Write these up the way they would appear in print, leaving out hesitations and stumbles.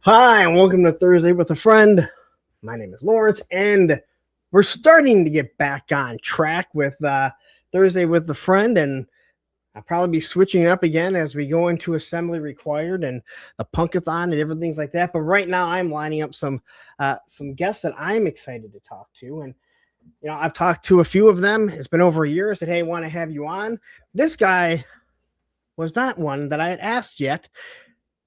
Hi, and welcome to Thursday with a Friend. My name is Lawrence, and we're starting to get back on track with Thursday with a Friend, and I'll probably be switching it up again as we go into Assembly Required and the Punkathon and different things like that. But right now, I'm lining up some guests that I'm excited to talk to, and I've talked to a few of them. It's been over a year. I said, "Hey, I want to have you on." This guy was not one that I had asked yet.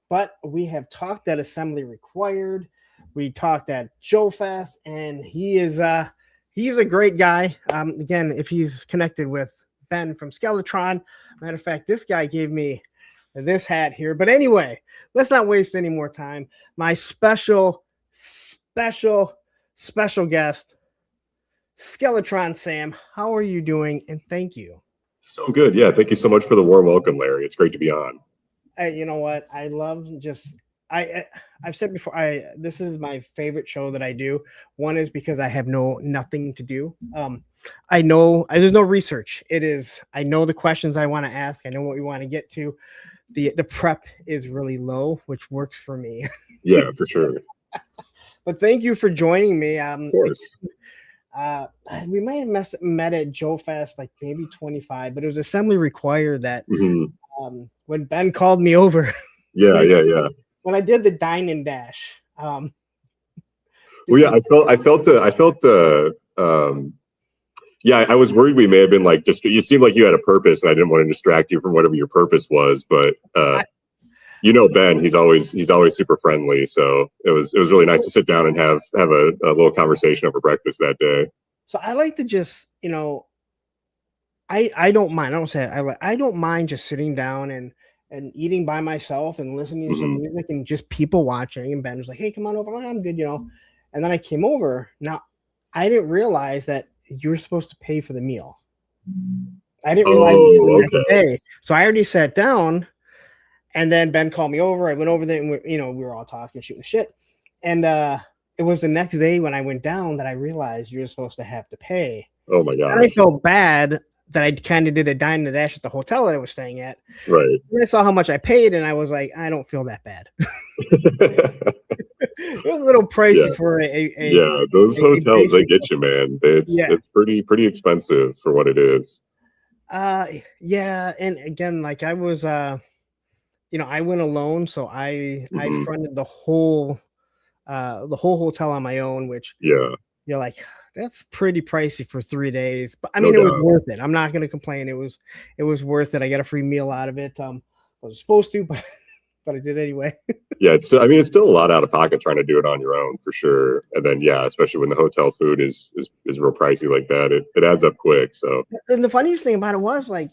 But we have talked at Assembly Required. We talked at Joe Fest, and he's a great guy. Again, if he's connected with Ben from Skeletron, matter of fact, this guy gave me this hat here. But anyway, let's not waste any more time. My special guest, Skeletron Sam. How are you doing? And thank you. So good. Yeah. Thank you so much for the warm welcome, Larry. It's great to be on. You know what? I love I've said before, this is my favorite show that I do. One is because I have nothing to do. I know there's no research. I know the questions I want to ask. I know what we want to get to. The prep is really low, which works for me. Yeah, for sure. But thank you for joining me. Of course. We might have met at Joe Fest, like maybe 25, but it was Assembly Required that when Ben called me over. Yeah. When I did the dine and dash. Well, yeah, I felt I was worried we may have been like, just, you seemed like you had a purpose and I didn't want to distract you from whatever your purpose was, but Ben, he's always super friendly. So it was really nice to sit down and have a little conversation over breakfast that day. So I like to just, I don't mind. I don't mind just sitting down and eating by myself and listening to some music and just people watching. And Ben was like, "Hey, come on over." I'm like, "I'm good," And then I came over. Now, I didn't realize that you were supposed to pay for the meal. I didn't realize it the next day. So I already sat down, and then Ben called me over. I went over there, and we were all talking, shooting shit. And it was the next day when I went down that I realized you were supposed to have to pay. Oh my god! And I felt bad that I kind of did a dine and dash at the hotel that I was staying at. Right. And I saw how much I paid, and I was like, I don't feel that bad. It was a little pricey for those hotels, they get you, man. It's pretty expensive for what it is. Yeah, and again, like I was I went alone, so I fronted the whole hotel on my own, which you're like, that's pretty pricey for 3 days. But I mean, it was worth it. I'm not going to complain. It was worth it. I got a free meal out of it. I was supposed to, but I did anyway. Yeah, it's still a lot out of pocket trying to do it on your own for sure. And then especially when the hotel food is real pricey like that, it adds up quick. So, and the funniest thing about it was, like,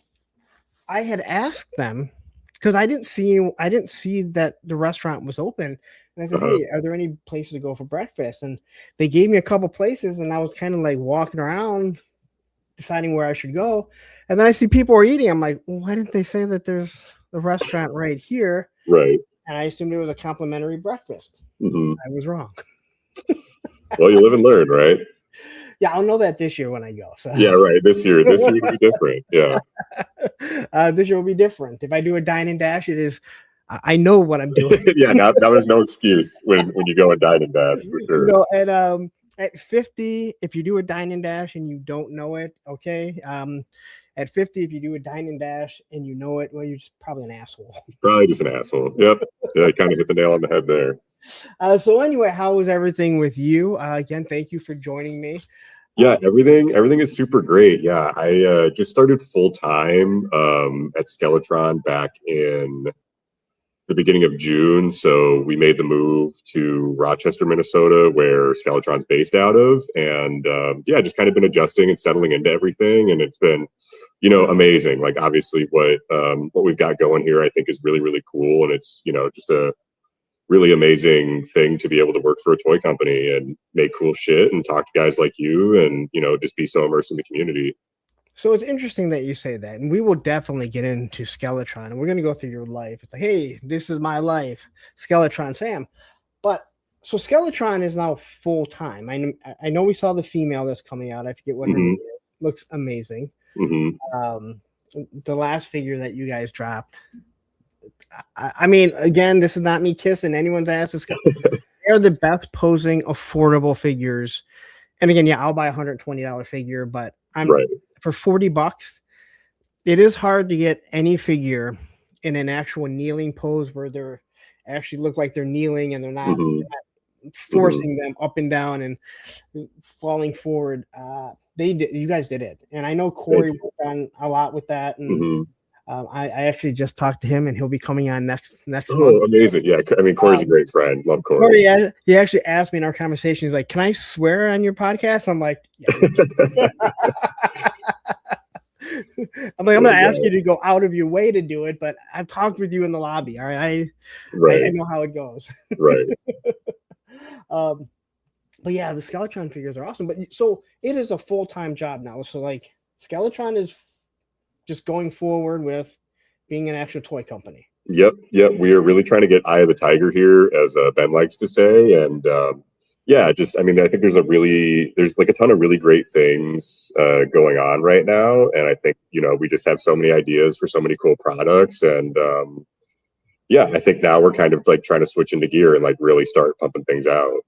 I had asked them because I didn't see that the restaurant was open. And I said, "Hey, are there any places to go for breakfast?" And they gave me a couple places, and I was kind of like walking around, deciding where I should go. And then I see people are eating. I'm like, well, why didn't they say that there's the restaurant right here? Right. And I assumed it was a complimentary breakfast. I was wrong. Well, you live and learn, right? Yeah, I'll know that this year when I go. So. Yeah, right. This year will be different. Yeah. This year will be different. If I do a dine and dash, it is. I know what I'm doing. Yeah, now there's no excuse when you go and dine and dash for sure. At 50, if you do a dine and dash and you don't know it, okay. At 50, if you do a dine and dash and you know it, well, you're just probably an asshole. Probably just an asshole. Yep. Yeah, I kind of hit the nail on the head there. So anyway, how was everything with you? Again, thank you for joining me. Yeah, everything is super great. Yeah, I just started full time at Skeletron back in the beginning of June. So we made the move to Rochester, Minnesota, where Skeletron's based out of, and just kind of been adjusting and settling into everything, and it's been amazing. Like, obviously what we've got going here I think is really, really cool, and it's just a really amazing thing to be able to work for a toy company and make cool shit and talk to guys like you and just be so immersed in the community. So it's interesting that you say that, and we will definitely get into Skeletron, and we're going to go through your life. It's like, hey, this is my life, Skeletron Sam. But so Skeletron is now full time. I know we saw the female that's coming out. I forget what her name is. Looks amazing. The last figure that you guys dropped I mean, again, this is not me kissing anyone's ass. They're the best posing, affordable figures. And again, yeah, I'll buy a $120 figure, but Right. for $40. It is hard to get any figure in an actual kneeling pose where they're actually look like they're kneeling and they're not forcing them up and down and falling forward. You guys did it, and I know Corey worked on a lot with that. And I actually just talked to him, and he'll be coming on next month. Oh, amazing! Yeah, I mean, Corey's a great friend. Love Corey. He actually asked me in our conversation. He's like, "Can I swear on your podcast?" I'm like, yeah. I'm going to ask you to go out of your way to do it, but I've talked with you in the lobby. All right. I know how it goes. Right. But yeah, the Skeletron figures are awesome. But so it is a full-time job now. So like Skeletron is just going forward with being an actual toy company. Yep. We are really trying to get Eye of the Tiger here, as Ben likes to say. And yeah, just, I mean, I think there's like a ton of really great things going on right now. And I think, we just have so many ideas for so many cool products. And yeah, I think now we're kind of like trying to switch into gear and like really start pumping things out.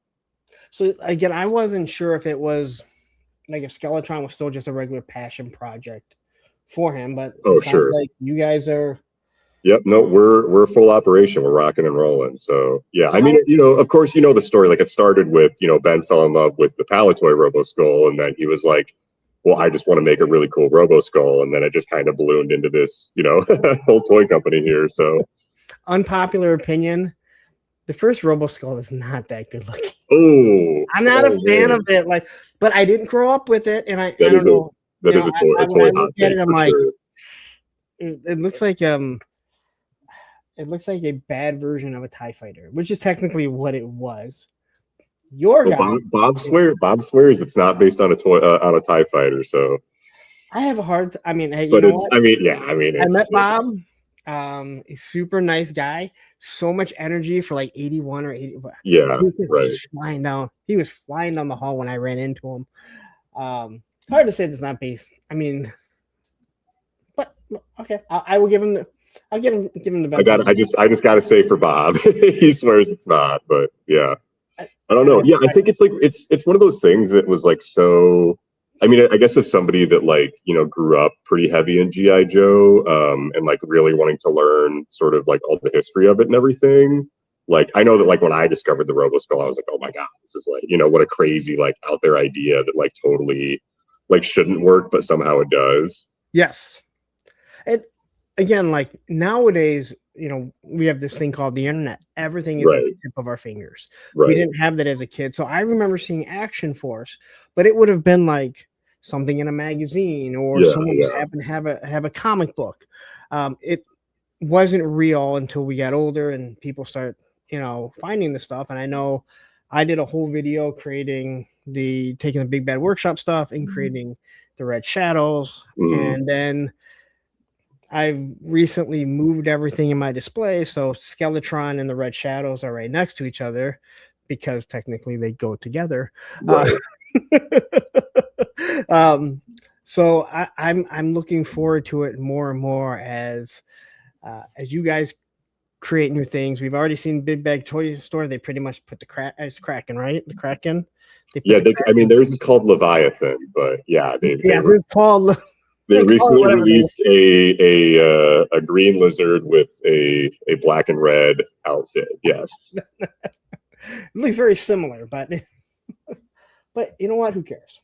So again, I wasn't sure if it was like if Skeletron was still just a regular passion project for him, but sure. Like you guys are. Yep. No, we're full operation. We're rocking and rolling. So yeah, I mean, of course, the story. Like it started with, Ben fell in love with the Palatoy Robo Skull, and then he was like, "Well, I just want to make a really cool Robo Skull," and then it just kind of ballooned into this, whole toy company here. So, unpopular opinion: the first Robo Skull is not that good looking. Oh, I'm not a fan of it. Like, but I didn't grow up with it, and I don't know. That is a toy. When I look at it, I'm like, it looks like It looks like a bad version of a TIE fighter, which is technically what it was. Bob swears it's not based on a toy on a TIE fighter. So I have a hard. I mean, hey, I met Bob. A super nice guy. So much energy for like 81 or 80. Yeah, right. Flying down. He was flying down the hall when I ran into him. Hard to say that's not based. I mean, but okay, I will give him the. I'll give him the best. I just got to say for Bob, he swears it's not, but yeah, I don't know. Yeah, I think it's like it's one of those things that was like so. I mean, I guess as somebody that like grew up pretty heavy in GI Joe, and like really wanting to learn sort of like all the history of it and everything. Like I know that like when I discovered the Robo Skull, I was like, oh my god, this is like what a crazy like out there idea that like totally like shouldn't work, but somehow it does. Yes. Again, like nowadays, we have this thing called the internet. Everything is at the tip of our fingers. Right. We didn't have that as a kid. So I remember seeing Action Force, but it would have been like something in a magazine or someone just happened to have a comic book. It wasn't real until we got older and people start, finding the stuff. And I know I did a whole video taking the Big Bad Workshop stuff and creating the Red Shadows. And then I've recently moved everything in my display, so Skeletron and the Red Shadows are right next to each other because technically they go together. Right. So I'm looking forward to it more and more as you guys create new things. We've already seen Big Bag Toy Store. They pretty much put the Kraken, right? The Kraken. Theirs is called Leviathan, but yeah, it's called. They recently released a green lizard with a black and red outfit. Yes, it looks very similar, but you know what? Who cares?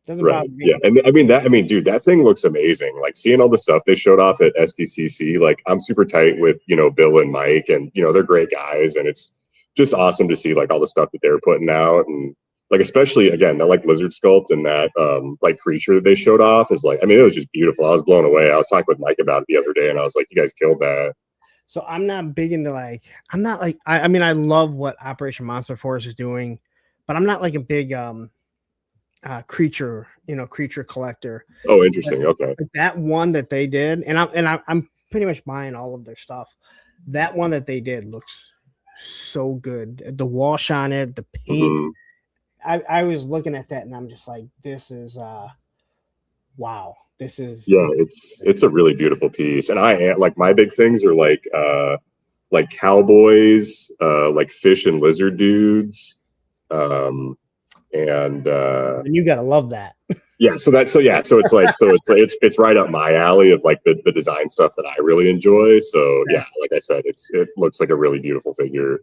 Doesn't bother me. Yeah, and dude, that thing looks amazing. Like seeing all the stuff they showed off at SDCC. Like I'm super tight with Bill and Mike, and they're great guys, and it's just awesome to see like all the stuff that they're putting out and. Like especially again that like lizard sculpt and that like creature that they showed off is like it was just beautiful. I was blown away. I was talking with Mike about it the other day and I was like, you guys killed that. So I'm not big into I love what Operation Monster Force is doing, but I'm not like a big creature collector. Oh, interesting. Okay. But that one that they did, and I'm pretty much buying all of their stuff. That one that they did looks so good. The wash on it, the paint. I was looking at that and I'm just like, this is wow. this is it's a really beautiful piece. And I like my big things are like cowboys, like fish and lizard dudes, and you gotta love that. so it's right up my alley of like the design stuff that I really enjoy. So yeah, like I said, it looks like a really beautiful figure.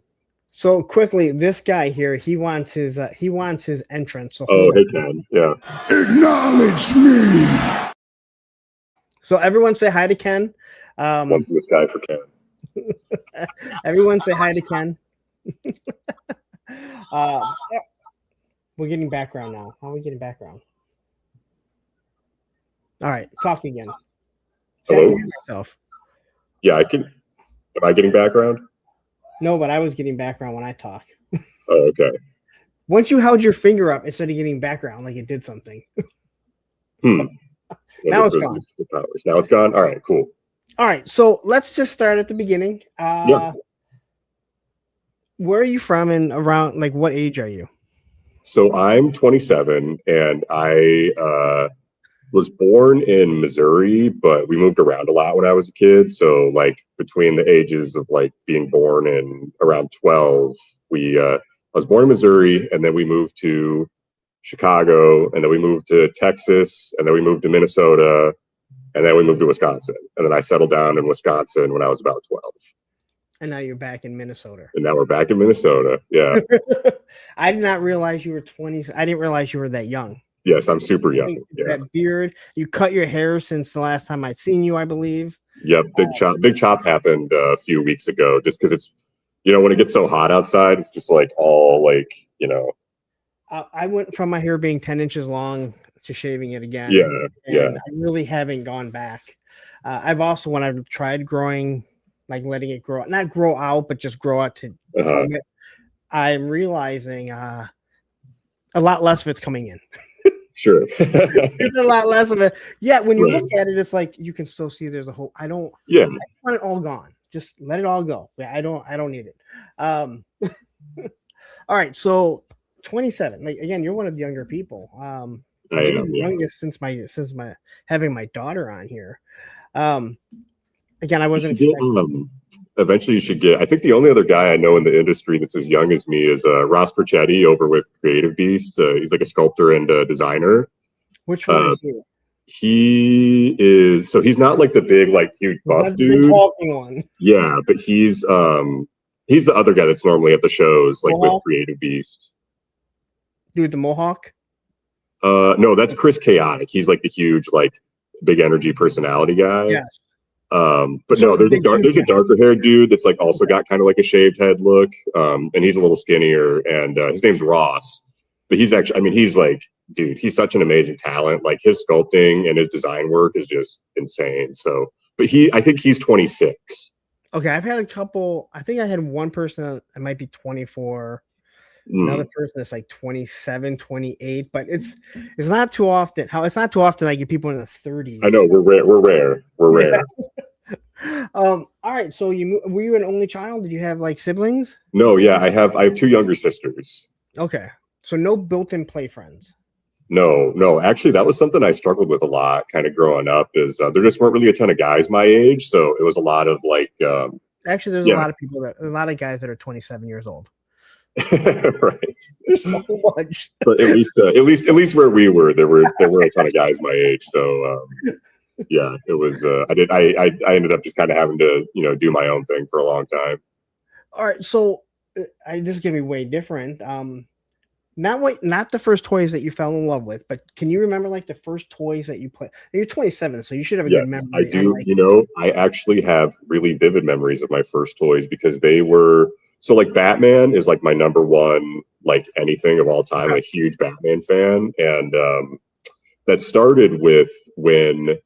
So quickly, this guy here, he wants his entrance. So hey Ken, yeah. Acknowledge me. So everyone say hi to Ken. One from this guy for Ken. Everyone say hi to Ken. We're getting background now. How are we getting background? All right, talk again. Hello? Myself. Yeah, I can. Am I getting background? No, but I was getting background when I talk. Oh, okay. Once you held your finger up, instead of getting background, like it did something. Now it's gone. Now it's gone. All right, cool. All right, so let's just start at the beginning. Where are you from and around, like what age are you? So I'm 27 and I was born in Missouri, but we moved around a lot when I was a kid. So like between the ages of like being born and around 12, I was born in Missouri, and then we moved to Chicago, and then we moved to Texas, and then we moved to Minnesota, and then we moved to Wisconsin. And then I settled down in Wisconsin when I was about 12. And now you're back in Minnesota. And now we're back in Minnesota. Yeah. I did not realize you were 20. I didn't realize you were that young. Yes, I'm super young. Yeah. That beard. You cut your hair since the last time I'd seen you, I believe. Yep. Big chop happened a few weeks ago, just because it's, when it gets so hot outside, it's just like all like, I went from my hair being 10 inches long to shaving it again. Yeah. I really haven't gone back. I've also, when I've tried growing, like letting it grow, not grow out, but just grow out to comb it, I'm realizing a lot less of it's coming in. Sure. It's a lot less of it. Yeah, when you look at it, it's like you can still see there's a whole. I want it all gone. Just let it all go. Yeah, I don't need it. All right, so 27. Like again, you're one of the younger people. I am the youngest since my having my daughter on here. Again, I wasn't expecting. Eventually, you should get. I think the only other guy I know in the industry that's as young as me is Ross Perchetti over with Creative Beast. He's like a sculptor and a designer. Which one is he? He is. So he's not like the big, like huge buff dude. Talking one. Yeah, but he's the other guy that's normally at the shows, like with Creative Beast. Dude, the Mohawk. No, that's Chris Chaotic. He's like the huge, like big energy personality guy. Yes. But so no, there's a darker haired dude that's like also got kind of like a shaved head look. And he's a little skinnier, and his name's Ross. But he's actually, I mean, he's like, dude, he's such an amazing talent. Like his sculpting and his design work is just insane. So, but I think he's 26. Okay, I've had a couple. I think I had one person that might be 24. Another person that's like 27, 28, but it's not too often. It's not too often I get people in the 30s. I know, we're rare. All right, so were you an only child? Did you have like siblings? No, yeah, I have two younger sisters. Okay, so no built-in play friends. No, actually that was something I struggled with a lot kind of growing up, is there just weren't really a ton of guys my age, so it was a lot of like actually there's a lot of guys that are 27 years old. Right. So much. But at least where we were, there were a ton of guys my age. So yeah, it was. I ended up just kind of having to do my own thing for a long time. All right, so this is gonna be way different. Not the first toys that you fell in love with, but can you remember like the first toys that you played? You're 27, so you should have a good memory. I do. I actually have really vivid memories of my first toys, because they were. So like Batman is like my number one, like anything of all time. I'm a huge Batman fan. And that started with when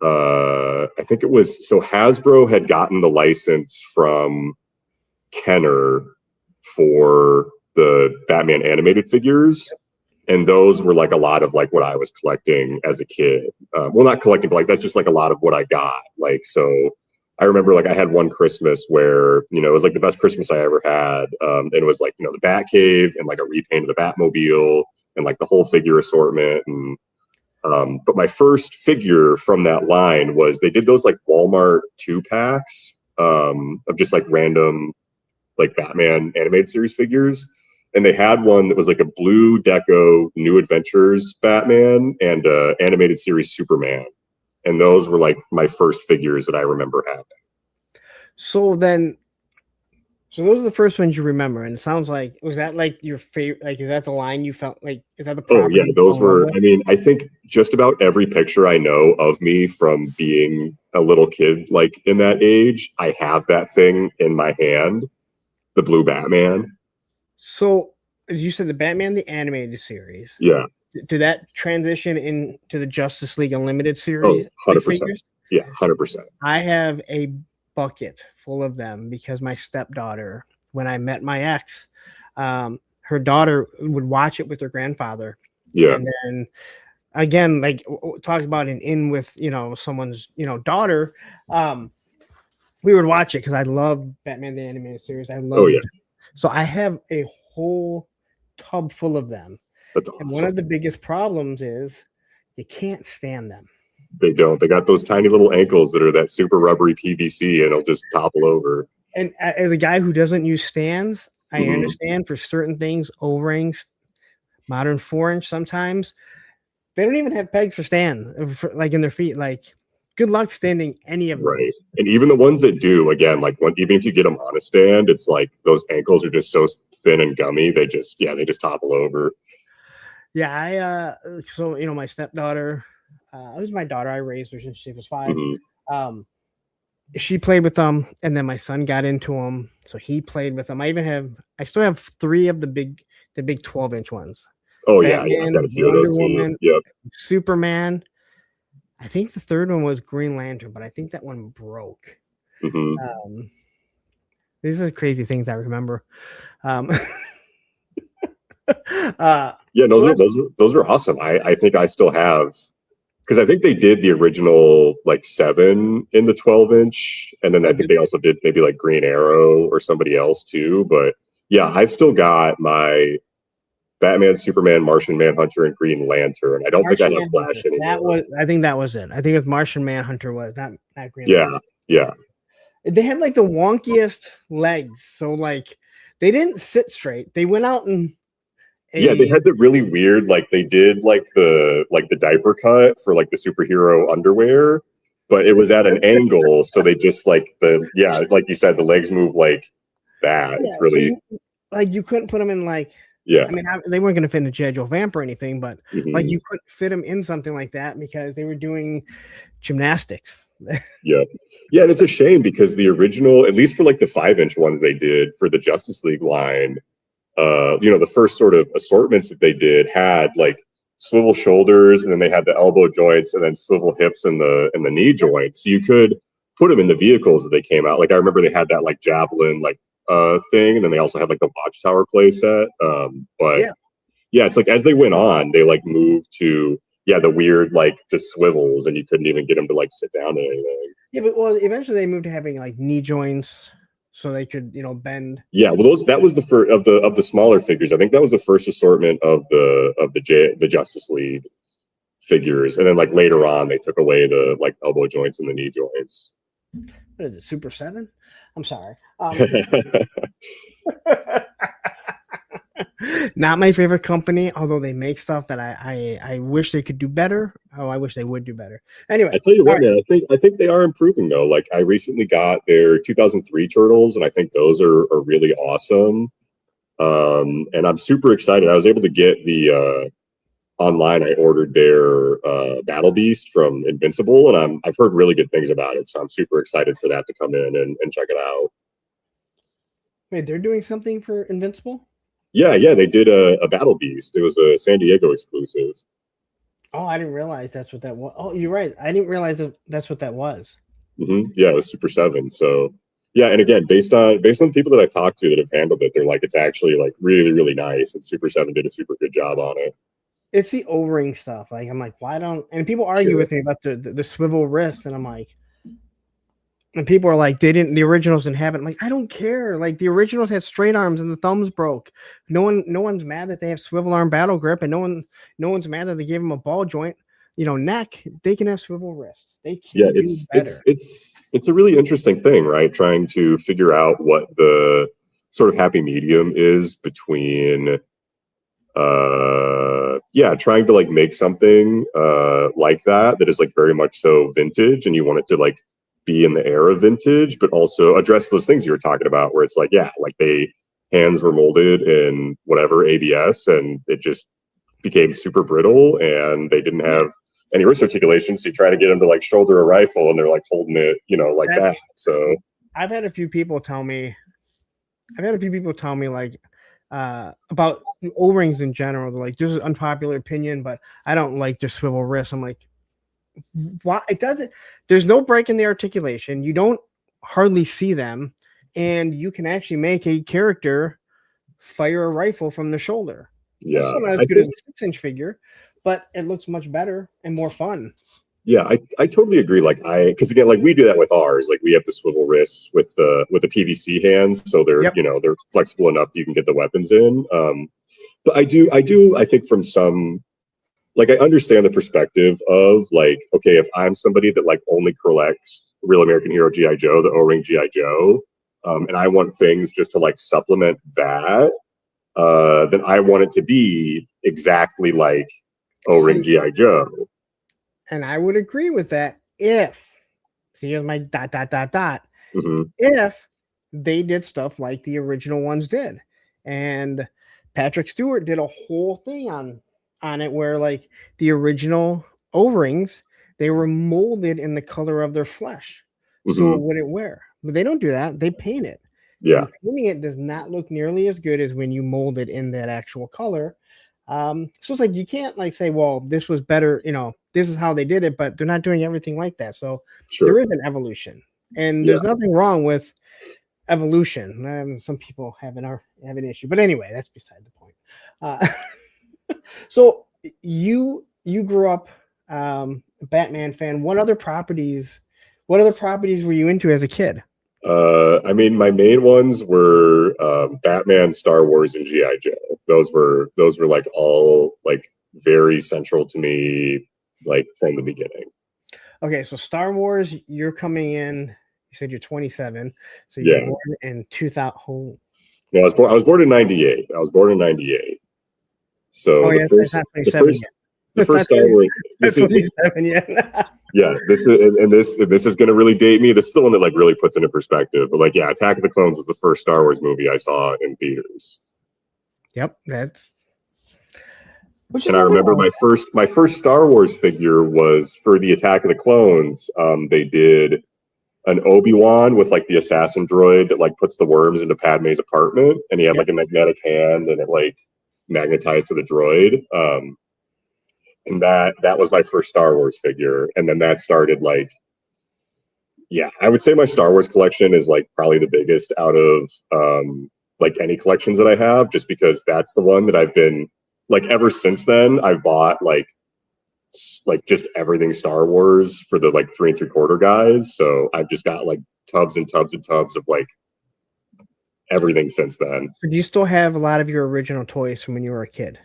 I think it was, so Hasbro had gotten the license from Kenner for the Batman animated figures. And those were like a lot of like what I was collecting as a kid. Well, not collecting, but like that's just like a lot of what I got. Like, so I remember like I had one Christmas where, it was like the best Christmas I ever had. And it was like, the Batcave and like a repaint of the Batmobile and like the whole figure assortment. And But my first figure from that line was they did those like Walmart 2-packs of just like random like Batman animated series figures. And they had one that was like a blue deco New Adventures Batman and animated series Superman. And those were like my first figures that I remember having. So those are the first ones you remember. And it sounds like, was that like your favorite? Like, is that the line you felt like, is that the property? Oh yeah, those were, I mean, I think just about every picture I know of me from being a little kid, like in that age, I have that thing in my hand, the blue Batman. So you said the Batman, the animated series. Yeah. Did that transition into the Justice League Unlimited Oh, series? 100%. Figures? Yeah, 100%. I have a bucket full of them because my stepdaughter, when I met my ex, her daughter would watch it with her grandfather. Yeah. And then again, like talk about an in with, someone's, daughter. We would watch it because I love Batman the animated series. I love it. So I have a whole tub full of them. That's awesome. And one of the biggest problems is you can't stand them. They don't. They got those tiny little ankles that are that super rubbery PVC, and it'll just topple over. And as a guy who doesn't use stands, I understand for certain things, O-rings, modern 4-inch, sometimes they don't even have pegs for stands, like in their feet. Like, good luck standing any of right. those. And even the ones that do, again, like even if you get them on a stand, it's like those ankles are just so thin and gummy. They just topple over. Yeah, so my stepdaughter, it was my daughter. I raised her since she was 5. She played with them, and then my son got into them, so he played with them. I still have 3 of the big 12-inch ones. Oh Batman, yeah, I've got a few Wonder of those Woman, too. Yep. Superman. I think the third one was Green Lantern, but I think that one broke. These are the crazy things I remember. Those are awesome. I think I still have, because I think they did the original like 7 in the 12-inch, and then I think they also did maybe like Green Arrow or somebody else too. But yeah, I've still got my Batman, Superman, Martian Manhunter, and Green Lantern. I don't think I have Flash anymore. I think that was it. I think it was Martian Manhunter was not Green Lantern. Yeah. They had like the wonkiest legs, so like they didn't sit straight. They went out and they had the really weird, like they did like the diaper cut for like the superhero underwear, but it was at an angle, so they just like like you said, the legs move like that. Yeah, it's really like you couldn't put them in like. Yeah, I mean, they weren't going to fit in a G.I. Joe Vamp or anything, but like you couldn't fit them in something like that because they were doing gymnastics. Yeah, and it's a shame because the original, at least for like the 5-inch ones they did for the Justice League line, the first sort of assortments that they did had like swivel shoulders, and then they had the elbow joints, and then swivel hips and the knee joints. So you could put them in the vehicles that they came out. Like I remember they had that like javelin like thing, and then they also had like the Watchtower play set. It's like as they went on, they like moved to the weird like just swivels, and you couldn't even get them to like sit down or anything. Yeah, but eventually they moved to having like knee joints so they could bend. Yeah, well that was the first of the smaller figures. I think that was the first assortment of the Justice League figures, and then like later on they took away the like elbow joints and the knee joints. What is it, Super 7? I'm sorry. Not my favorite company, although they make stuff that I wish they could do better. Oh, I wish they would do better. Anyway, I tell you what, man, I think they are improving though. Like I recently got their 2003 Turtles, and I think those are really awesome. And I'm super excited. I was able to get the online. I ordered their Battle Beast from Invincible, and I've heard really good things about it. So I'm super excited for that to come in and check it out. Wait, they're doing something for Invincible? Yeah, they did a Battle Beast. It was a San Diego exclusive. Oh, I didn't realize that's what that was. Oh, you're right. I didn't realize that's what that was. Yeah, it was Super 7. So yeah, and again, based on people that I've talked to that have handled it, they're like it's actually like really, really nice, and Super 7 did a super good job on it. It's the O-ring stuff. Like I'm like, why don't? And people argue with me about the swivel wrist, and I'm like, and people are like, the originals didn't have it. I'm like, I don't care. Like the originals had straight arms and the thumbs broke. No one's mad that they have swivel arm battle grip, and no one's mad that they gave them a ball joint. neck, they can have swivel wrists. They can Yeah, do better. it's a really interesting thing, right? Trying to figure out what the sort of happy medium is between trying to like make something like that is like very much so vintage, and you want it to like be in the era of vintage, but also address those things you were talking about where it's like, yeah, like they hands were molded in whatever ABS and it just became super brittle and they didn't have any wrist articulation, so you try to get them to like shoulder a rifle and they're like holding it, like that. So I've had a few people tell me like about O-rings in general. They're like, this is an unpopular opinion, but I don't like just swivel wrists. I'm like, why? It doesn't. There's no break in the articulation. You don't hardly see them, and you can actually make a character fire a rifle from the shoulder. Yeah, it's still not as good as a 6-inch figure, but it looks much better and more fun. Yeah, I totally agree. Like because again, like we do that with ours. Like we have the swivel wrists with the PVC hands, so they're they're flexible enough that you can get the weapons in. But I think from some, like I understand the perspective of like, okay, if I'm somebody that like only collects Real American Hero GI Joe, the O-ring GI Joe, and I want things just to like supplement that, then I want it to be exactly like O-ring GI Joe. And I would agree with that if, here's my ... Mm-hmm. If they did stuff like the original ones did. And Patrick Stewart did a whole thing on it where like the original O-rings, they were molded in the color of their flesh. So it wouldn't wear. But they don't do that. They paint it. Yeah. And painting it does not look nearly as good as when you mold it in that actual color. So it's like you can't like say, well, this was better, this is how they did it, but they're not doing everything like that. So there is an evolution, and there's nothing wrong with evolution. Some people have an issue, but anyway, that's beside the point. So you grew up a Batman fan. What other properties were you into as a kid? I mean, my main ones were Batman, Star Wars, and GI Joe. Those were like all like very central to me, like from the beginning. Okay, so Star Wars, you're coming in. You said you're 27, so you're born in 2000. No, I was born in '98. I was born in '98. So the first Star Wars. That's 27 yet. Yeah, this is going to really date me. This is the one that like really puts it into perspective. But like, yeah, Attack of the Clones was the first Star Wars movie I saw in theaters. Yep, that's. And I remember my first Star Wars figure was for the Attack of the Clones. They did an Obi-Wan with like the assassin droid that like puts the worms into Padme's apartment, and he had like a magnetic hand, and it like magnetized to the droid. And that was my first Star Wars figure. And then that started like, yeah, I would say my Star Wars collection is like probably the biggest out of like any collections that I have, just because that's the one that I've been like ever since then. I've bought like just everything Star Wars for the like 3 3/4 guys. So I've just got like tubs and tubs and tubs of like everything since then. So do you still have a lot of your original toys from when you were a kid?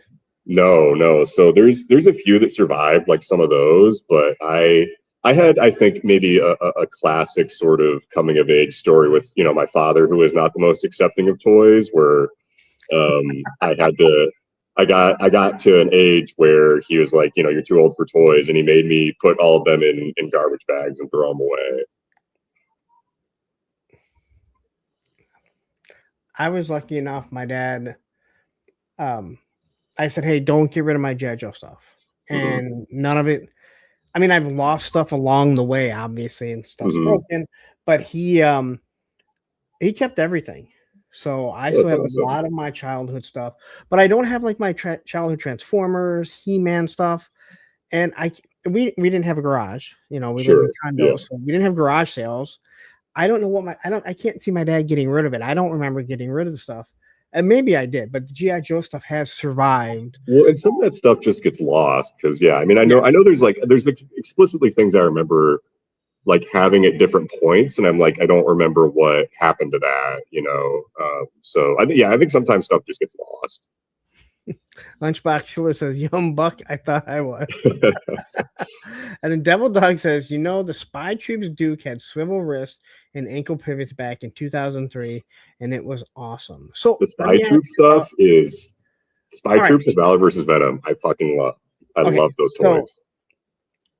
No. So there's a few that survived, like some of those, but I had, I think, maybe a classic sort of coming of age story with, my father, who is not the most accepting of toys, where I got to an age where he was like, you're too old for toys, and he made me put all of them in garbage bags and throw them away. I was lucky enough, my dad, I said, hey, don't get rid of my G.I. Joe stuff. And none of it. I mean, I've lost stuff along the way, obviously, and stuff's broken, but he kept everything. So I still have a lot of my childhood stuff, but I don't have like my childhood Transformers, He-Man stuff. And we didn't have a garage, we lived in condos, so we didn't have garage sales. I don't know I can't see my dad getting rid of it. I don't remember getting rid of the stuff. And maybe I did, but the G.I. Joe stuff has survived. Well, and some of that stuff just gets lost because, I mean, I know there's explicitly things I remember like having at different points, and I'm like, I don't remember what happened to that, So I think sometimes stuff just gets lost. Lunchbox Killer says, "Young buck, I thought I was." And then Devil Dog says, the Spy Troops Duke had swivel wrist and ankle pivots back in 2003, and it was awesome. So The let Spy me ask Troop you, stuff is Spy all right. Troops and Valor versus Venom. I fucking love. I Okay, love those toys.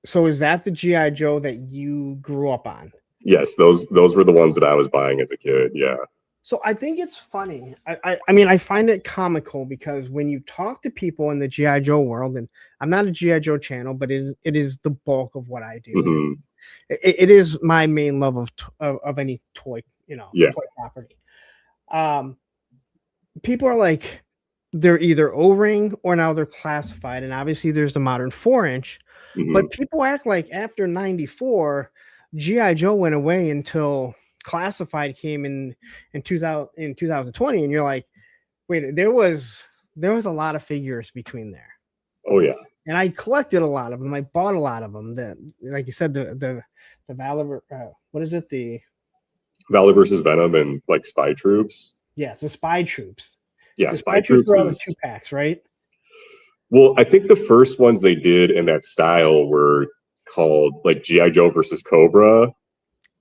So is that the G.I. Joe that you grew up on? Yes, those were the ones that I was buying as a kid. Yeah. So I think it's funny. I mean, I find it comical because when you talk to people in the G.I. Joe world, and I'm not a G.I. Joe channel, but it is the bulk of what I do. Mm-hmm. It is my main love of any toy, Yeah. toy property. People are like, they're either O-ring or now they're classified, and obviously there's the modern 4-inch. Mm-hmm. But people act like after '94, G.I. Joe went away until classified came in 2020, and you're like, wait, there was a lot of figures between there. Oh yeah. And I collected a lot of them. I bought a lot of them. That, like you said, the Valor, what is it? The Valor versus Venom and like Spy Troops. Yes, the Spy Troops. Yeah, the Spy Troops were all the 2-packs, right? Well, I think the first ones they did in that style were called like G.I. Joe versus Cobra.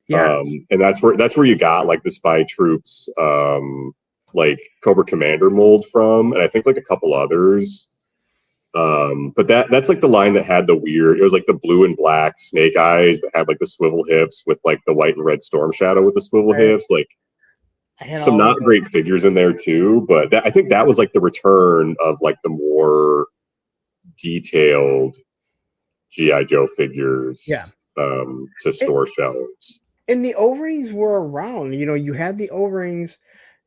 Yeah. And that's where you got like the Spy Troops, like Cobra Commander mold from, and I think like a couple others. But that's like the line that had the weird. It was like the blue and black Snake Eyes that had like the swivel hips with like the white and red Storm Shadow with the swivel hips. Like some not great figures in there too. But I think that was like the return of like the more detailed G.I. Joe figures. Yeah. To store shelves. And the O-rings were around. You had the O-rings.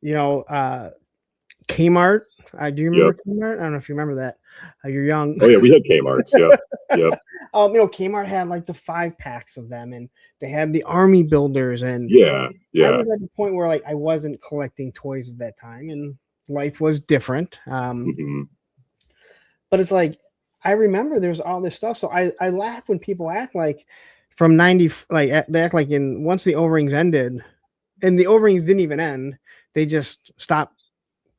Kmart. Do you remember Kmart? I don't know if you remember that. You're young. Oh yeah, we had Kmart's. Yep. Kmart had like the 5-packs of them, and they had the army builders. And yeah. I was at the point where like I wasn't collecting toys at that time, and life was different. But it's like I remember there's all this stuff. So I laugh when people act like from 90, like they act like once the O-rings ended, and the O-rings didn't even end. They just stopped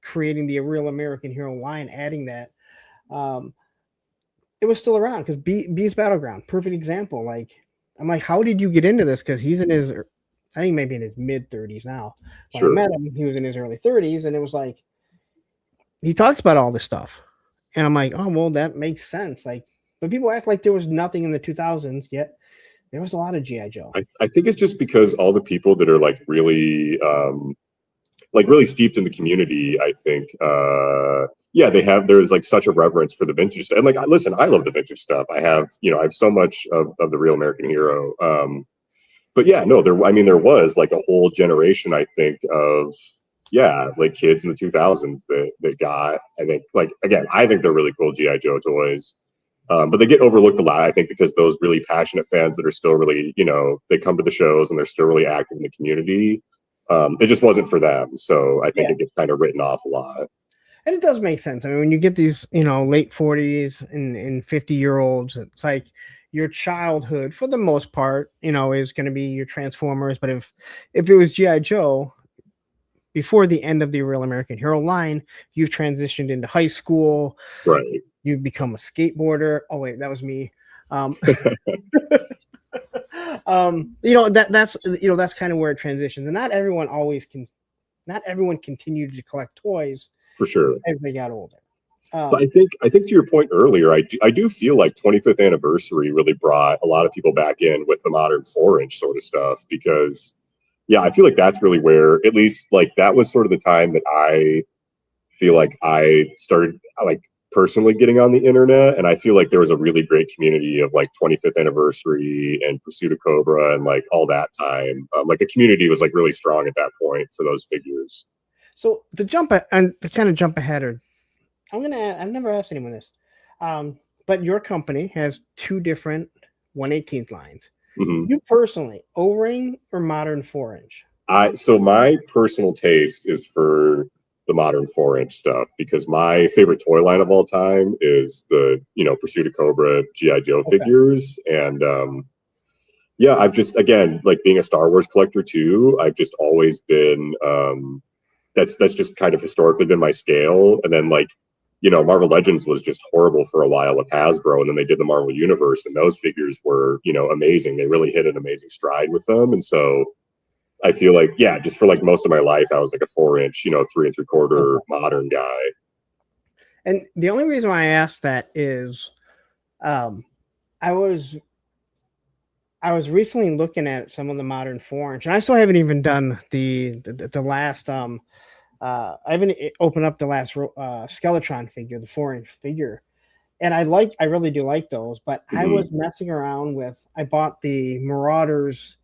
creating the Real American Hero line, adding that. It was still around because Beast Battleground, perfect example. Like, I'm like, how did you get into this? Because he's in his, I think maybe in his mid-30s now. When I met him, he was in his early 30s, and it was like, he talks about all this stuff. And I'm like, oh, well, that makes sense. Like, but people act like there was nothing in the 2000s, yet there was a lot of G.I. Joe. I think it's just because all the people that are like really steeped in the community, I think, there's like such a reverence for the vintage stuff. And like, listen, I love the vintage stuff. I have so much of the Real American Hero. But yeah, no, there was like a whole generation, I think, of like kids in the 2000s that got, I think, like, again, I think they're really cool G.I. Joe toys. But they get overlooked a lot, I think, because those really passionate fans that are still really, they come to the shows and they're still really active in the community. It just wasn't for them. So I think it gets kind of written off a lot. And it does make sense. I mean, when you get these, late 40s and 50-year-olds, it's like your childhood, for the most part, is going to be your Transformers. But if it was G.I. Joe, before the end of the Real American Hero line, you've transitioned into high school. Right. You've become a skateboarder. Oh, wait, that was me. That's kind of where it transitions. And not everyone continued to collect toys for sure as they got older. But I think to your point earlier, I do feel like 25th anniversary really brought a lot of people back in with the modern 4-inch sort of stuff, because I feel like that's really where, at least like that was sort of the time that I feel like I started like personally getting on the internet. And I feel like there was a really great community of like 25th anniversary and Pursuit of Cobra and like all that time. Like a community was like really strong at that point for those figures. So to jump ahead, or I've never asked anyone this, but your company has 2 different 1/18th lines. Mm-hmm. You personally, O-ring or modern 4-inch? So my personal taste is for the modern 4-inch stuff, because my favorite toy line of all time is the Pursuit of Cobra G.I. Joe figures. And I've just, again, like being a Star Wars collector too, I've just always been that's just kind of historically been my scale. And then like Marvel Legends was just horrible for a while with Hasbro, and then they did the Marvel Universe, and those figures were, amazing. They really hit an amazing stride with them. And so I feel like, yeah, just for like most of my life, I was like a 4-inch, 3 3/4 modern guy. And the only reason why I asked that is I was recently looking at some of the modern 4-inch, and I still haven't even done the last I haven't opened up the last Skeletron figure, the 4-inch figure, and I really do like those. But I was messing around with. I bought the Marauders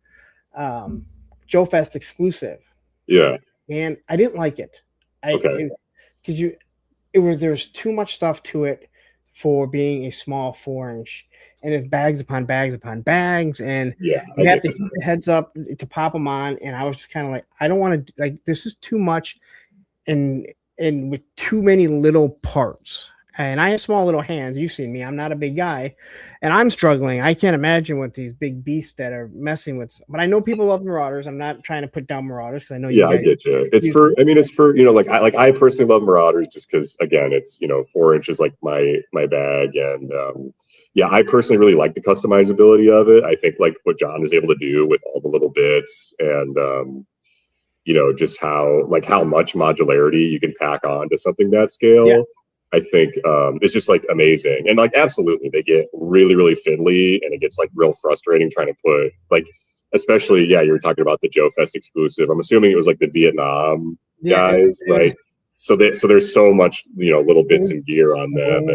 Joe Fest exclusive. Yeah, and I didn't like it. Because there's too much stuff to it for being a small 4-inch, and it's bags upon bags upon bags, and yeah, you have to keep the heads up to pop them on. And I was just kind of like, I don't want to, like, this is too much, and with too many little parts. And I have small little hands. You've seen me. I'm not a big guy, and I'm struggling. I can't imagine what these big beasts that are messing with. But I know people love Marauders. I'm not trying to put down Marauders because I know you. Yeah, I get you. It's for I personally love Marauders just because, again, it's 4 inches like my bag, and yeah, I personally really like the customizability of it. I think like what John is able to do with all the little bits, and just how much modularity you can pack on to something that scale. Yeah. I think it's just like amazing. And like, absolutely, they get really, really fiddly, and it gets like real frustrating trying to put like, especially, yeah, you were talking about the Joe Fest exclusive. I'm assuming it was like the Vietnam guys, right? So there's so much, little bits and gear on them.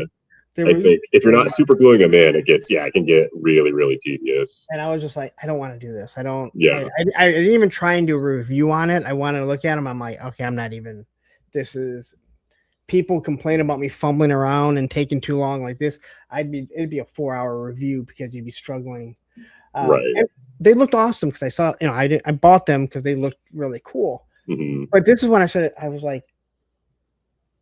And I think if you're not super gluing them in, it can get really, really tedious. And I was just like, I don't want to do this. I don't. Yeah. I didn't even try and do a review on it. I wanted to look at them. I'm like, okay, I'm not even. This is. People complain about me fumbling around and taking too long like this. It'd be a 4-hour review because you'd be struggling. Right. And they looked awesome because I saw, I bought them because they looked really cool. Mm-hmm. But this is when I said it, I was like,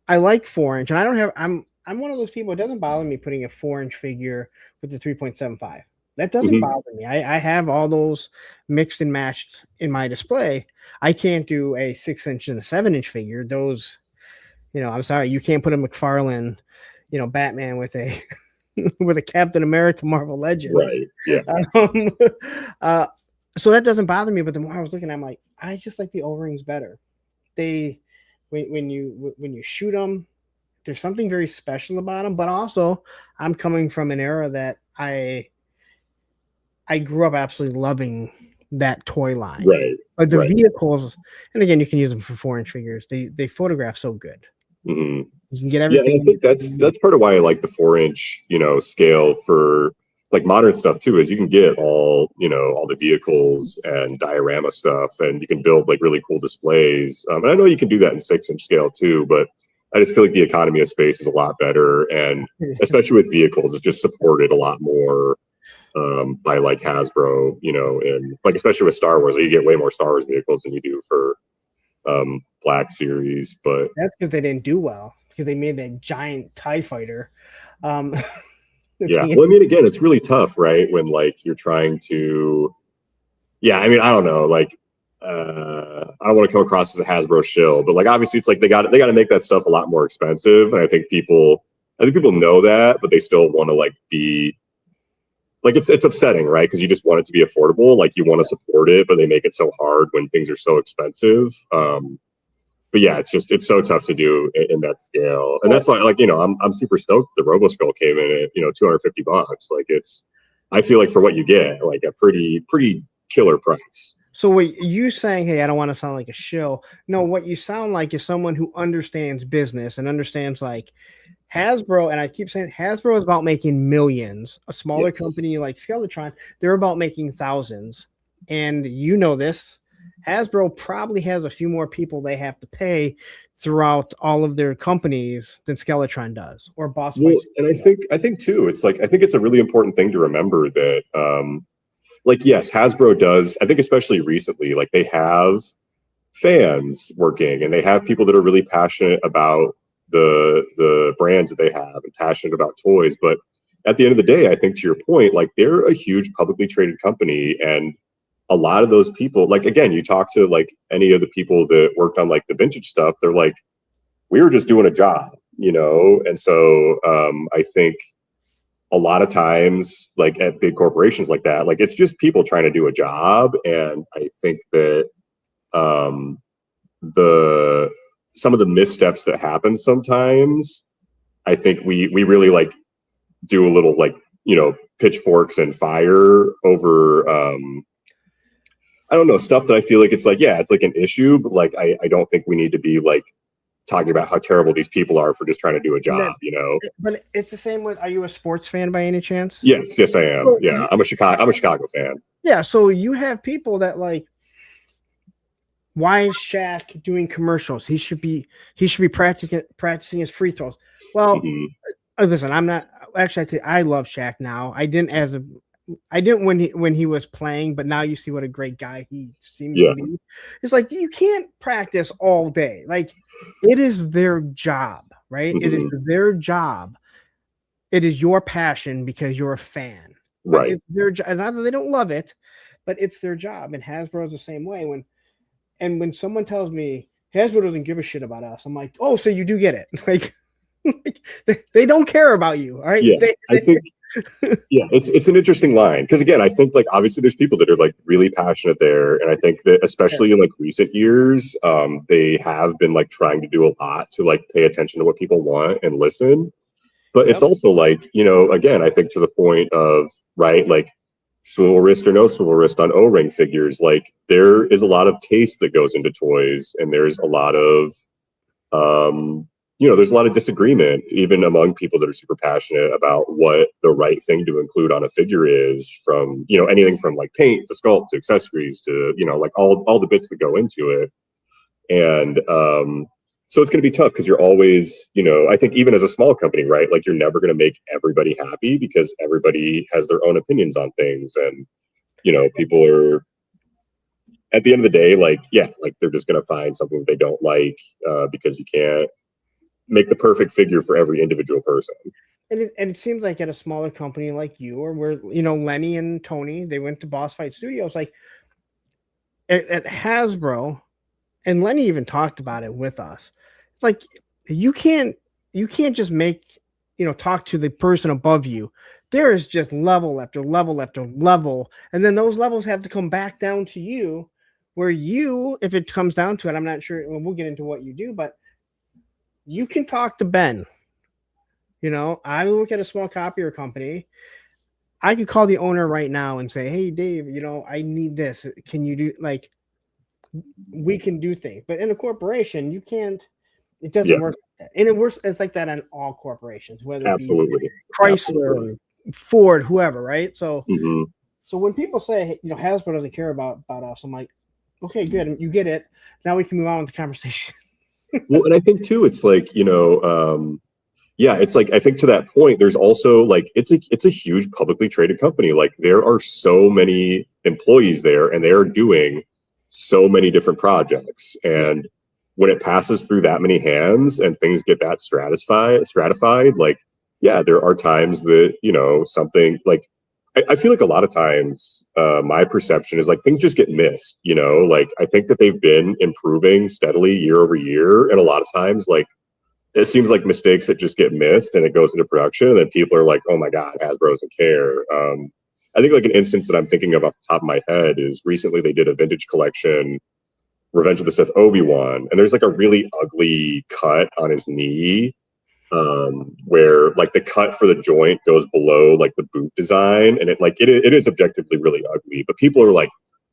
I like 4-inch, and I don't have. I'm one of those people. It doesn't bother me putting a 4-inch figure with the 3.75. That doesn't bother me. I have all those mixed and matched in my display. I can't do a 6-inch and a 7-inch figure. Those. I'm sorry, you can't put a McFarlane, Batman with a with a Captain America Marvel Legends. Right. Yeah. So that doesn't bother me. But the more I was looking, I'm like, I just like the O-rings better. When you shoot them, there's something very special about them. But also, I'm coming from an era that I grew up absolutely loving that toy line. Right. But the vehicles, and again, you can use them for 4-inch figures. They photograph so good. Mm-hmm. You can get everything. Yeah, I think that's part of why I like the 4-inch, scale for like modern stuff too, is you can get all the vehicles and diorama stuff, and you can build like really cool displays. And I know you can do that in 6-inch scale too, but I just feel like the economy of space is a lot better, and especially with vehicles, it's just supported a lot more by like Hasbro, and like especially with Star Wars, you get way more Star Wars vehicles than you do for Black Series. But that's because they didn't do well, because they made that giant TIE fighter. Yeah, well, I mean, again, it's really tough, right? When like you're trying to, yeah, I mean, I don't know, like I don't want to come across as a Hasbro shill, but like obviously it's like they got to make that stuff a lot more expensive, and I think people know that, but they still want to like be like, it's upsetting, right? Because you just want it to be affordable, like you want to support it, but they make it so hard when things are so expensive. But yeah, it's so tough to do in that scale, and that's why, like, I'm super stoked the Robo Skull came in at $250. Like, I feel like for what you get, like a pretty killer price. So what you saying, hey, I don't want to sound like a shill. No, what you sound like is someone who understands business and understands like Hasbro, and I keep saying Hasbro is about making millions. A smaller company like Skeletron, they're about making thousands. And this, Hasbro probably has a few more people they have to pay throughout all of their companies than Skeletron does, or Boss Fight. And I think too, it's like, I think it's a really important thing to remember that, like, yes, Hasbro does, I think especially recently, like they have fans working, and they have people that are really passionate about the brands that they have and passionate about toys. But at the end of the day, I think to your point, like they're a huge publicly traded company, and a lot of those people, like, again, you talk to like any of the people that worked on like the vintage stuff, they're like, we were just doing a job. you know? And so I think a lot of times, like at big corporations like that, like it's just people trying to do a job. And I think that the some of the missteps that happen sometimes, I think we really like do a little like, you know, pitchforks and fire over I don't know, stuff that I feel like it's like, yeah, it's like an issue, but like I don't think we need to be like talking about how terrible these people are for just trying to do a job, you know. But it's the same with, are you a sports fan by any chance? Yes, I am. Yeah, I'm a Chicago fan. Yeah, so you have people that like, why is Shaq doing commercials? He should be practicing his free throws. Well, listen, I'm not actually. I love Shaq now. I didn't when he was playing, but now you see what a great guy he seems to be. It's like you can't practice all day. Like it is their job, right? It is their job. It is your passion because you're a fan, right? It's their job. Not that they don't love it, but it's their job. And Hasbro's the same way. When someone tells me Hasbro doesn't give a shit about us, I'm like, oh, so you do get it. Like they don't care about you. All right. Yeah, I think yeah, it's an interesting line. Because again, I think like obviously there's people that are like really passionate there. And I think that especially in like recent years, they have been like trying to do a lot to like pay attention to what people want and listen. But it's also like, you know, again, I think to the point of, right, like swivel wrist or no swivel wrist on O-ring figures, like there is a lot of taste that goes into toys, and there's a lot of you know, there's a lot of disagreement even among people that are super passionate about what the right thing to include on a figure is, from, you know, anything from like paint to sculpt to accessories to, you know, like all the bits that go into it. And so it's going to be tough because you're always, you know, I think even as a small company, right, like you're never going to make everybody happy because everybody has their own opinions on things. And, you know, people are, at the end of the day, like, yeah, like they're just going to find something that they don't like because you can't make the perfect figure for every individual person. And it seems like at a smaller company like you, or where, you know, Lenny and Tony, they went to Boss Fight Studios, like at Hasbro, and Lenny even talked about it with us. It's like you can't just make, you know, talk to the person above you. There is just level after level after level, and then those levels have to come back down to you, where you, if it comes down to it, I'm not sure. We'll get into what you do, but you can talk to Ben. You know, I look at a small copier company. I could call the owner right now and say, "Hey, Dave, you know, I need this. Can you do, like, we can do things." But in a corporation, you can't. It doesn't work like that. And it works. It's like that on all corporations, whether it be Chrysler, Ford, whoever, right? So, so when people say, hey, you know, Hasbro doesn't care about us, I'm like, okay, good, you get it. Now we can move on with the conversation. Well, and I think too, it's like, you know, yeah, it's like, I think to that point, there's also like, it's a huge publicly traded company. Like there are so many employees there, and they are doing so many different projects. And when it passes through that many hands and things get that stratified, like, yeah, there are times that, you know, something like, I feel like a lot of times my perception is like things just get missed, you know, like I think that they've been improving steadily year over year. And a lot of times, like, it seems like mistakes that just get missed and it goes into production, and then people are like, oh my God, Hasbro doesn't care. I think like an instance that I'm thinking of off the top of my head is recently they did a vintage collection, Revenge of the Sith Obi-Wan, and there's like a really ugly cut on his knee, where like the cut for the joint goes below like the boot design, and it is objectively really ugly, but people are like,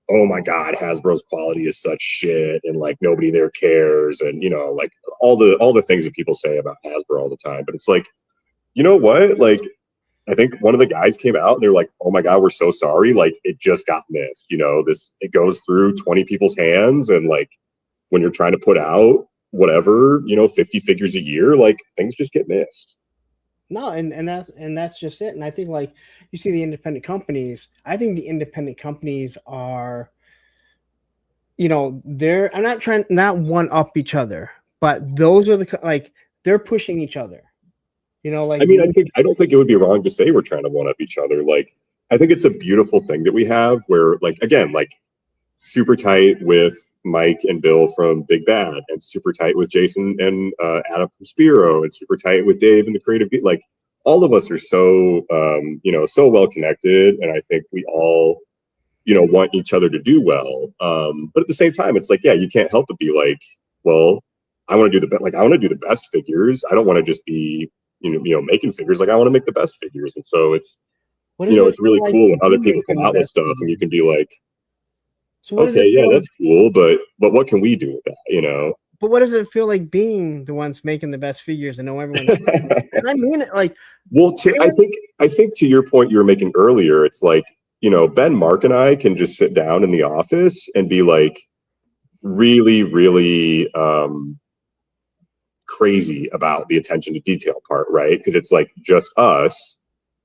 oh my God, Hasbro's quality is such shit, and like nobody there cares, and you know, like all the things that people say about Hasbro all the time. But it's like, you know what, like I think one of the guys came out and they're like, oh my God, we're so sorry, like it just got missed, you know, it goes through 20 people's hands, and like when you're trying to put out whatever, you know, 50 figures a year, like things just get missed. No, and that's just it. And I think like you see the independent companies, I think the independent companies are, you know, I'm not trying not one up each other, but those are like they're pushing each other. You know, like, I mean, I don't think it would be wrong to say we're trying to one up each other. Like, I think it's a beautiful thing that we have where, like, again, like super tight with Mike and Bill from Big Bad, and super tight with Jason and Adam from Spiro, and super tight with Dave and the Creative Beat. Like all of us are so so well connected, and I think we all want each other to do well. But at the same time, it's like, yeah, you can't help but be like, well, I want to do the best figures. I don't want to just be making figures. Like I want to make the best figures, and so it's it's really cool when other people come out with stuff and you can be like, so okay, yeah, that's cool, but what can we do with that, But what does it feel like being the ones making the best figures and know everyone? And I mean it, like, well, I think to your point you were making earlier, it's like, Ben, Mark, and I can just sit down in the office and be like really, really crazy about the attention to detail part, right? Because it's like just us.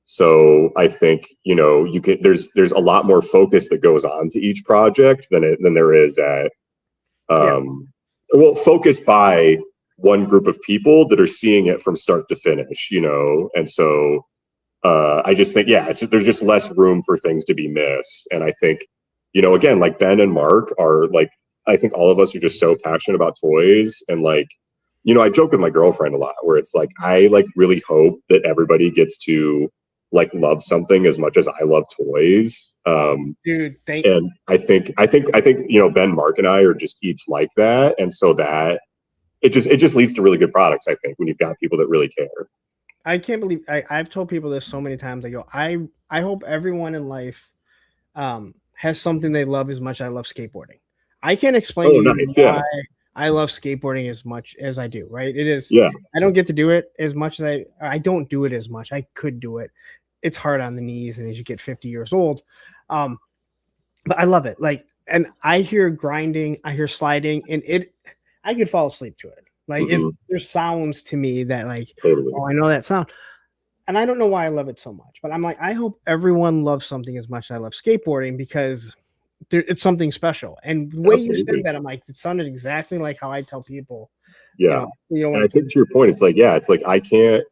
So I think you can. There's a lot more focus that goes on to each project than there is at focused by one group of people that are seeing it from start to finish, and so I just think there's just less room for things to be missed, and I think again, like Ben and Mark are like, I think all of us are just so passionate about toys, and like I joke with my girlfriend a lot where it's like I like really hope that everybody gets to like love something as much as I love toys. Dude, and I think Ben, Mark, and I are just each like that, and so that it just leads to really good products. I think when you've got people that really care. I can't believe I've told people this so many times. I go, I hope everyone in life has something they love as much as I love skateboarding. I can't explain why I love skateboarding as much as I do, right? It is, I don't get to do it as much as I don't do it as much. I could do it. It's hard on the knees, and as you get 50 years old, but I love it. Like, and I hear grinding, I hear sliding, and I could fall asleep to it. Like there's sounds to me that like, oh, I know that sound. And I don't know why I love it so much, but I'm like, I hope everyone loves something as much as I love skateboarding, because it's something special. And the way you said that, I'm like, it sounded exactly like how I tell people. Yeah. And I think to your point, it's like, it's like, I can't,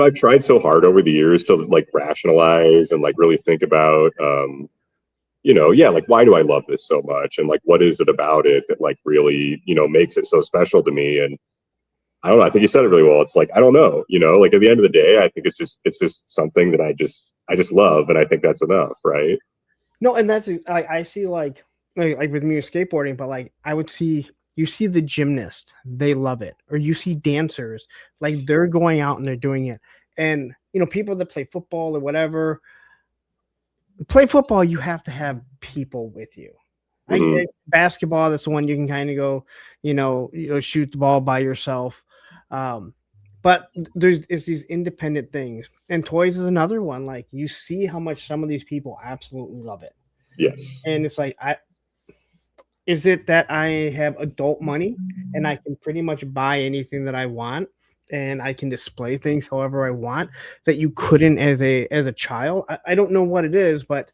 I've tried so hard over the years to like rationalize and like really think about, like, why do I love this so much? And like, what is it about it that like really, makes it so special to me? And I don't know. I think you said it really well. It's like, I don't know, like at the end of the day, I think it's just something that I just love. And I think that's enough. Right. No. And that's like, I see like with me with skateboarding, but like you see the gymnast, they love it. Or you see dancers, like they're going out and they're doing it. And, people that play football or whatever, play football, you have to have people with you. Like basketball, that's the one you can kind of go, shoot the ball by yourself. But it's these independent things, and toys is another one. Like you see how much some of these people absolutely love it. Yes. And it's like, is it that I have adult money and I can pretty much buy anything that I want, and I can display things however I want that you couldn't as a child? I don't know what it is, but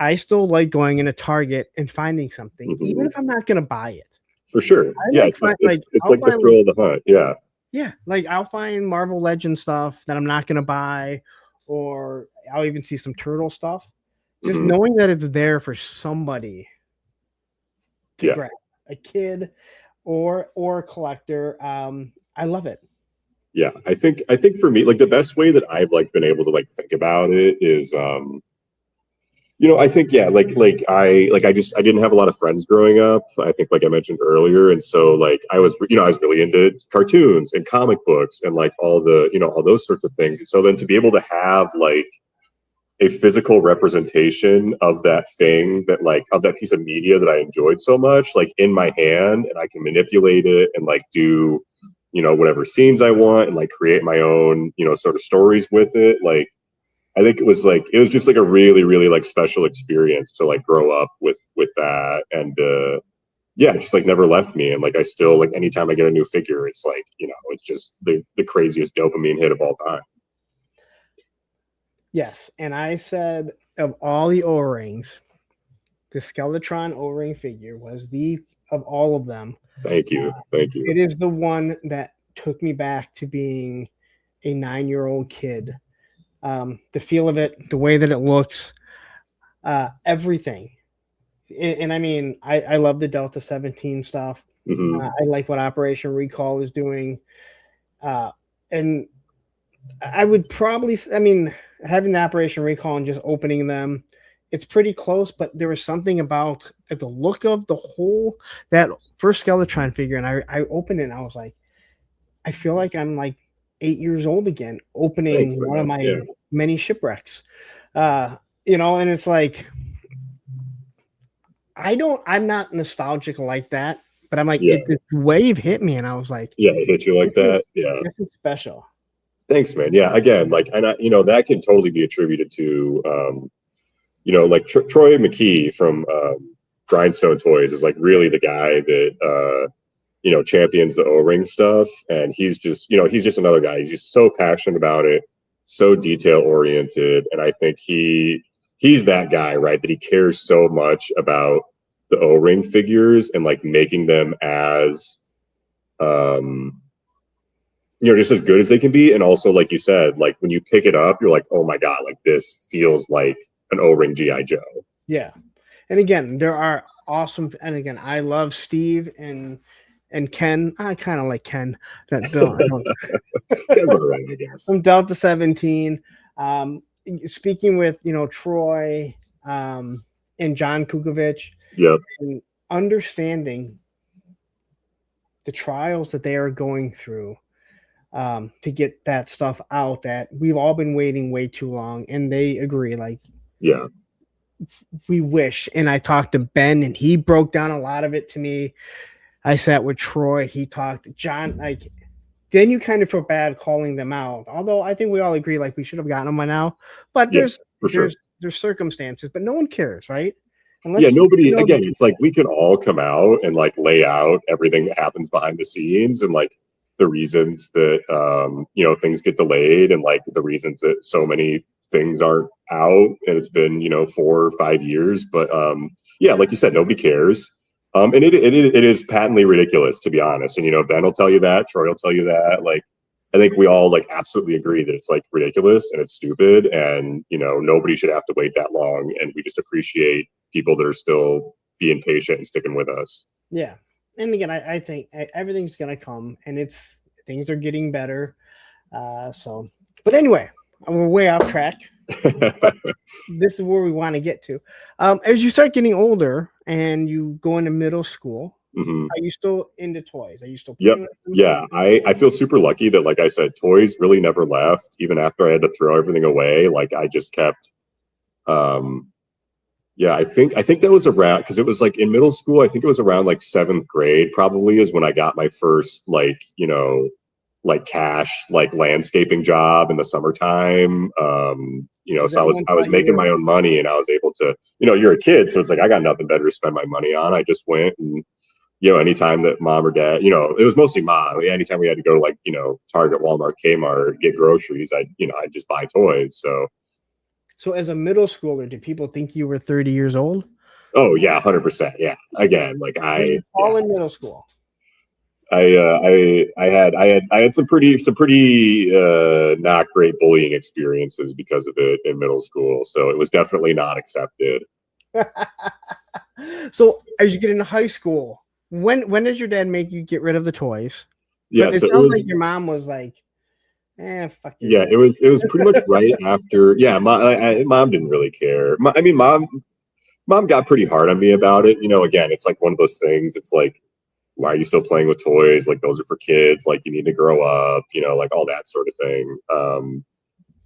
I still like going in a Target and finding something, even if I'm not going to buy it. For sure. It's like the thrill of the hunt. Yeah. Yeah. Like I'll find Marvel Legends stuff that I'm not going to buy, or I'll even see some Turtle stuff. Just knowing that it's there for somebody to grab, a kid or a collector. I love it. Yeah. I think for me, like the best way that I've like been able to like think about it is, I think, I didn't have a lot of friends growing up. I think, like I mentioned earlier. And so like, I was really into cartoons and comic books and like all the, all those sorts of things. And so then to be able to have like a physical representation of that thing that like, of that piece of media that I enjoyed so much, like in my hand, and I can manipulate it and like do, whatever scenes I want and like create my own, sort of stories with it. Like, I think it was just like a really, really like special experience to like grow up with that. And it just like never left me. And like, I still like, anytime I get a new figure, it's like, it's just the craziest dopamine hit of all time. Yes. And I said, of all the O-rings, the Skeletron O-ring figure was of all of them. Thank you. It is the one that took me back to being a 9-year-old kid. The feel of it, the way that it looks, everything. And I mean, I love the Delta 17 stuff. Hmm. I like what Operation Recall is doing. And I would probably, I mean, having the Operation Recall and just opening them, it's pretty close. But there was something about the look of the whole that first Skeletron figure, and I opened it, and I was like, I feel like I'm like 8 years old again, Thanks, opening one of man. my Yeah. many shipwrecks. And it's like I'm not nostalgic like that, but I'm like, Yeah. this wave hit me, and I was like, Yeah, it hit you like that. Yeah. this is special. Thanks, man. Yeah, again, like, and that can totally be attributed to, like Troy McKee from Grindstone Toys is like really the guy that, champions the O-ring stuff. And he's just another guy. He's just so passionate about it, so detail oriented. And I think he's that guy, right? That he cares so much about the O-ring figures and like making them as, just as good as they can be. And also, like you said, like when you pick it up, you're like, oh my God, like this feels like an O-ring G.I. Joe. Yeah. And again, there are awesome, and again, I love Steve and Ken. I kind of like Ken. Ken's all right, I guess. From Delta 17. Speaking with, Troy and John Kukovic. Yep. And understanding the trials that they are going through to get that stuff out that we've all been waiting way too long. And they agree, like, yeah, we wish. And I talked to Ben, and he broke down a lot of it to me. I sat with Troy. He talked to John. Like, then you kind of feel bad calling them out. Although I think we all agree, like, we should have gotten them by now. But there's circumstances, but no one cares, right? Unless nobody. Again, it's like we can all come out and like lay out everything that happens behind the scenes and like the reasons that things get delayed and like the reasons that so many things aren't out, and it's been 4 or 5 years. But like you said, nobody cares. And it is patently ridiculous, to be honest. And Ben will tell you that, Troy will tell you that. Like, I think we all like absolutely agree that it's like ridiculous and it's stupid, and nobody should have to wait that long. And we just appreciate people that are still being patient and sticking with us. Yeah, and again, I think everything's gonna come, and things are getting better. But anyway, we're way off track. This is where we want to get to. As you start getting older and you go into middle school, mm-hmm. Are you still into toys? Are you still playing? Yep. Yeah, I feel super lucky that, like I said, toys really never left. Even after I had to throw everything away, like I just kept. I think that was around, because it was like in middle school. I think it was around like 7th grade, probably, is when I got my first like cash like landscaping job in the summertime. So I was making my own money, and I was able to, you're a kid, so it's like I got nothing better to spend my money on. I just went and anytime that mom or dad, it was mostly mom. Anytime we had to go to like Target, Walmart, Kmart, get groceries, I'd just buy toys. So as a middle schooler, did people think you were 30 years old? Oh yeah, 100%. Yeah. Again, like all in middle school. I had some pretty not great bullying experiences because of it in middle school. So it was definitely not accepted. So as you get into high school, when does your dad make you get rid of the toys? Yeah, it sounds like your mom was like, fuck you. Yeah, it was pretty much right after. Yeah, mom didn't really care. Mom got pretty hard on me about it. Again, it's like one of those things. It's like, why are you still playing with toys? Like, those are for kids. Like, you need to grow up. Like all that sort of thing.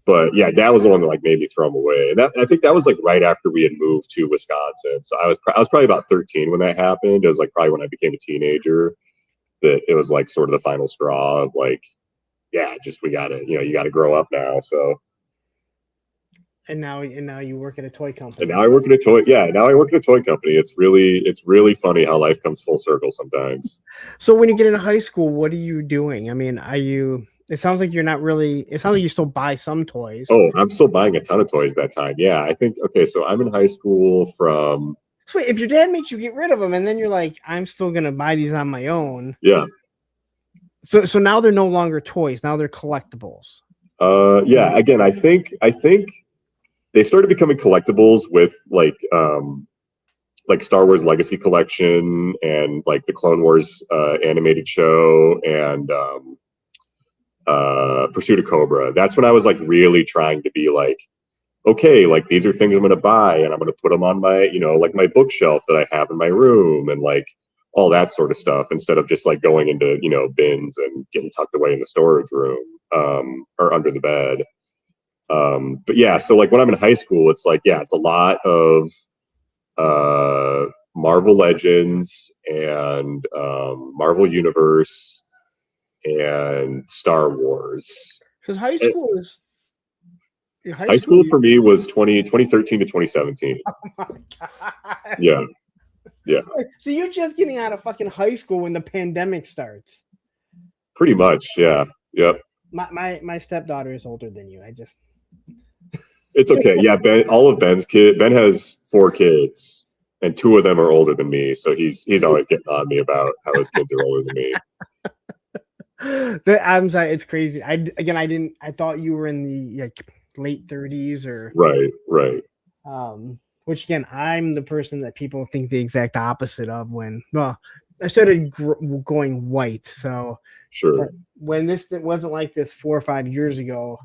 But yeah, Dad was the one that like made me throw them away. And I think that was like right after we had moved to Wisconsin. So I was probably about 13 when that happened. It was like probably when I became a teenager that it was like sort of the final straw of like, yeah, just we gotta, you gotta grow up now. So. And now you work at a toy company. And now I work at a toy. Yeah, now I work at a toy company. It's really funny how life comes full circle sometimes. So when you get into high school, what are you doing? I mean, it sounds like you're not really. It sounds like you still buy some toys. Oh, I'm still buying a ton of toys that time. Yeah, I think. Okay, so I'm in high school from. So if your dad makes you get rid of them, and then you're like, I'm still gonna buy these on my own. Yeah. So now they're no longer toys. Now they're collectibles. Yeah. Again, I think they started becoming collectibles with like like Star Wars Legacy Collection and like the Clone Wars animated show and Pursuit of Cobra. That's when I was like really trying to be like, okay, like these are things I'm going to buy and I'm going to put them on my, like my bookshelf that I have in my room and like all that sort of stuff instead of just like going into, bins and getting tucked away in the storage room or under the bed. But yeah, so like when I'm in high school, it's like, yeah, it's a lot of Marvel Legends and Marvel Universe and Star Wars. Because high school is high school for me was 2013 to 2017. Oh my God. Yeah. So you're just getting out of fucking high school when the pandemic starts. Pretty much, yeah. Yep. My stepdaughter is older than you. It's okay. Yeah, all of Ben's kids. Ben has 4 kids, and 2 of them are older than me. So he's always getting on me about how his kids are older than me. I'm sorry, it's crazy. I thought you were in the like late 30s or right. Which again, I'm the person that people think the exact opposite of when. Well, I started going white. So sure. When it wasn't like this 4 or 5 years ago,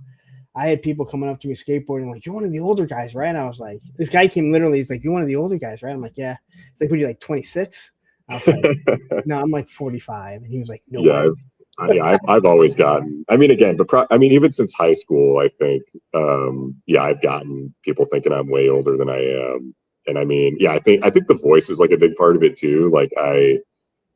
I had people coming up to me skateboarding like, "You're one of the older guys, right?" And I was like, "This guy came literally. He's like, you're one of the older guys, right?" I'm like, "Yeah." It's like, "What are you like 26?" I was like, "No, I'm like 45." And he was like, "No." Yeah. I've always gotten, I mean, again, even since high school, I think, I've gotten people thinking I'm way older than I am. And I mean, yeah, I think the voice is like a big part of it too. Like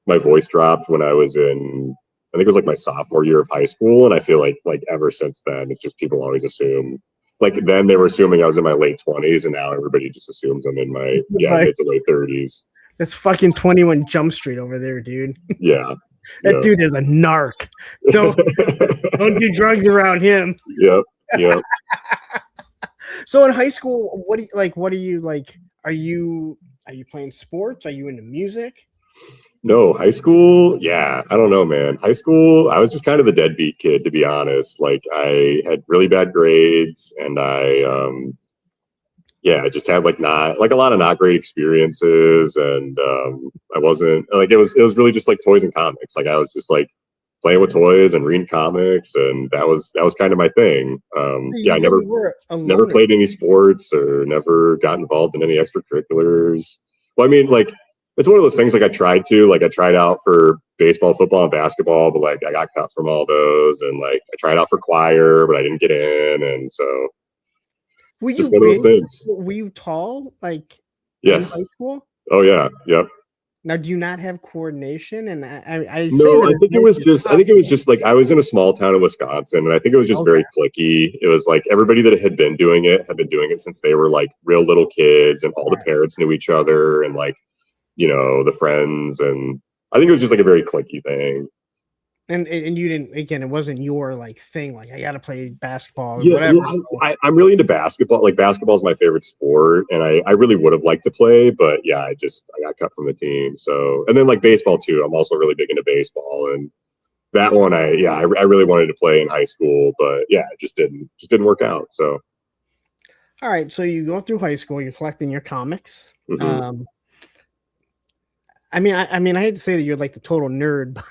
my voice dropped when I was in, I think it was like my sophomore year of high school. And I feel like ever since then, it's just people always assume, like then they were assuming I was in my late 20s and now everybody just assumes I'm in my mid to late 30s. That's fucking 21 Jump Street over there, dude. Yeah. That dude is a narc. Don't do drugs around him. Yep. So in high school, what are you like? Are you playing sports? Are you into music? No, high school, yeah, I don't know, man. High school, I was just kind of a deadbeat kid, to be honest. Like I had really bad grades and I just had a lot of not great experiences, and I wasn't like it was really just like toys and comics. Like I was just like playing with toys and reading comics, and that was kind of my thing. I never played any sports or never got involved in any extracurriculars. Well, I mean, like it's one of those things. Like I tried out for baseball, football, and basketball, but like I got cut from all those, and like I tried out for choir, but I didn't get in, and so. Were you one of those things. Were you tall? Like yes. in high school? Oh yeah. Yep. Now, do you not have coordination? And I think it was just like I was in a small town in Wisconsin, and I think it was just very cliquey. It was like everybody that had been doing it since they were like real little kids, and all the parents knew each other, and like the friends, and I think it was just like a very cliquey thing. And you didn't, again, it wasn't your like thing. Like I got to play basketball or whatever. I'm really into basketball. Like basketball is my favorite sport. And I really would have liked to play, but yeah, I got cut from the team. So, and then like baseball too. I'm also really big into baseball, and that one, I really wanted to play in high school, but yeah, it just didn't work out. So. All right. So you go through high school, you're collecting your comics. Mm-hmm. I mean, I hate to say that you're like the total nerd, but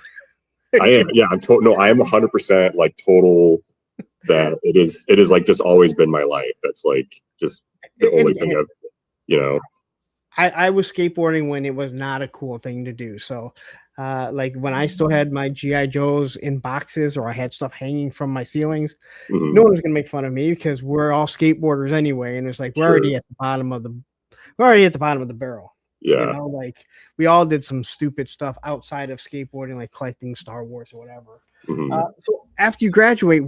I am. Yeah, I am 100% like total. That it is like just always been my life. That's like just the only thing I've. I was skateboarding when it was not a cool thing to do. So, like when I still had my GI Joes in boxes, or I had stuff hanging from my ceilings, no one was gonna make fun of me because we're all skateboarders anyway, and it's like we're already at the bottom of the barrel. Yeah. Like we all did some stupid stuff outside of skateboarding, like collecting Star Wars or whatever. So after you graduate,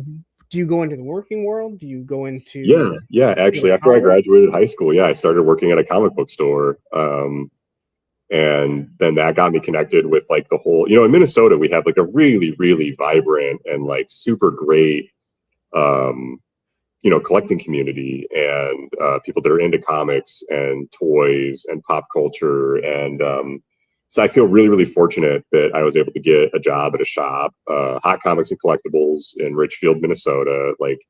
do you go into the working world? Do you go into Yeah. Actually, after I graduated high school, I started working at a comic book store. And then that got me connected with like the whole, in Minnesota, we have like a really, really vibrant and like super great collecting community, and people that are into comics and toys and pop culture. And so I feel really, really fortunate that I was able to get a job at a shop, Hot Comics and Collectibles in Richfield, Minnesota, like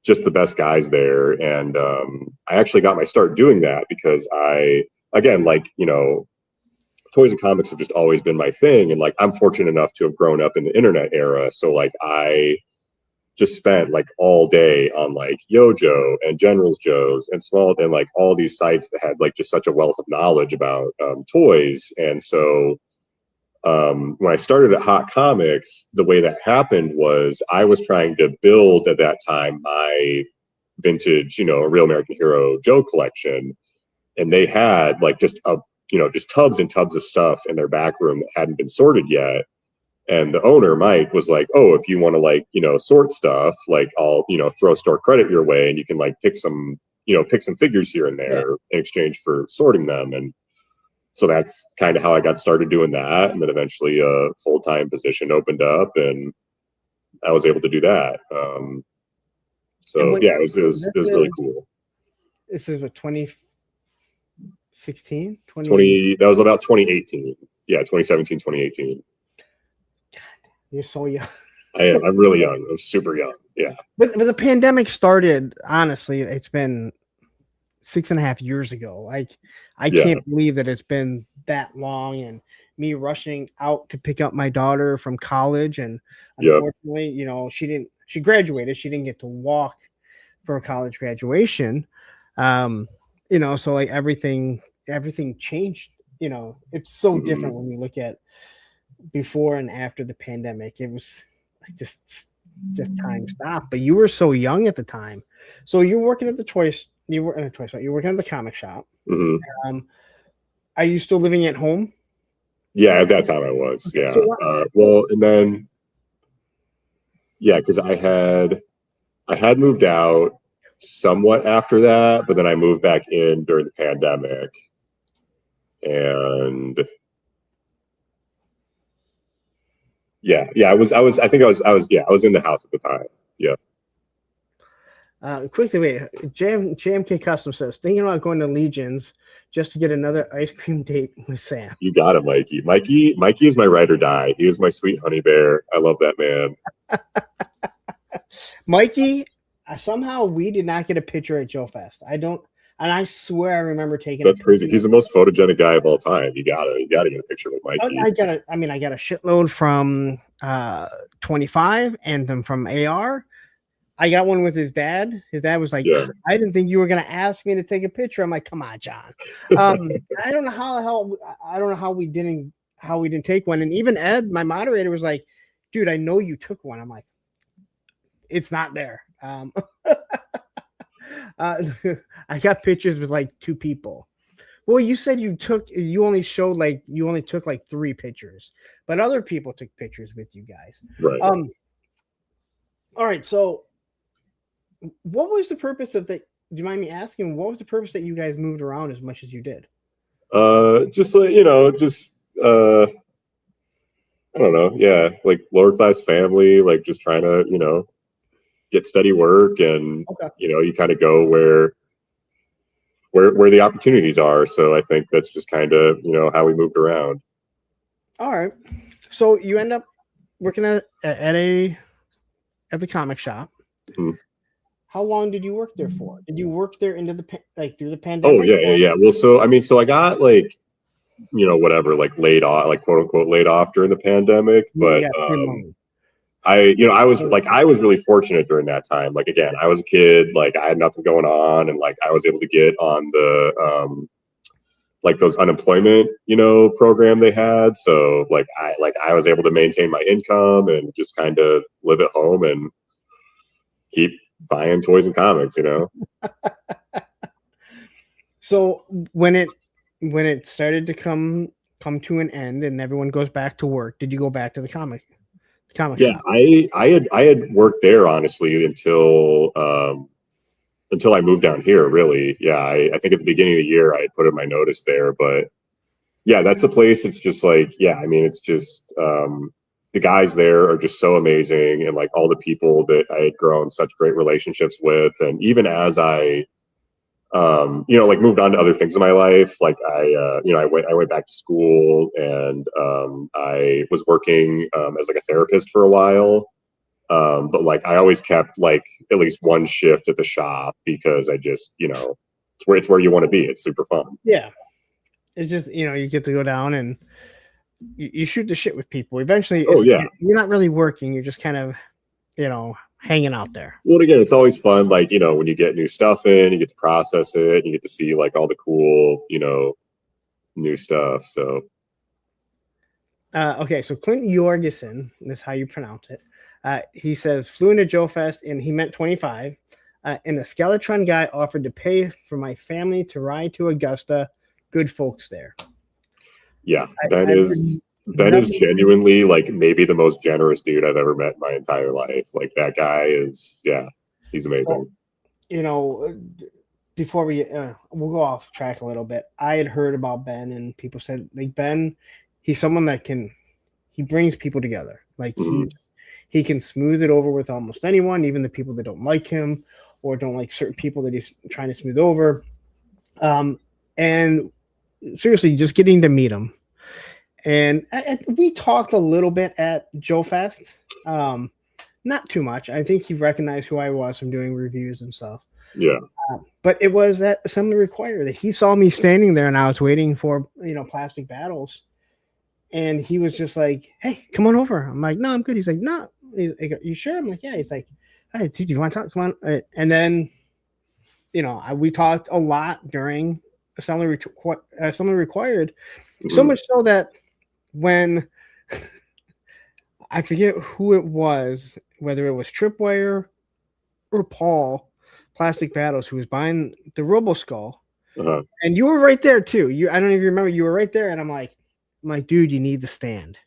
just the best guys there. And I actually got my start doing that because I again, like, toys and comics have just always been my thing. And like, I'm fortunate enough to have grown up in the internet era. So like, I just spent like all day on like Yojo and General's Joe's and small and like all these sites that had like just such a wealth of knowledge about toys. And so when I started at Hot Comics, the way that happened was I was trying to build at that time my vintage, a Real American Hero Joe collection. And they had like just tubs and tubs of stuff in their back room that hadn't been sorted yet. And the owner, Mike, was like, oh, if you want to like, sort stuff, like I'll, throw store credit your way and you can like pick some figures here and there in exchange for sorting them. And so that's kind of how I got started doing that. And then eventually a full-time position opened up and I was able to do that. It was really cool. This is what, 2016? That was about 2018. Yeah, 2017, 2018. God, you're so young. I am. I'm really young. I'm super young. Yeah. But the pandemic started, honestly, it's been 6.5 years ago. Like, I can't believe that it's been that long, and me rushing out to pick up my daughter from college. And unfortunately, she graduated. She didn't get to walk for a college graduation. So like everything changed. It's so different when we look at before and after the pandemic. It was like just time stopped. But you were so young at the time. So you're working at the toys. You were in a toy shop. You're working at the comic shop. Mm-hmm. Are you still living at home? Yeah, at that time I was. Okay. Yeah. So and then because I had moved out somewhat after that, but then I moved back in during the pandemic, and I was in the house at the time. Yeah. Quickly, wait. JMK Custom says, thinking about going to Legion's just to get another ice cream date with Sam. You got it, Mikey. Mikey is my ride or die. He is my sweet honey bear. I love that man. Mikey, somehow we did not get a picture at Joe Fest. And I swear I remember taking. That's crazy. He's the most photogenic guy of all time. You gotta get a picture with Mikey. I got a shitload from 25 and then from AR. I got one with his dad. His dad was like, I didn't think you were going to ask me to take a picture. I'm like, come on, John. I don't know how we didn't take one. And even Ed, my moderator, was like, dude, I know you took one. I'm like, it's not there. I got pictures with like 2 people. Well, you said you only took like 3 pictures, but other people took pictures with you guys. Right. All right. So what was the purpose of that? Do you mind me asking? What was the purpose that you guys moved around as much as you did? Just like, I don't know. Yeah. Like lower class family, like just trying to, get steady work and, you kind of go where the opportunities are. So I think that's just kind of, how we moved around. All right. So you end up working at the comic shop. Mm-hmm. How long did you work there for? Did you work there into through the pandemic? Oh yeah. Well, so I got like, laid off, like quote unquote laid off during the pandemic. But I was really fortunate during that time. Like, again, I was a kid, like I had nothing going on, and like I was able to get on the like those unemployment, program they had. So I was able to maintain my income and just kind of live at home and keep buying toys and comics, So when it started to come to an end and everyone goes back to work, did you go back to the comic shop? I had worked there honestly until I moved down here, really. I think at the beginning of the year I had put in my notice there, but that's a place. It's just like, it's just the guys there are just so amazing, and like all the people that I had grown such great relationships with. And even as I moved on to other things in my life, like I went back to school, and I was working as like a therapist for a while. But like I always kept like at least one shift at the shop because I just, it's where you want to be. It's super fun. Yeah. it's just, you get to go down and you shoot the shit with people. Eventually, Oh yeah. you're not really working. You're just kind of, hanging out there. Well, again, it's always fun. Like, when you get new stuff in, you get to process it, you get to see like all the cool, new stuff. So, Okay, so Clint Jorgensen, that's how you pronounce it. He says flew into Joe Fest and he meant 25. And the Skeletron guy offered to pay for my family to ride to Augusta. Good folks there. yeah, Ben is genuinely like maybe the most generous dude I've ever met in my entire life. Like that guy is, he's amazing. So, before we'll go off track a little bit. I had heard about Ben and people said like Ben, he's someone that he brings people together. Like he can smooth it over with almost anyone, even the people that don't like him or don't like certain people that he's trying to smooth over. And seriously, just getting to meet him. And we talked a little bit at Joe Fest. Not too much. I think he recognized who I was from doing reviews and stuff. Yeah. But it was at Assembly Required that he saw me standing there and I was waiting for, Plastic Battles. And he was just like, hey, come on over. I'm like, no, I'm good. He's like, no. He's like, you sure? I'm like, yeah. He's like, hey, do you want to talk? Come on. And then, we talked a lot during Assembly Required. So much so that when I forget who it was, whether it was Tripwire or Paul, Plastic Battles, who was buying the Robo Skull, and you were right there too. I don't even remember. You were right there, and I'm like, dude, you need the stand.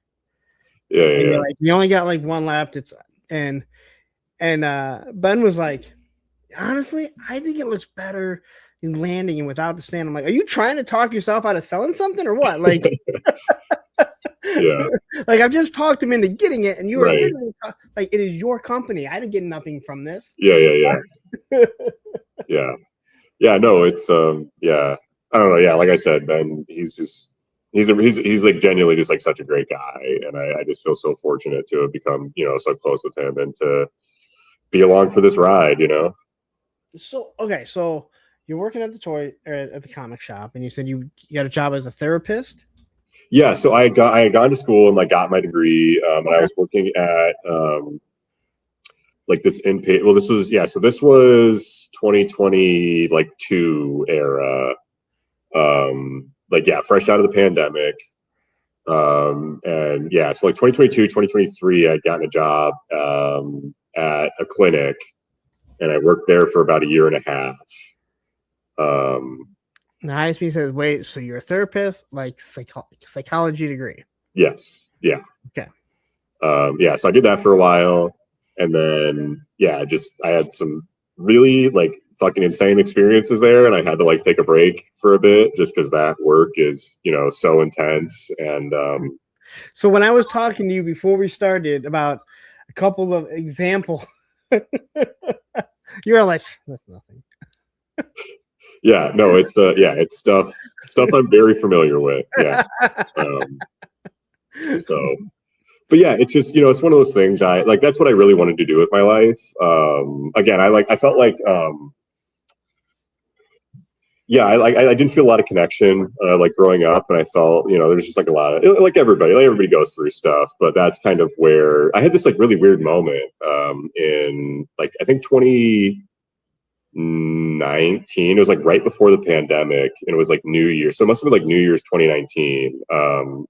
Yeah, and yeah. Like, we only got like one left. Ben was like, honestly, I think it looks better in landing and without the stand. I'm like, are you trying to talk yourself out of selling something or what? Like, yeah. Like I've just talked him into getting it, and you were Right. literally like, it is your company. I didn't get nothing from this. Yeah. Yeah. No, it's yeah. I don't know. Yeah, like I said, Ben, he's like genuinely just like such a great guy, and I just feel so fortunate to have become so close with him and to be along for this ride. So okay, so you're working at the comic shop, and you said you got a job as a therapist. Yeah, so I had gone to school and like got my degree, and I was working at like this inpatient. Well, this was 2020 like 2 era, fresh out of the pandemic, and yeah, so like 2022, 2023, I'd gotten a job at a clinic, and I worked there for about a year and a half. The ISP says, wait, so you're a therapist, like psychology degree? Yes. Yeah. Okay. Yeah, so I did that for a while, and then I had some really like fucking insane experiences there, and I had to like take a break for a bit just because that work is so intense. And so when I was talking to you before we started about a couple of examples, you were like, that's nothing. Yeah, no, it's it's stuff I'm very familiar with. Yeah. So, but yeah, it's just it's one of those things. I like that's what I really wanted to do with my life. Again, I felt like I didn't feel a lot of connection like growing up, and I felt there's just like a lot of like everybody goes through stuff, but that's kind of where I had this like really weird moment in like I think 2019. It was like right before the pandemic, and it was like New Year, so it must have been like New Year's 2019.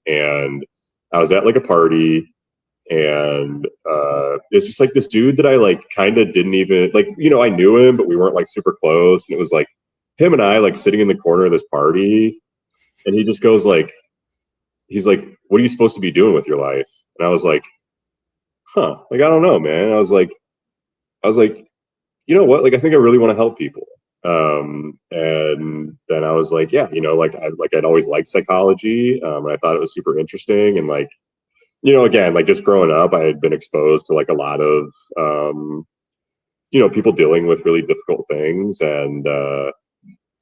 And I was at like a party, and it's just like this dude that I like kind of didn't even like I knew him, but we weren't like super close, and it was like him and I like sitting in the corner of this party, and he just goes like, he's like, what are you supposed to be doing with your life? And I was like, like I don't know, man. I was like you know what? Like, I think I really want to help people. And then I was like, yeah, I'd always liked psychology. And I thought it was super interesting. And like, again, like just growing up, I had been exposed to like a lot of, people dealing with really difficult things. And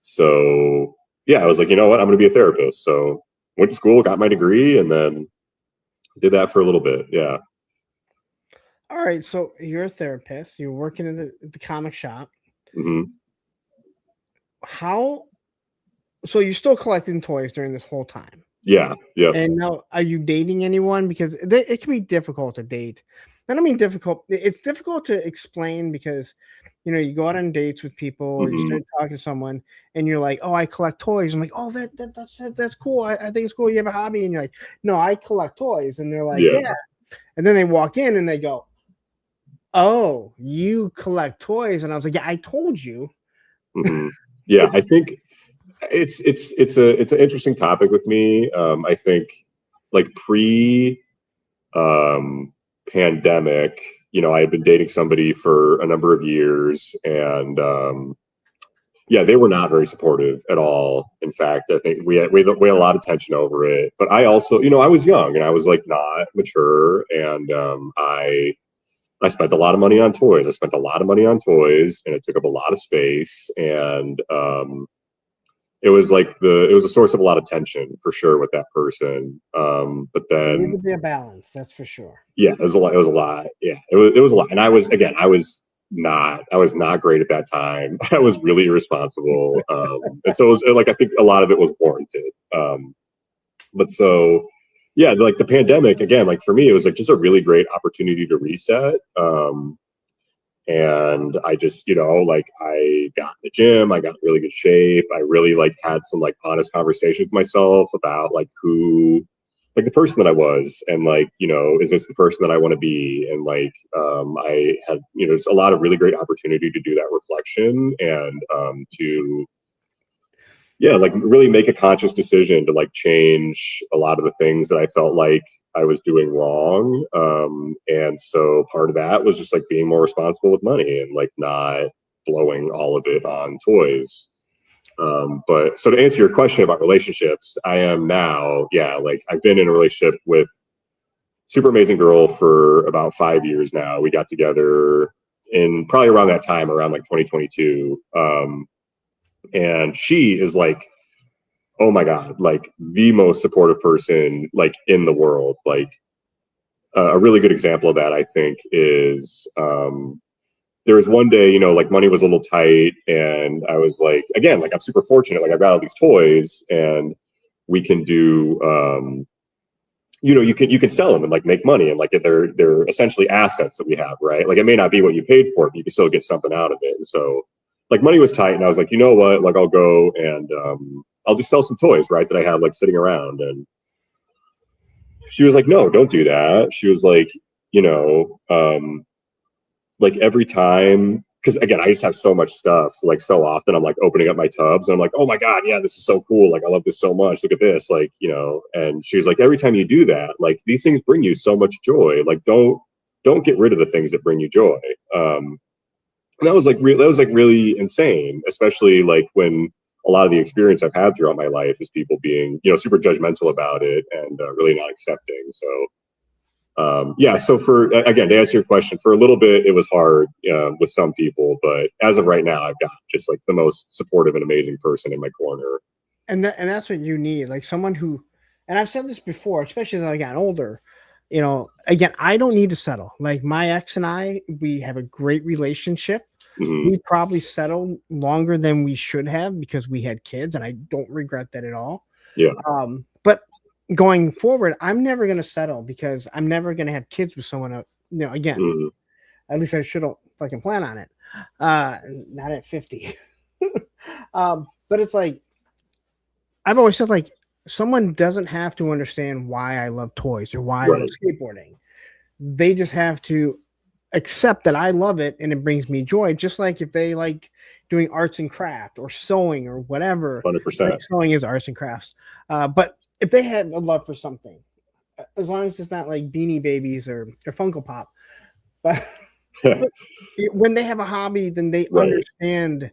so, yeah, I was like, you know what? I'm going to be a therapist. So went to school, got my degree, and then did that for a little bit. Yeah. All right, so you're a therapist. You're working in the comic shop. Mm-hmm. How So you're still collecting toys during this whole time. Yeah. Yep. And now, are you dating anyone? Because it can be difficult to date. I don't mean difficult. It's difficult to explain because, you go out on dates with people, or you start talking to someone, and you're like, "Oh, I collect toys." I'm like, "Oh, that's cool. I think it's cool. You have a hobby." And you're like, "No, I collect toys." And they're like, "Yeah." And then they walk in and they go, "Oh, you collect toys?" And I was like, "Yeah, I told you." Yeah, I think it's an interesting topic with me. I think like pandemic, I had been dating somebody for a number of years, and yeah, they were not very supportive at all. In fact, I think we had a lot of tension over it. But I also, I was young and I was like not mature, and I spent a lot of money on toys. And it took up a lot of space, and it was a source of a lot of tension for sure with that person. But There needs then, to be a balance, that's for sure. yeah, it was a lot. It was a lot. Yeah, it was a lot. And I was not great at that time. I was really irresponsible. And so it was like, I think a lot of it was warranted. But so, yeah, like the pandemic again, like for me, it was like just a really great opportunity to reset. And I just, like I got in the gym, I got in really good shape. I really like had some like honest conversations with myself about like the person that I was, and like, is this the person that I want to be? And like, I had, just a lot of really great opportunity to do that reflection, and to, yeah, like really make a conscious decision to like change a lot of the things that I felt like I was doing wrong. And so part of that was just like being more responsible with money and like not blowing all of it on toys. But so to answer your question about relationships, I am now, yeah, like I've been in a relationship with super amazing girl for about 5 years now. We got together in probably around that time, around like 2022. And she is like, oh my God, like the most supportive person like in the world. Like a really good example of that, I think, is there was one day, like money was a little tight, and I was like, again, like I'm super fortunate, like I've got all these toys, and we can do, you can sell them and like make money, and like they're essentially assets that we have, right? Like it may not be what you paid for, but you can still get something out of it. And so, like money was tight, and I was like, you know what? Like I'll go and I'll just sell some toys, right, that I have like sitting around. And she was like, no, don't do that. She was like, like every time, because again, I just have so much stuff. So like so often I'm like opening up my tubs and I'm like, oh my God, yeah, this is so cool. Like I love this so much. Look at this. Like, and she was like, every time you do that, like these things bring you so much joy. Like don't get rid of the things that bring you joy. And that was like really insane, especially like when a lot of the experience I've had throughout my life is people being, super judgmental about it and really not accepting. So, yeah. So again, to answer your question, for a little bit, it was hard with some people, but as of right now, I've got just like the most supportive and amazing person in my corner. And that's what you need, like someone who, and I've said this before, especially as I got older, again, I don't need to settle. Like my ex and I, we have a great relationship. We probably settled longer than we should have because we had kids, and I don't regret that at all. Yeah. But going forward, I'm never going to settle because I'm never going to have kids with someone, again, at least I shouldn't fucking plan on it. Not at 50. But it's like, I've always said, like, someone doesn't have to understand why I love toys or why I love skateboarding. They just have to accept that I love it and it brings me joy. Just like if they like doing arts and craft or sewing or whatever. 100%. Like sewing is arts and crafts. But if they have a love for something, as long as it's not like Beanie Babies or Funko Pop, but when they have a hobby, then they understand,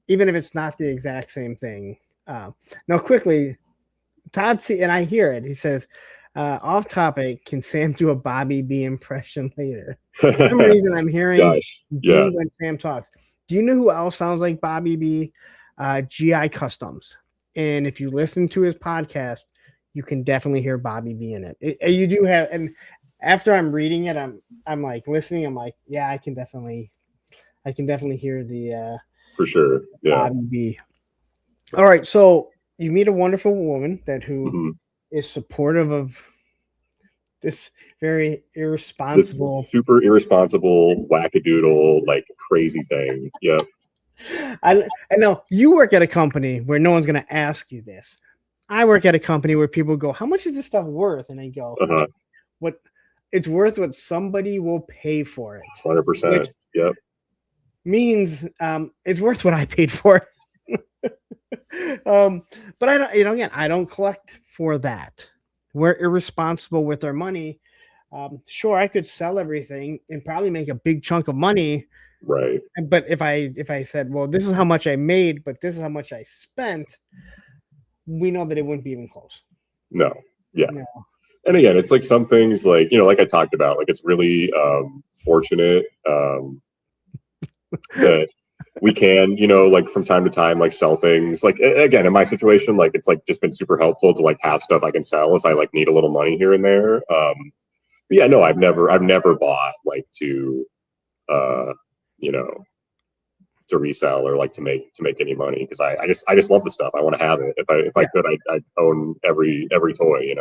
even if it's not the exact same thing. Now, quickly, Todd, and I hear it. He says, off topic, can Sam do a Bobby B impression later? For some reason, I'm hearing when Sam talks. Do you know who else sounds like Bobby B? GI Customs. And if you listen to his podcast, you can definitely hear Bobby B in it. You do have, and after I'm reading it, I'm like listening. I'm like, yeah, I can definitely hear the for sure. Yeah. Bobby B. All right, so you meet a wonderful woman who hmm is supportive of this very This irresponsible. super irresponsible, wackadoodle, like crazy thing. Yep. I know you work at a company where no one's going to ask you this. I work at a company where people go, "How much is this stuff worth?" And I go, Uh-huh. "What? It's worth what somebody will pay for it." 100%. Which Yep. means it's worth what I paid for it. But I don't, again, I don't collect for that. We're irresponsible with our money. Sure, I could sell everything and probably make a big chunk of money. Right. But if I said, well, this is how much I made, but this is how much I spent, we know that it wouldn't be even close. No. Yeah. No. And again, it's like some things like, like I talked about, like it's really fortunate that we can, like from time to time, like sell things. Like again, in my situation, like it's like just been super helpful to like have stuff I can sell if I like need a little money here and there. But yeah, no, I've never bought like to you know, to resell or like to make any money because I just love the stuff. I want to have it. If I could, I'd own every toy.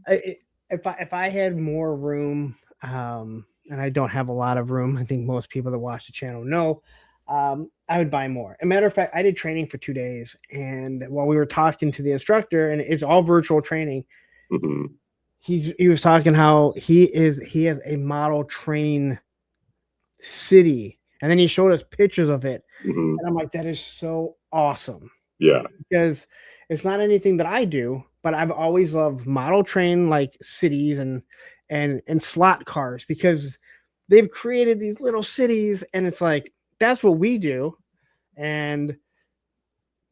If I had more room, and I don't have a lot of room, I think most people that watch the channel know, I would buy more. As a matter of fact, I did training for 2 days, and while we were talking to the instructor, and it's all virtual training, Mm-hmm. he was talking how he has a model train city, and then he showed us pictures of it, Mm-hmm. and I'm like, that is so awesome. Yeah. Because it's not anything that I do, but I've always loved model train like cities and slot cars because they've created these little cities, and it's like that's what we do, and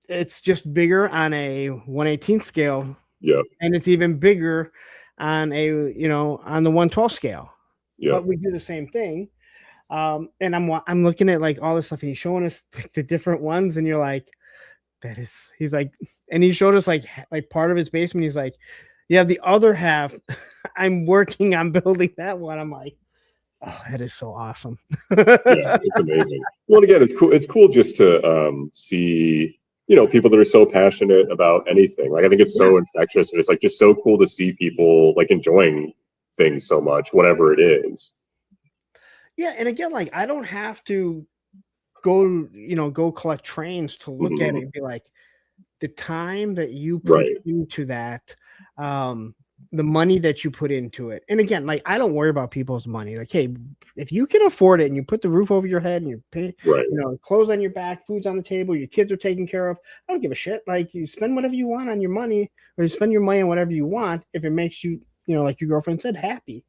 it's just bigger on a 1/18 scale. Yeah. And it's even bigger on on the 1/12 scale. Yeah. But we do the same thing. And I'm looking at like all this stuff, and he's showing us the different ones, and you're like, he's like, and he showed us like part of his basement. He's like, yeah, the other half, I'm working on building that one. I'm like, oh, that is so awesome. Yeah, it's amazing. Well, again, it's cool. It's cool just to see, people that are so passionate about anything. Like I think it's so infectious, and it's like just so cool to see people like enjoying things so much, whatever it is. Yeah, and again, like I don't have to go collect trains to look at it and be like, the time that you put into that, the money that you put into it. And again, like I don't worry about people's money. Like, hey, if you can afford it and you put the roof over your head and you pay, clothes on your back, food's on the table, your kids are taken care of, I don't give a shit. Like you spend whatever you want on your money, or you spend your money on whatever you want if it makes you, like your girlfriend said, happy.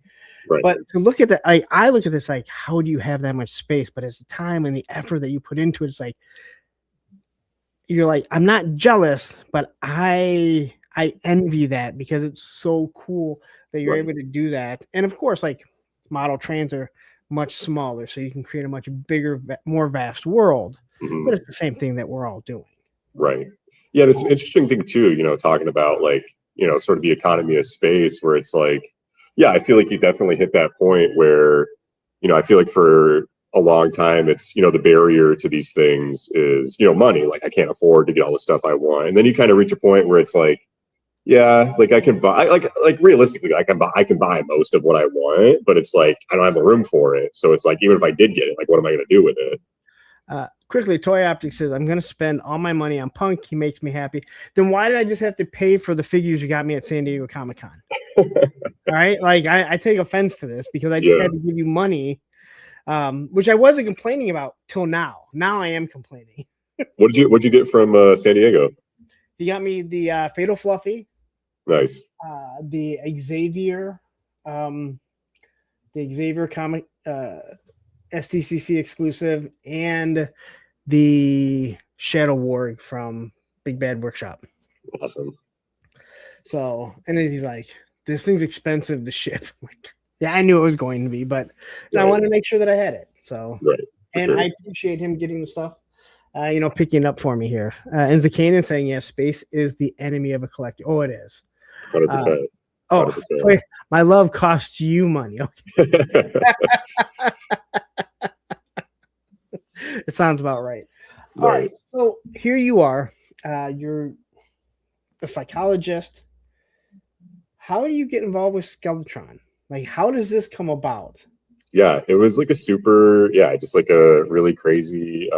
Right. But to look at that, I look at this like, how do you have that much space? But it's the time and the effort that you put into it. It's like, you're like, I'm not jealous, but I envy that because it's so cool that you're able to do that. And of course, like model trains are much smaller, so you can create a much bigger, more vast world. Mm-hmm. But it's the same thing that we're all doing. Right. Yeah, and it's an interesting thing too, talking about like, sort of the economy of space where it's like, yeah, I feel like you definitely hit that point where, I feel like for a long time it's, the barrier to these things is, money. Like I can't afford to get all the stuff I want. And then you kind of reach a point where it's like, yeah, like I can buy, like realistically, I can buy most of what I want, but it's like, I don't have the room for it. So it's like, even if I did get it, like, what am I going to do with it? Quickly, Toy Optics says, I'm going to spend all my money on Punk. He makes me happy. Then why did I just have to pay for the figures you got me at San Diego Comic-Con? All right. Like I take offense to this because I just had to give you money, which I wasn't complaining about till now. Now I am complaining. What'd you get from San Diego? He got me the Fatal Fluffy. Nice. The Xavier comic, STCC exclusive, and the Shadow Warg from Big Bad Workshop. Awesome. So, and then he's like, this thing's expensive to ship. I'm like, yeah, I knew it was going to be, but I wanted to make sure that I had it. So, and I appreciate him getting the stuff, picking it up for me here. And Zakanan saying, yes, space is the enemy of a collector. Oh, it is. 100%. Oh, wait, my love costs you money. Okay. It sounds about right. All right. So here you are. You're a psychologist. How do you get involved with Skeletron? Like, how does this come about? Yeah, it was like just like a really crazy.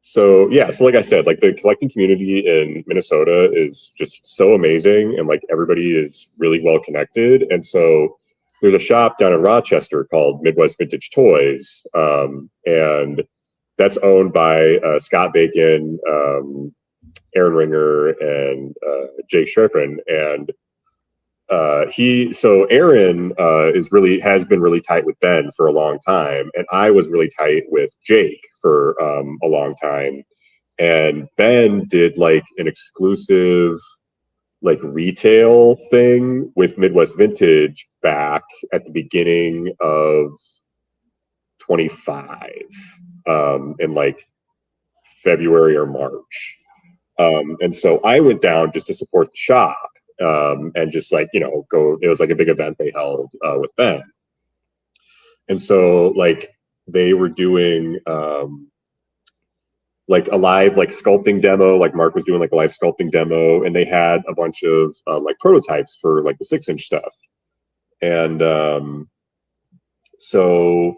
So like I said, like the collecting community in Minnesota is just so amazing, and like everybody is really well connected. And so there's a shop down in Rochester called Midwest Vintage Toys, and that's owned by Scott Bacon, Aaron Ringer, and Jake Sherpin. And Aaron has been really tight with Ben for a long time, and I was really tight with Jake for a long time. And Ben did like an exclusive like retail thing with Midwest Vintage back at the beginning of 25, in like February or March. And so I went down just to support the shop, and just like, go, it was like a big event they held with Ben. And so like they were doing like a live like sculpting demo, like Mark was doing like a live sculpting demo, and they had a bunch of like prototypes for like the 6-inch stuff. And so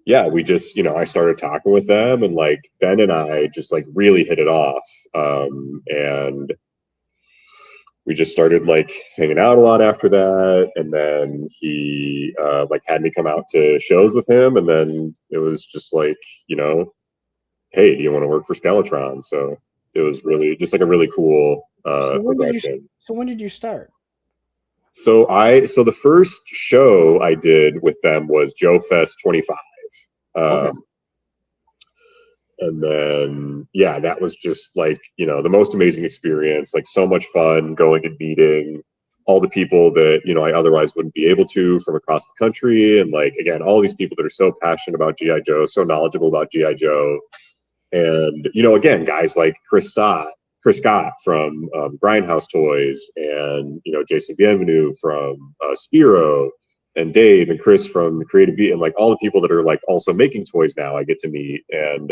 yeah, we just, I started talking with them, and like Ben and I just like really hit it off. And we just started like hanging out a lot after that. And then he like had me come out to shows with him. And then it was just like, hey, do you want to work for Skeletron? So it was really just like a really cool progression. So when did you start? So the first show I did with them was Joe Fest 25. Okay. And then, yeah, that was just like, the most amazing experience, like so much fun going and meeting all the people that, I otherwise wouldn't be able to from across the country. And like, again, all these people that are so passionate about G.I. Joe, so knowledgeable about G.I. Joe. And, again, guys like Chris Scott from Grindhouse Toys, and, Jason Bienvenu from Spiro, and Dave and Chris from Creative Beat, and like all the people that are like also making toys now I get to meet. And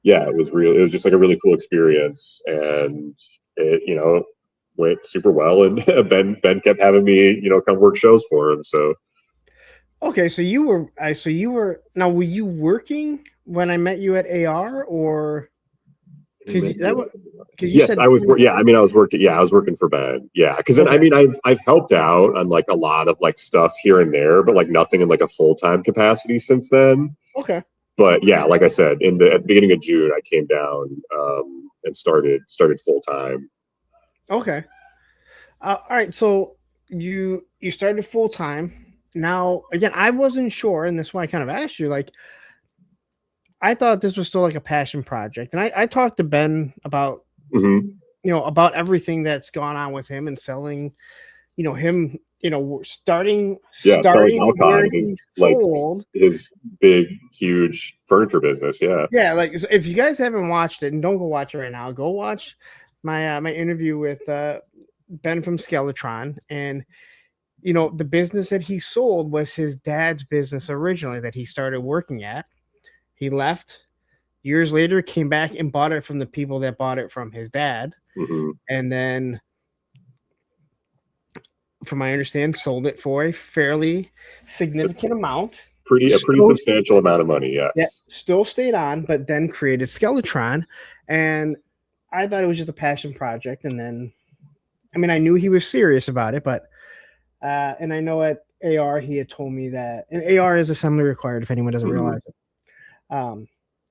yeah, it was just like a really cool experience, and it, went super well. And Ben kept having me, come work shows for him. So okay, so you were now, were you working when I met you at AR, or yes, I was. Yeah, I mean, I was working. Yeah, I was working for Ben. Yeah, because okay. I mean, I've helped out on like a lot of like stuff here and there, but like nothing in like a full-time capacity since then. Okay. But yeah, like I said, at the beginning of June, I came down and started full-time. Okay. All right. So you started full-time. Now, again, I wasn't sure, and that's why I kind of asked you. Like, I thought this was still like a passion project, and I talked to Ben about about everything that's gone on with him and selling, him, starting where he sold like his big, huge furniture business. Yeah. Yeah. Like, so if you guys haven't watched it, and don't go watch it right now, go watch my my interview with Ben from Skeletron. And the business that he sold was his dad's business originally that he started working at. He left years later, came back and bought it from the people that bought it from his dad. And then, from my understanding, sold it for a fairly significant amount. A pretty substantial amount of money, yes. Yeah, still stayed on, but then created Skeletron. And I thought it was just a passion project. And then, I mean, I knew he was serious about it, but, and I know at AR, he had told me that, and AR is assembly required if anyone doesn't realize it.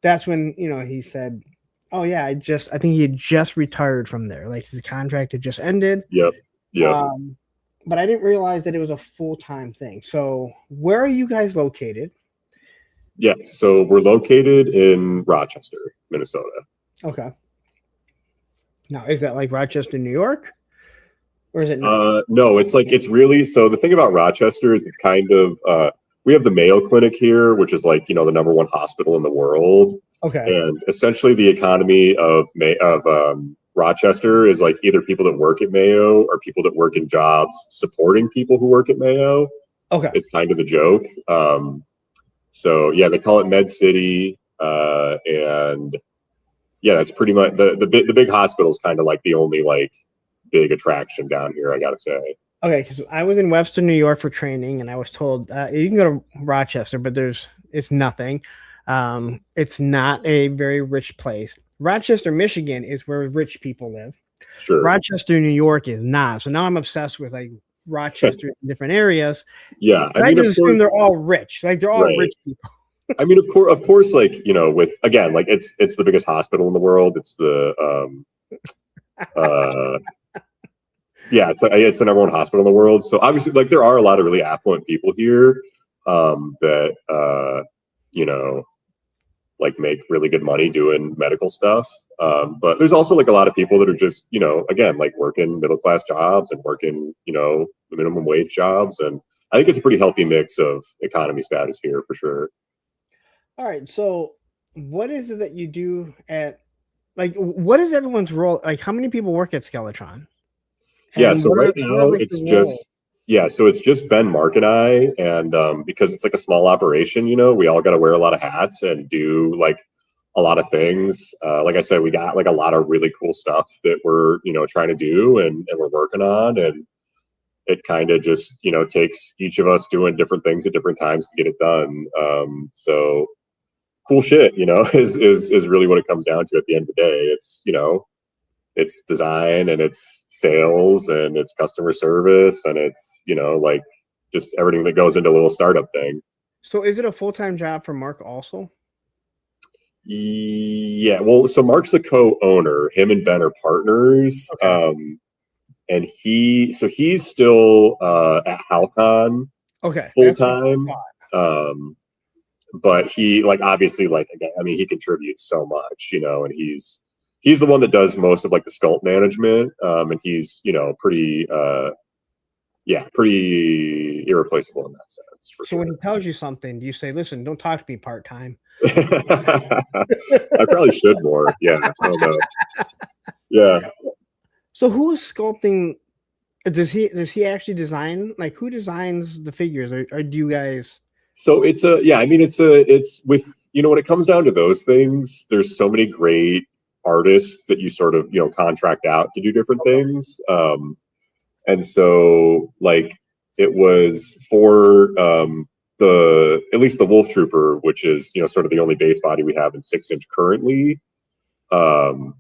That's when, he said, oh yeah, I think he had just retired from there. Like his contract had just ended. Yep. But I didn't realize that it was a full-time thing. So where are you guys located? Yeah. So we're located in Rochester, Minnesota. Okay. Now, is that like Rochester, New York? Or is it nice? No, it's really, so the thing about Rochester is it's kind of, we have the Mayo Clinic here, which is like, the #1 hospital in the world. Okay. And essentially the economy of Rochester is like either people that work at Mayo or people that work in jobs supporting people who work at Mayo. Okay. It's kind of a joke. So yeah, they call it Med City. And yeah, that's pretty much the big hospital is kind of like the only like big attraction down here, I gotta say. Okay, because I was in Webster, New York for training, and I was told you can go to Rochester, but it's nothing. It's not a very rich place. Rochester, Michigan is where rich people live. Sure. Rochester, New York is not. So now I'm obsessed with like Rochester in different areas. Yeah, I mean, just assume they're all rich. Like they're all rich people. I mean, of course, like, you know, with again, like it's the biggest hospital in the world. It's the yeah, it's the number one hospital in the world. So obviously, like there are a lot of really affluent people here that you know, like make really good money doing medical stuff. But there's also like a lot of people that are just, you know, again, like working middle class jobs and working, you know, minimum wage jobs. And I think it's a pretty healthy mix of economy status here for sure. All right. So what is it that you do at, like, what is everyone's role? Like, how many people work at Skeletron? Yeah. So right now it's just, yeah. So it's just Ben, Mark, and I. And because it's like a small operation, you know, we all got to wear a lot of hats and do like a lot of things. Like I said, we got like a lot of really cool stuff that we're, you know, trying to do and we're working on. And it kind of just, you know, takes each of us doing different things at different times to get it done. So cool shit, you know, is really what it comes down to at the end of the day. It's, you know, it's design and it's sales and it's customer service and it's, you know, like just everything that goes into a little startup thing. So is it a full-time job for Mark also? Yeah, well, so Mark's the co-owner. Him and Ben are partners. Okay. And he's still at Halcon full time. But he, like, obviously, like, again, I mean, he contributes so much, you know, and he's the one that does most of like the sculpt management. And he's, you know, pretty irreplaceable in that sense. So sure. When he tells you something, do you say, listen, don't talk to me part-time? I probably should more. Yeah. I don't know. Yeah. So who is sculpting? Does he actually design? Like, who designs the figures, or do you guys? So it's with, you know, when it comes down to those things, there's so many great artists that you sort of, you know, contract out to do different things. And so like it was for at least the Wolf Trooper, which is, you know, sort of the only base body we have in 6-inch currently. And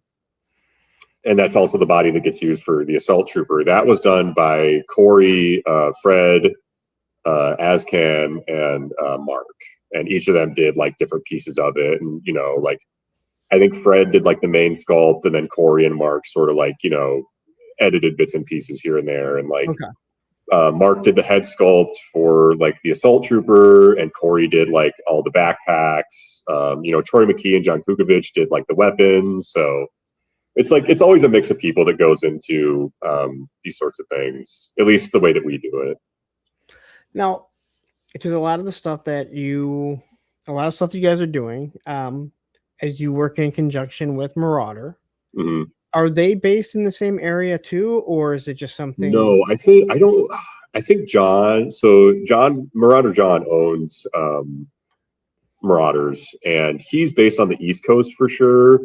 that's also the body that gets used for the Assault Trooper. That was done by Corey, Fred, Azcan, and Mark. And each of them did like different pieces of it. And, you know, like I think Fred did like the main sculpt, and then Corey and Mark sort of like, you know, edited bits and pieces here and there. And like Mark did the head sculpt for like the Assault Trooper, and Corey did like all the backpacks. You know, Troy McKee and John Kukovic did like the weapons. So it's like, it's always a mix of people that goes into these sorts of things, at least the way that we do it. Now, because a lot of stuff you guys are doing, as you work in conjunction with Marauder, are they based in the same area too, or is it just something? No, I think Marauder John owns Marauders, and he's based on the East Coast for sure.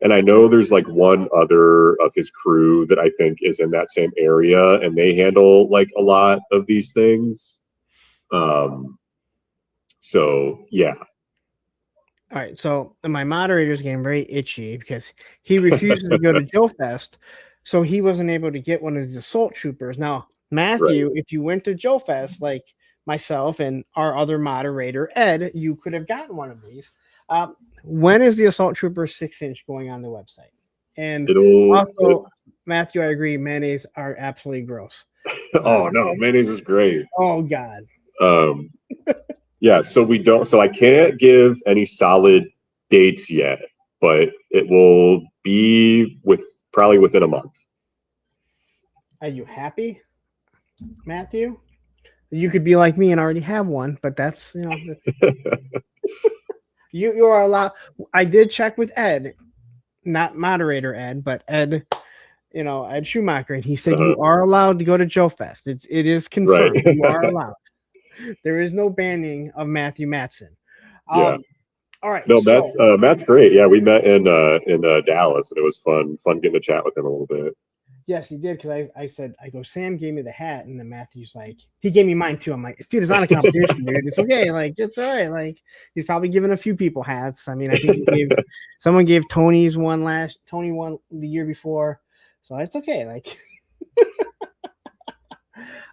And I know there's like one other of his crew that I think is in that same area, and they handle like a lot of these things. So yeah. All right. So my moderator is getting very itchy because he refuses to go to Joe Fest. So he wasn't able to get one of these Assault Troopers. Now, Matthew, if you went to Joe Fest, like myself and our other moderator, Ed, you could have gotten one of these. When is the Assault Trooper 6-inch going on the website? And Matthew, I agree, mayonnaise are absolutely gross. Oh no, mayonnaise is great. Oh God. Yeah, so I can't give any solid dates yet, but it will be probably within a month. Are you happy, Matthew? You could be like me and already have one, but that's, you know, you are allowed. I did check with Ed, not moderator Ed, but Ed, you know, Ed Schumacher, and he said you are allowed to go to Joe Fest. It is confirmed. You are allowed. There is no banning of Matthew Matson. All right. No, So Matt's great. Yeah, we met in Dallas, and it was fun getting to chat with him a little bit. yes, he did because I said I go. Sam gave me the hat, and then Matthew's like he gave me mine too. I'm like, dude, it's not a competition, dude. It's okay. Like it's all right. Like he's probably giving a few people hats. I mean, I think someone gave Tony one the year before, so it's okay. Like.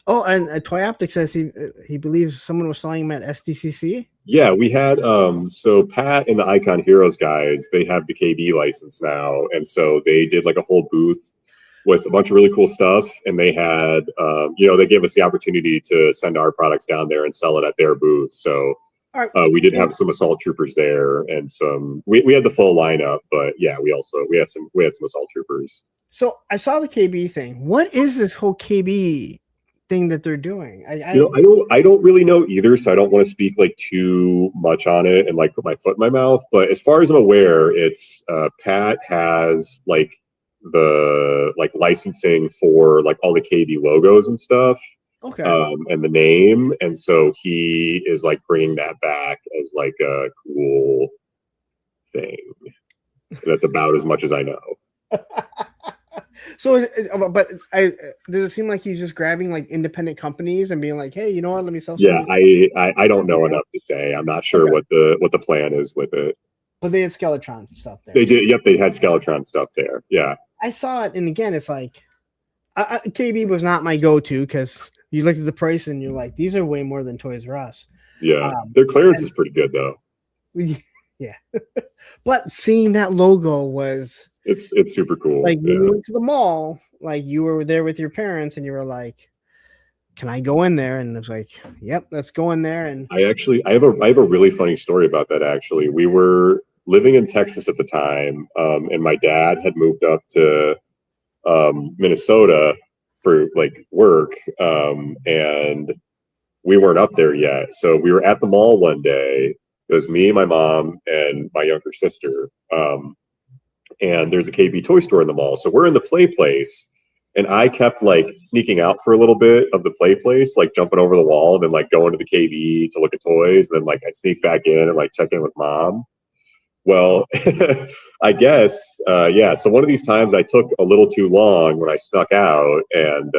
Oh, and Toy Optic says he believes someone was selling him at SDCC. Yeah, we had so Pat and the Icon Heroes guys, they have the KB license now, and so they did like a whole booth with a bunch of really cool stuff, and they had they gave us the opportunity to send our products down there and sell it at their booth. So All right. we did have some assault troopers there, and some we had the full lineup, but yeah, we had some assault troopers. So I saw the KB thing. What is this whole KB thing that they're doing? I don't really know either, so I don't want to speak like too much on it and like put my foot in my mouth. But as far as I'm aware, it's Pat has like the like licensing for like all the KB logos and stuff. Okay. And the name, and so he is like bringing that back as like a cool thing. That's about as much as I know. So, does it seem like he's just grabbing like independent companies and being like, "Hey, you know what? Let me sell." Yeah, I don't know enough to say. I'm not sure what the plan is with it. But they had Skeletron stuff there. They did. Yep, they had Skeletron stuff there. Yeah, I saw it, and again, it's like KB was not my go-to because you looked at the price and you're like, "These are way more than Toys R Us." Yeah, their clearance is pretty good though. Yeah, but seeing that logo was. It's super cool. Like when you went to the mall, like you were there with your parents and you were like, "Can I go in there?" And it's like, "Yep, let's go in there." And I have a really funny story about that. Actually, we were living in Texas at the time, and my dad had moved up to Minnesota for like work, and we weren't up there yet. So we were at the mall one day. It was me, my mom, and my younger sister. And there's a KB toy store in the mall. So we're in the play place, and I kept like sneaking out for a little bit of the play place, like jumping over the wall and then like going to the KB to look at toys. And then like I sneak back in and like check in with mom. Well, I guess, yeah. So one of these times I took a little too long when I snuck out and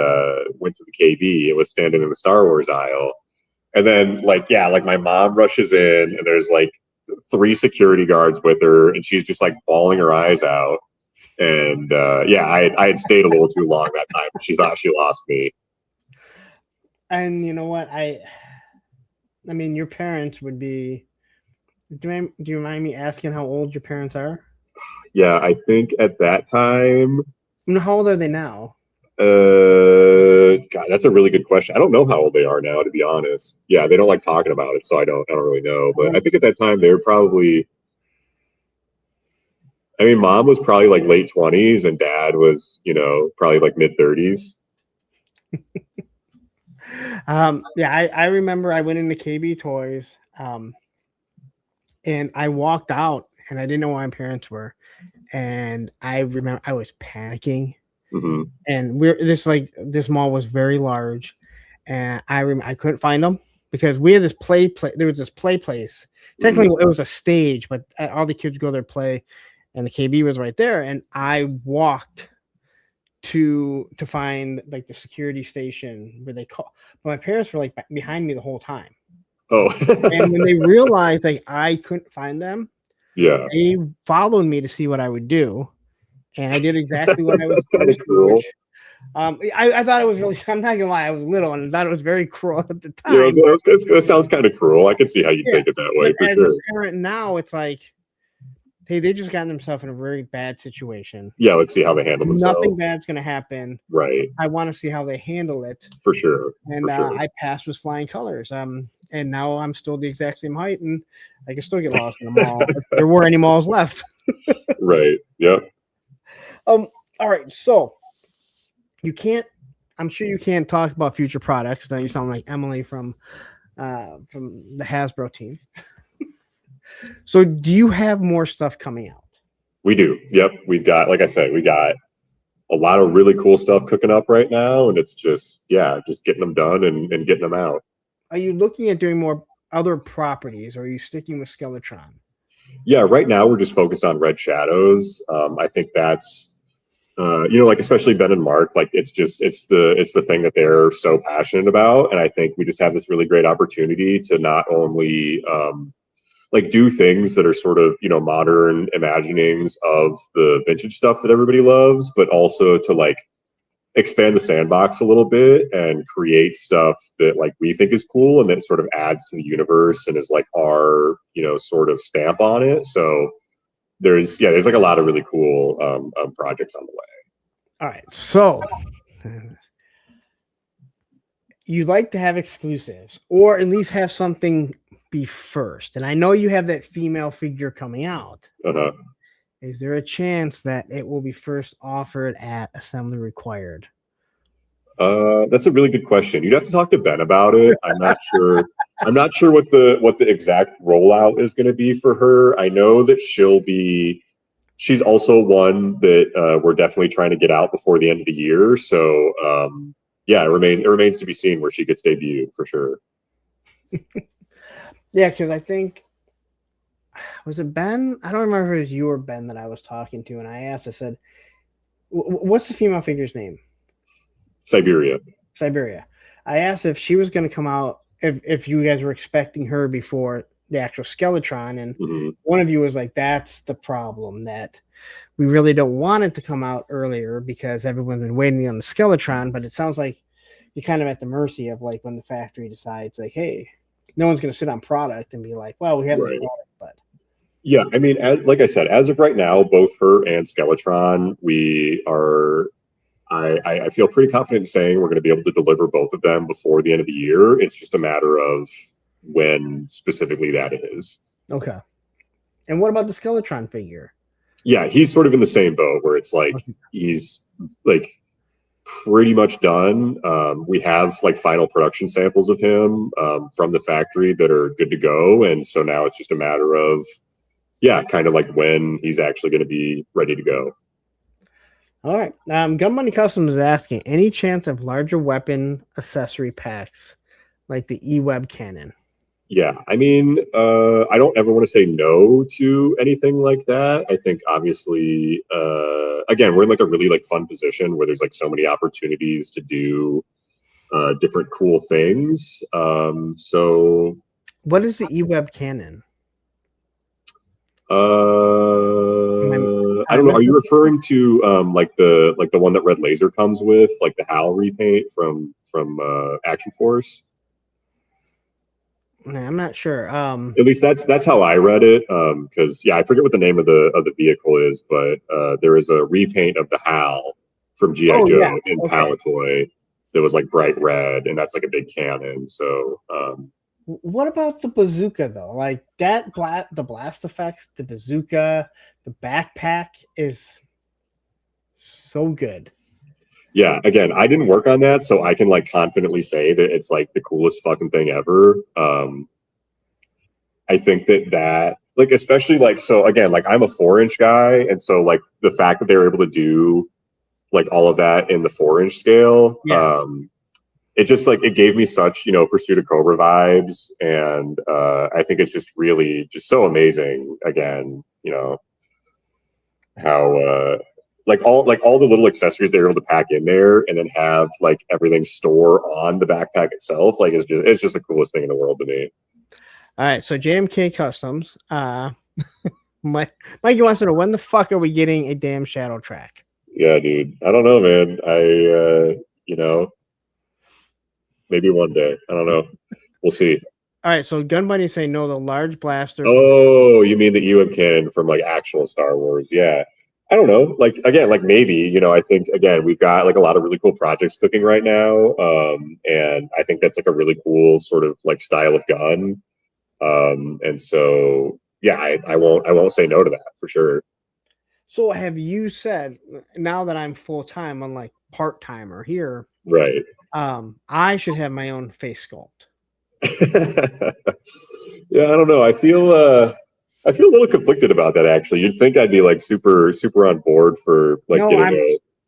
went to the KB. It was standing in the Star Wars aisle. And then like my mom rushes in and there's like 3 security guards with her, and she's just like bawling her eyes out. And I had stayed a little too long that time. She thought she lost me. And you know what? I mean, your parents would be. Do you mind me asking how old your parents are? Yeah, I think at that time. How old are they now? God, that's a really good question. I don't know how old they are now, to be honest. Yeah, they don't like talking about it, so I don't really know. But I think at that time they were probably. I mean, mom was probably like late 20s, and dad was, probably like mid 30s. I remember I went into KB Toys, and I walked out, and I didn't know where my parents were, and I remember I was panicking. Mm-hmm. And this mall was very large, and I couldn't find them because we had this play. There was this play place. Technically, it was a stage, but all the kids go there play, and the KB was right there. And I walked to find like the security station where they call. But my parents were like behind me the whole time. Oh, and when they realized like I couldn't find them, yeah, they followed me to see what I would do. And I did exactly what I was supposed to do. I thought it was really, I'm not gonna lie, I was little and I thought it was very cruel at the time. Yeah, it sounds kind of cruel. I can see how you take it that way, for as sure. a parent now, it's like, hey, they just gotten themselves in a very bad situation. Yeah, let's see how they handle themselves. Nothing bad's gonna happen. Right. I want to see how they handle it. For sure. And I passed with flying colors. And now I'm still the exact same height, and I can still get lost in the mall if there were any malls left. Right. Yep. All right, so I'm sure you can't talk about future products. Now you sound like Emily from the Hasbro team. So do you have more stuff coming out? We do. Yep. We've got, like I said, we got a lot of really cool stuff cooking up right now, and it's just getting them done and getting them out. Are you looking at doing more other properties, or are you sticking with Skeletron? Yeah, right now we're just focused on Red Shadows. I think that's like especially Ben and Mark, like it's the thing that they're so passionate about, and I think we just have this really great opportunity to not only like do things that are sort of modern imaginings of the vintage stuff that everybody loves, but also to like expand the sandbox a little bit and create stuff that like we think is cool and that sort of adds to the universe and is like our sort of stamp on it. So there's like a lot of really cool projects on the way. All right, so you like to have exclusives, or at least have something be first. And I know you have that female figure coming out. Uh-huh. Is there a chance that it will be first offered at Assembly Required? That's a really good question. You'd have to talk to Ben about it. I'm not sure. I'm not sure what the exact rollout is going to be for her. I know that she's also one that we're definitely trying to get out before the end of the year. So it remains to be seen where she gets debuted for sure. Yeah, because I think, was it Ben? I don't remember if it was you or Ben that I was talking to, and I said, what's the female figure's name? Siberia. I asked if she was going to come out, if you guys were expecting her before the actual Skeletron, and one of you was like, that's the problem, that we really don't want it to come out earlier because everyone's been waiting on the Skeletron, but it sounds like you're kind of at the mercy of like when the factory decides like, hey, no one's going to sit on product and be like, well, we have the product, but yeah, I mean, like I said, as of right now, both her and Skeletron, we are. I feel pretty confident in saying we're going to be able to deliver both of them before the end of the year. It's just a matter of when specifically that is. Okay. And what about the Skeletron figure? Yeah, he's sort of in the same boat where it's like he's like pretty much done. We have like final production samples of him from the factory that are good to go. And so now it's just a matter of, kind of like when he's actually going to be ready to go. All right. Gun Money Customs is asking, any chance of larger weapon accessory packs like the E-Web cannon? Yeah, I mean, I don't ever want to say no to anything like that. I think obviously, again, we're in like a really like fun position where there's like so many opportunities to do different cool things. So, what is the E-Web cannon? I don't know. Are you referring to like the one that Red Laser comes with, like the HAL repaint from Action Force? I'm not sure. At least that's how I read it. Because I forget what the name of the vehicle is, but there is a repaint of the HAL from G.I. Joe in Palatoy that was like bright red, and that's like a big cannon. So what about the bazooka though? Like that the blast effects, the bazooka, the backpack is so good. Yeah, again, I didn't work on that, so I can like confidently say that it's like the coolest fucking thing ever. I think that like especially like, so again, like I'm a 4-inch guy, and so like the fact that they were able to do like all of that in the 4-inch scale, it just like it gave me such Pursuit of Cobra vibes, and I think it's just really just so amazing. Again, how like all the little accessories they're able to pack in there, and then have like everything store on the backpack itself. Like it's just the coolest thing in the world to me. All right, so JMK Customs, Mikey wants to know, when the fuck are we getting a damn Shadow Track? Yeah, dude, I don't know, man. Maybe one day. I don't know. We'll see. All right, so Gun Bunny saying no, the large blaster. Oh, you mean the UM cannon from like actual Star Wars? Yeah. I don't know. Like again, like maybe, I think again we've got like a lot of really cool projects cooking right now. And I think that's like a really cool sort of like style of gun. And so I won't say no to that for sure. So have you said, now that I'm full time, unlike part timer here, right? I should have my own face sculpt. Yeah, I don't know. I feel a little conflicted about that, actually. You'd think I'd be like super on board for like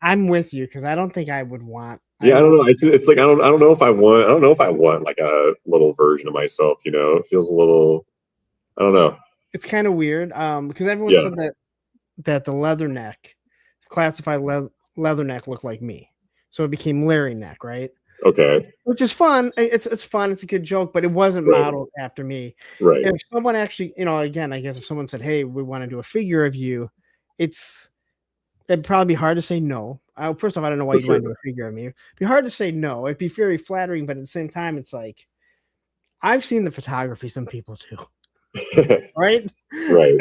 I'm with you, because I don't think I would want. Yeah, I don't know. It's like I don't know if I want like a little version of myself. It feels a little. I don't know. it's kind of weird. Because everyone Yeah. said that the leatherneck, classified leatherneck, looked like me, so it became Larry Neck, right? Okay. Which is fun. It's fun. It's a good joke, but it wasn't Right. modeled after me. Right. If someone actually, again, I guess if someone said, "Hey, we want to do a figure of you," it'd probably be hard to say no. First off, I don't know why For you'd want to sure. do a figure of me. It'd be hard to say no. It'd be very flattering, but at the same time, it's like I've seen the photography some people do, right? Right.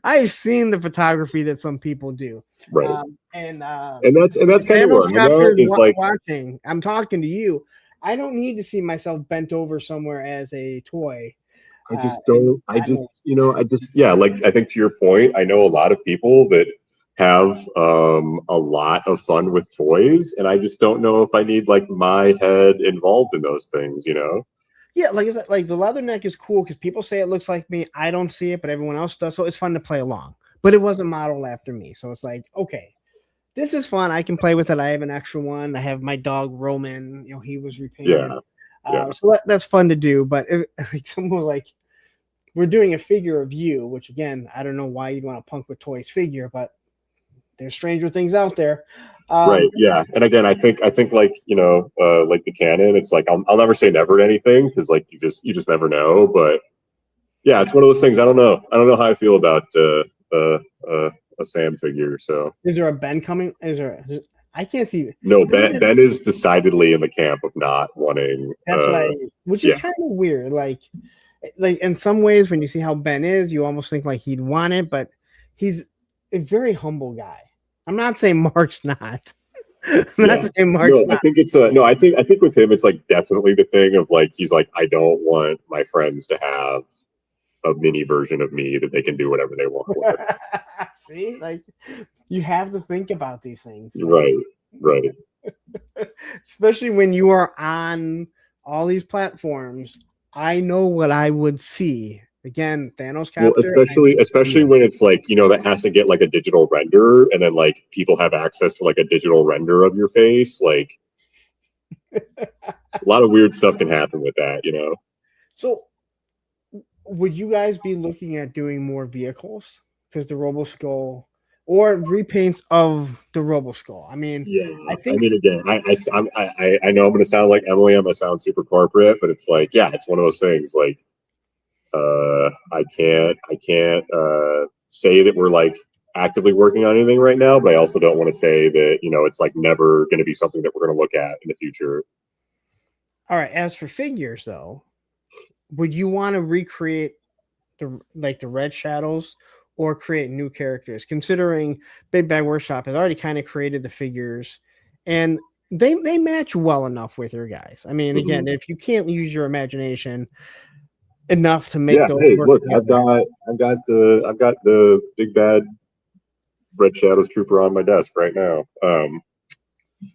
I've seen the photography that some people do, Right. and that's kind of Thanos where I'm chapter at, is is like, watching. I'm talking to you. I don't need to see myself bent over somewhere as a toy. I just And don't, I God just, knows. yeah, like I think to your point, I know a lot of people that have a lot of fun with toys, and I just don't know if I need like my head involved in those things, Yeah, like I said, like the leather neck is cool because people say it looks like me. I don't see it, but everyone else does, so it's fun to play along. But it wasn't modeled after me, so it's like, okay, this is fun. I can play with it. I have an extra one. I have my dog Roman. He was repainted. Yeah. Yeah. So that's fun to do. But if like someone was like, we're doing a figure of you, which again, I don't know why you'd want a Punk with Toys figure, but there's stranger things out there. Right. Yeah. And again, I think like, like the canon, it's like, I'll never say never to anything, because like you just never know. But yeah, it's one of those things. I don't know how I feel about a Sam figure. So Is there a Ben coming? I can't see. no, Ben is decidedly in the camp of not wanting. That's what which is kind of weird. Like in some ways, when you see how Ben is, you almost think like he'd want it, but he's a very humble guy. I'm not saying Mark's not. I'm not saying Mark's not. I think it's no. I think with him, it's like definitely the thing of like he's like, I don't want my friends to have a mini version of me that they can do whatever they want with. See, like you have to think about these things. Like, right. Especially when you are on all these platforms. I know what I would see. Again, Thanos capture. Well, especially when it's like, that has to get like a digital render, and then like people have access to like a digital render of your face. Like a lot of weird stuff can happen with that, So would you guys be looking at doing more vehicles? Because the Roboskull or repaints of the Roboskull. I mean, yeah. I mean, again, I know I'm going to sound like Emily. I'm going to sound super corporate, but it's like, yeah, it's one of those things. Like, I can't say that we're like actively working on anything right now, but I also don't want to say that it's like never going to be something that we're going to look at in the future. All right. As for figures, though, would you want to recreate the Red Shadows or create new characters? Considering Big Bag Workshop has already kind of created the figures, and they match well enough with your guys. I mean, again, if you can't use your imagination enough to make those hey, work look, together. I've got the Big Bad Red Shadows Trooper on my desk right now.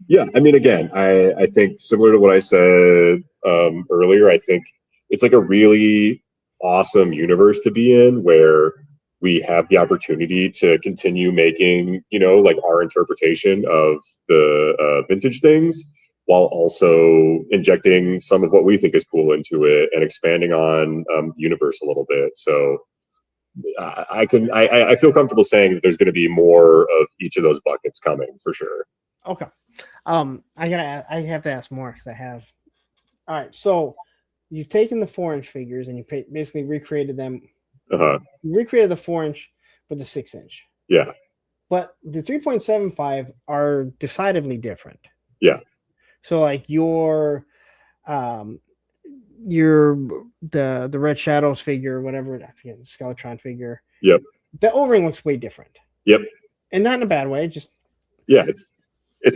Yeah, I mean, again, I think similar to what I said earlier, I think it's like a really awesome universe to be in, where we have the opportunity to continue making, like our interpretation of the vintage things, while also injecting some of what we think is cool into it and expanding on the universe a little bit. So I feel comfortable saying that there's going to be more of each of those buckets coming for sure. Okay. I have to ask more because I have. All right. So you've taken the 4-inch figures and you basically recreated them. You recreated the 4-inch with the 6-inch. Yeah. But the 3.75 are decidedly different. Yeah. So like your the Red Shadows figure, whatever, I forget, the Skeletron figure. Yep. The O-ring looks way different. Yep. And not in a bad way, just it's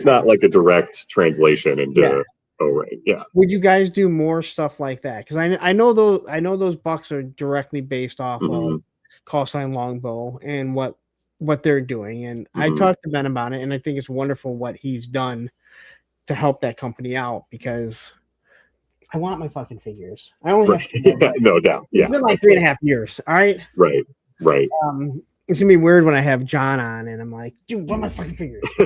not like a direct translation into O-ring. Yeah. Would you guys do more stuff like that? Because I know those bucks are directly based off of Call Sign Longbow and what they're doing. And I talked to Ben about it, and I think it's wonderful what he's done to help that company out, because I want my fucking figures. I only have no doubt. Yeah. It's been like 3.5 years. All right. Right. It's gonna be weird when I have John on and I'm like, dude, what are my fucking figures? Yeah.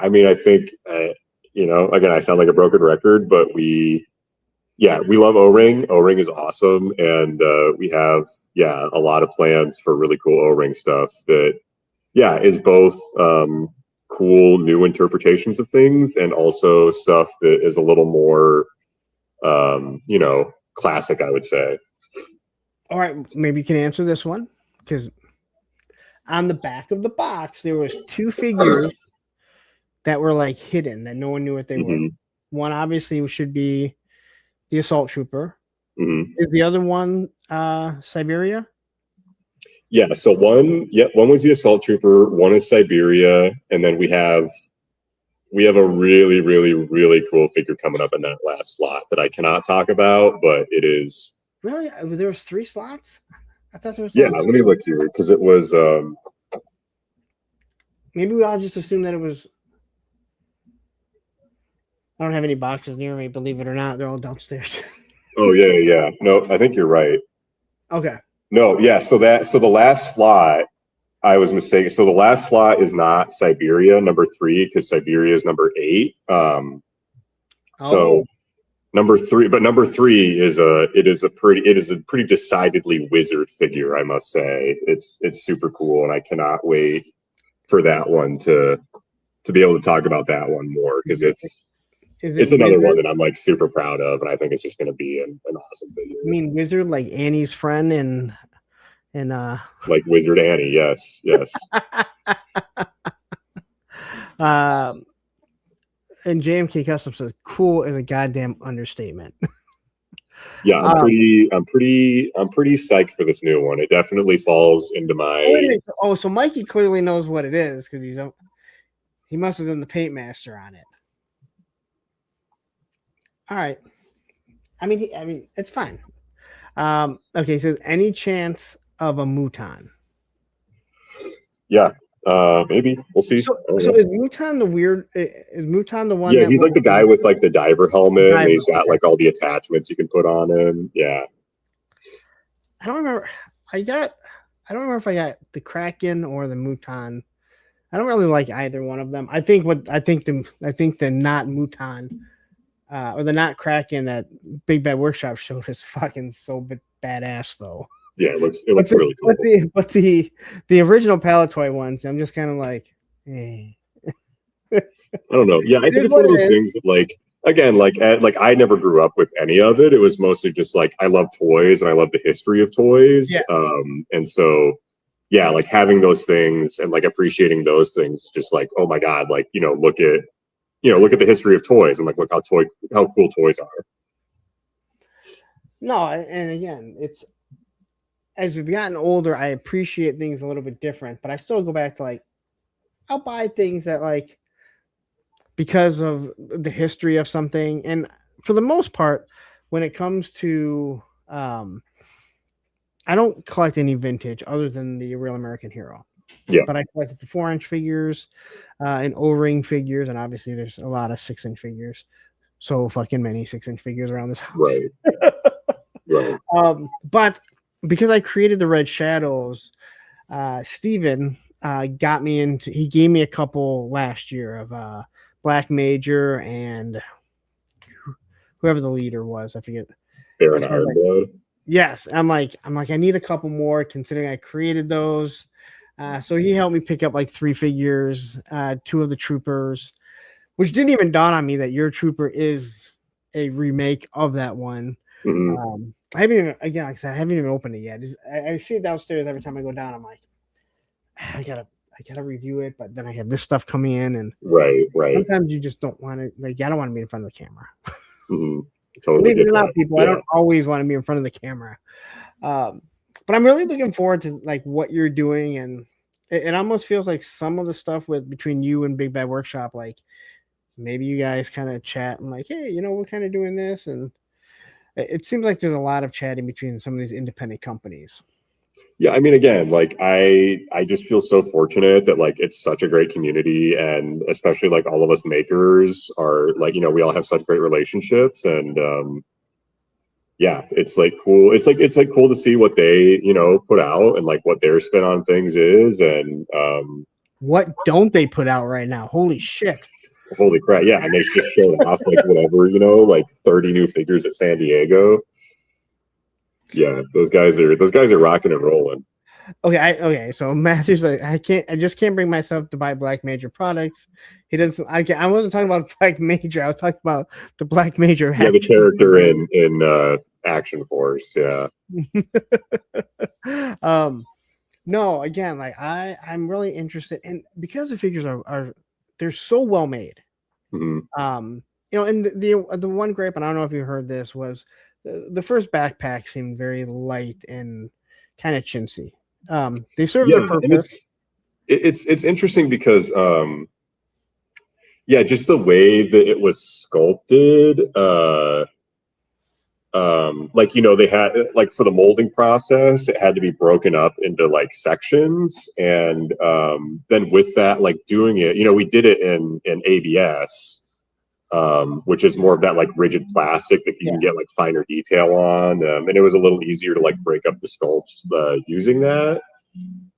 I mean, I think again, I sound like a broken record, but we Yeah, we love O-ring. O-ring is awesome, and we have a lot of plans for really cool O-ring stuff that is both cool new interpretations of things and also stuff that is a little more classic, I would say. All right, maybe you can answer this one because on the back of the box there was 2 figures that were like hidden that no one knew what they were. One obviously should be the Assault Trooper. Is the other one Siberia? Yeah, so one was the Assault Trooper, one is Siberia, and then we have a really, really, really cool figure coming up in that last slot that I cannot talk about, but it is really. There was 3 slots. I thought there was. Yeah, let me look here because it was. Maybe we all just assumed that it was. I don't have any boxes near me. Believe it or not, they're all downstairs. Oh yeah. No, I think you're right. Okay. No, yeah. So the last slot, I was mistaken. So the last slot is not Siberia number 3 because Siberia is number 8. So number 3, but number 3 is a pretty decidedly wizard figure, I must say. It's super cool, and I cannot wait for that one to be able to talk about that one more because it's another one that I'm like super proud of, and I think it's just going to be an awesome figure. I mean, wizard like Annie's friend and like Wizard Annie, yes. And JMK Custom says cool is a goddamn understatement. Yeah, I'm pretty psyched for this new one. It definitely falls into my. So Mikey clearly knows what it is because he must have done the paint master on it. All right. I mean, it's fine. Okay, he says any chance of a Mutan? Yeah, maybe we'll see. So is Mutan the weird? Is Mutan the one? Yeah, he's like the guy with like the diver helmet, and he's got like all the attachments you can put on him. Yeah. I don't remember. I don't remember if I got the Kraken or the Mutan. I don't really like either one of them. I think the not Mutan. Or the not Kraken that Big Bad Workshop showed is fucking so badass though. Yeah, it looks really cool. But the original Palatoy ones, I'm just kind of like, eh. I don't know. Yeah, I think it's one of those things that like again, like I never grew up with any of it. It was mostly just like I love toys and I love the history of toys. Yeah. And so yeah, like having those things and like appreciating those things, just like, oh my God, like, look at the history of toys and like look how cool toys are. No, and again, it's as we've gotten older, I appreciate things a little bit different, but I still go back to like I'll buy things that like because of the history of something. And for the most part, when it comes to I don't collect any vintage other than the Real American Hero. Yeah. But I collected the 4-inch figures and O-ring figures, and obviously there's a lot of 6-inch figures. So fucking many 6-inch figures around this house. Right. But because I created the Red Shadows, Steven got me into. He gave me a couple last year of Black Major and whoever the leader was. I forget. Baron Ironblood. Yes, I'm like I need a couple more considering I created those. So he helped me pick up like 3 figures, 2 of the troopers, which didn't even dawn on me that your trooper is a remake of that one. Mm-hmm. I haven't even, again, like I said, I haven't even opened it yet. I see it downstairs every time I go down. I'm like, I gotta review it, but then I have this stuff coming in, and right. Sometimes you just don't want to. Like, I don't want to be in front of the camera. Mm-hmm. Totally. Believe it or not, people, I don't always want to be in front of the camera. But I'm really looking forward to like what you're doing, and it almost feels like some of the stuff between you and Big Bad Workshop, like maybe you guys kind of chat and like, hey, we're kind of doing this, and it seems like there's a lot of chatting between some of these independent companies. Yeah, I mean, again, like I just feel so fortunate that like it's such a great community, and especially like all of us makers are like, we all have such great relationships, and yeah, it's like cool. It's like cool to see what they put out and like what their spin on things is, and what don't they put out right now? Holy shit! Holy crap! Yeah, and they just showed off like whatever, like 30 new figures at San Diego. Yeah, those guys are rocking and rolling. Okay. So Matthew's like, I just can't bring myself to buy Black Major products. He doesn't. I wasn't talking about Black Major. I was talking about the Black Major. Yeah, the character in Action Force. Yeah. No, again, like I'm really interested, and because the figures are they're so well made. Mm-hmm. And the one gripe, and I don't know if you heard this, was the first backpack seemed very light and kind of chintzy. They serve their purpose. And it's interesting because just the way that it was sculpted, they had like for the molding process, it had to be broken up into like sections, and then with that, like doing it, we did it in ABS, which is more of that like rigid plastic that you can get like finer detail on, and it was a little easier to like break up the sculpts using that.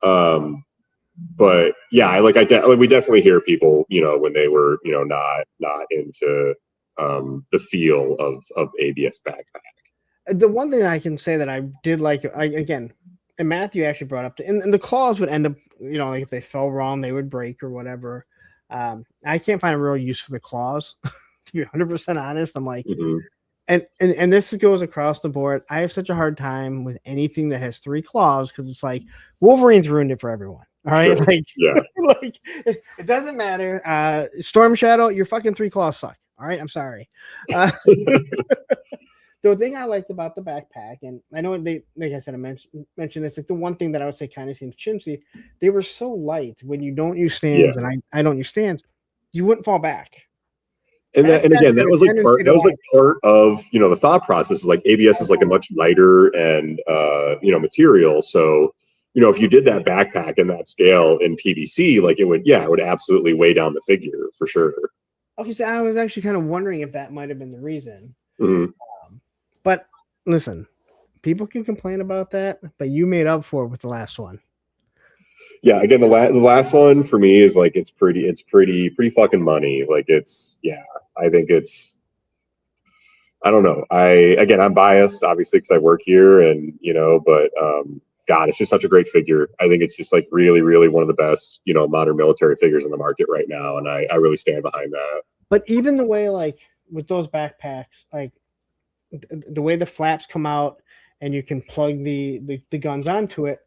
But yeah, we definitely hear people, when they were, not into the feel of ABS backpack. The one thing I can say that I did like, again, and Matthew actually brought up, and the claws would end up, like if they fell wrong, they would break or whatever. I can't find a real use for the claws, to be 100% honest. I'm like, and this goes across the board. I have such a hard time with anything that has 3 claws because it's like Wolverine's ruined it for everyone. All right, sure. like it doesn't matter. Storm Shadow, your fucking 3 claws suck. All right, I'm sorry. The thing I liked about the backpack, and I know they, like I said, I mentioned this, like the one thing that I would say kind of seems chintzy, they were so light when you don't use stands, and I don't use stands, you wouldn't fall back. And again, that was like part of the thought process. Is like ABS is like a much lighter and material, so if you did that backpack in that scale in PVC, like it would absolutely weigh down the figure for sure. Okay, so I was actually kind of wondering if that might have been the reason. Mm-hmm. But listen, people can complain about that, but you made up for it with the last one. Yeah, again, the last one for me is like it's pretty fucking money. Like I think I don't know. I'm biased obviously because I work here, and but God, it's just such a great figure. I think it's just like really, really one of the best modern military figures in the market right now, and I really stand behind that. But even the way, like with those backpacks, like the way the flaps come out and you can plug the guns onto it,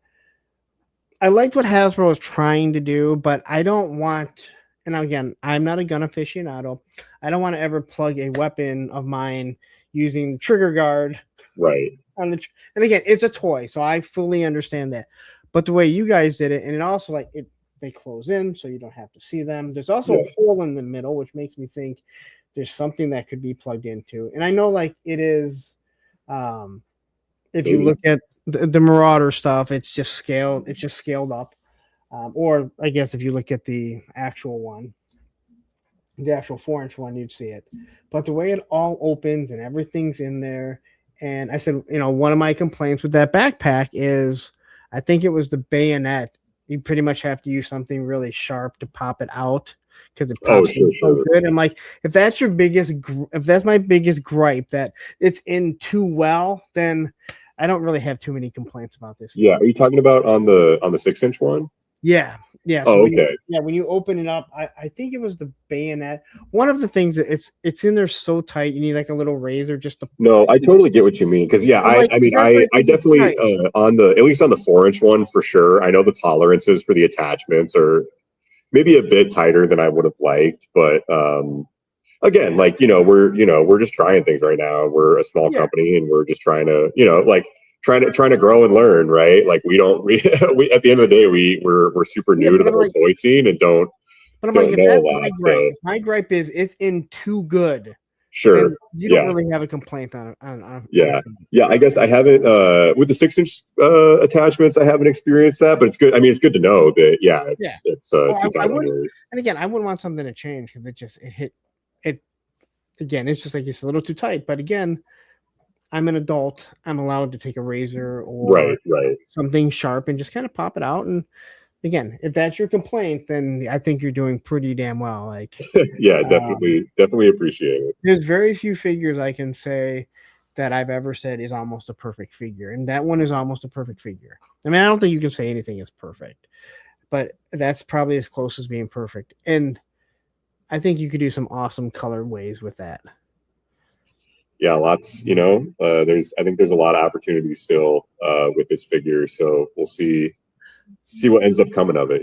I liked what Hasbro was trying to do, but I don't want, and again, I'm not a gun aficionado, I don't want to ever plug a weapon of mine using trigger guard right on the, and again, it's a toy, so I fully understand that, but the way you guys did it, and it also like they close in so you don't have to see them. There's also a hole in the middle, which makes me think there's something that could be plugged into. And I know like it is, if you look at the Marauder stuff, it's just scaled up. Or I guess if you look at the actual one, the actual 4-inch one, you'd see it. But the way it all opens and everything's in there. And I said, one of my complaints with that backpack is, I think it was the bayonet. You pretty much have to use something really sharp to pop it out because it pops so good. I'm like, if that's my biggest gripe, that it's in too well, then I don't really have too many complaints about this. Yeah, are you talking about on the 6-inch one? Yeah. So okay. When you open it up, I think it was the bayonet. One of the things that it's in there so tight, you need like a little razor just to. No, I totally get what you mean because I definitely at least on the 4-inch one for sure. I know the tolerances for the attachments are maybe a bit tighter than I would have liked, but again, like we're just trying things right now. We're a small company and we're just trying to trying to grow and learn, right? Like we at the end of the day we're super new to the whole toy scene and don't. But I'm like, if that's my gripe. My gripe is it's in too good. Sure. You don't really have a complaint on Yeah. I guess I haven't with the 6-inch attachments. I haven't experienced that, but it's good. I mean, it's good to know that. It's and again, I wouldn't want something to change because it hit it. Again, it's just like it's a little too tight. But again, I'm an adult. I'm allowed to take a razor or right. something sharp and just kind of pop it out. And again, if that's your complaint, then I think you're doing pretty damn well. Like, Yeah, definitely appreciate it. there's very few figures I can say that I've ever said is almost a perfect figure, and that one is almost a perfect figure. I mean, I don't think you can say anything is perfect, but that's probably as close as being perfect. And I think you could do some awesome colorways with that. Yeah, lots. I think there's a lot of opportunity still with this figure. So we'll see what ends up coming of it.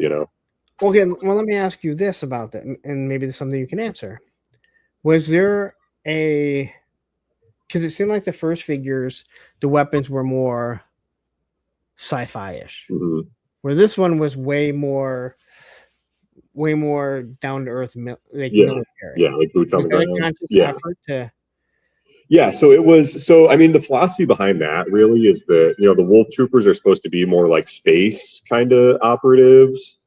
Well, again, let me ask you this about that, and maybe there's something you can answer. Was there a, because it seemed like the first figures, the weapons were more sci-fi-ish, Mm-hmm. where this one was way more down to earth, like military. Yeah, like boots on the ground. A conscious effort to. Yeah, so it was. So I mean, the philosophy behind that really is that the Wolf Troopers are supposed to be more like space kind of operatives,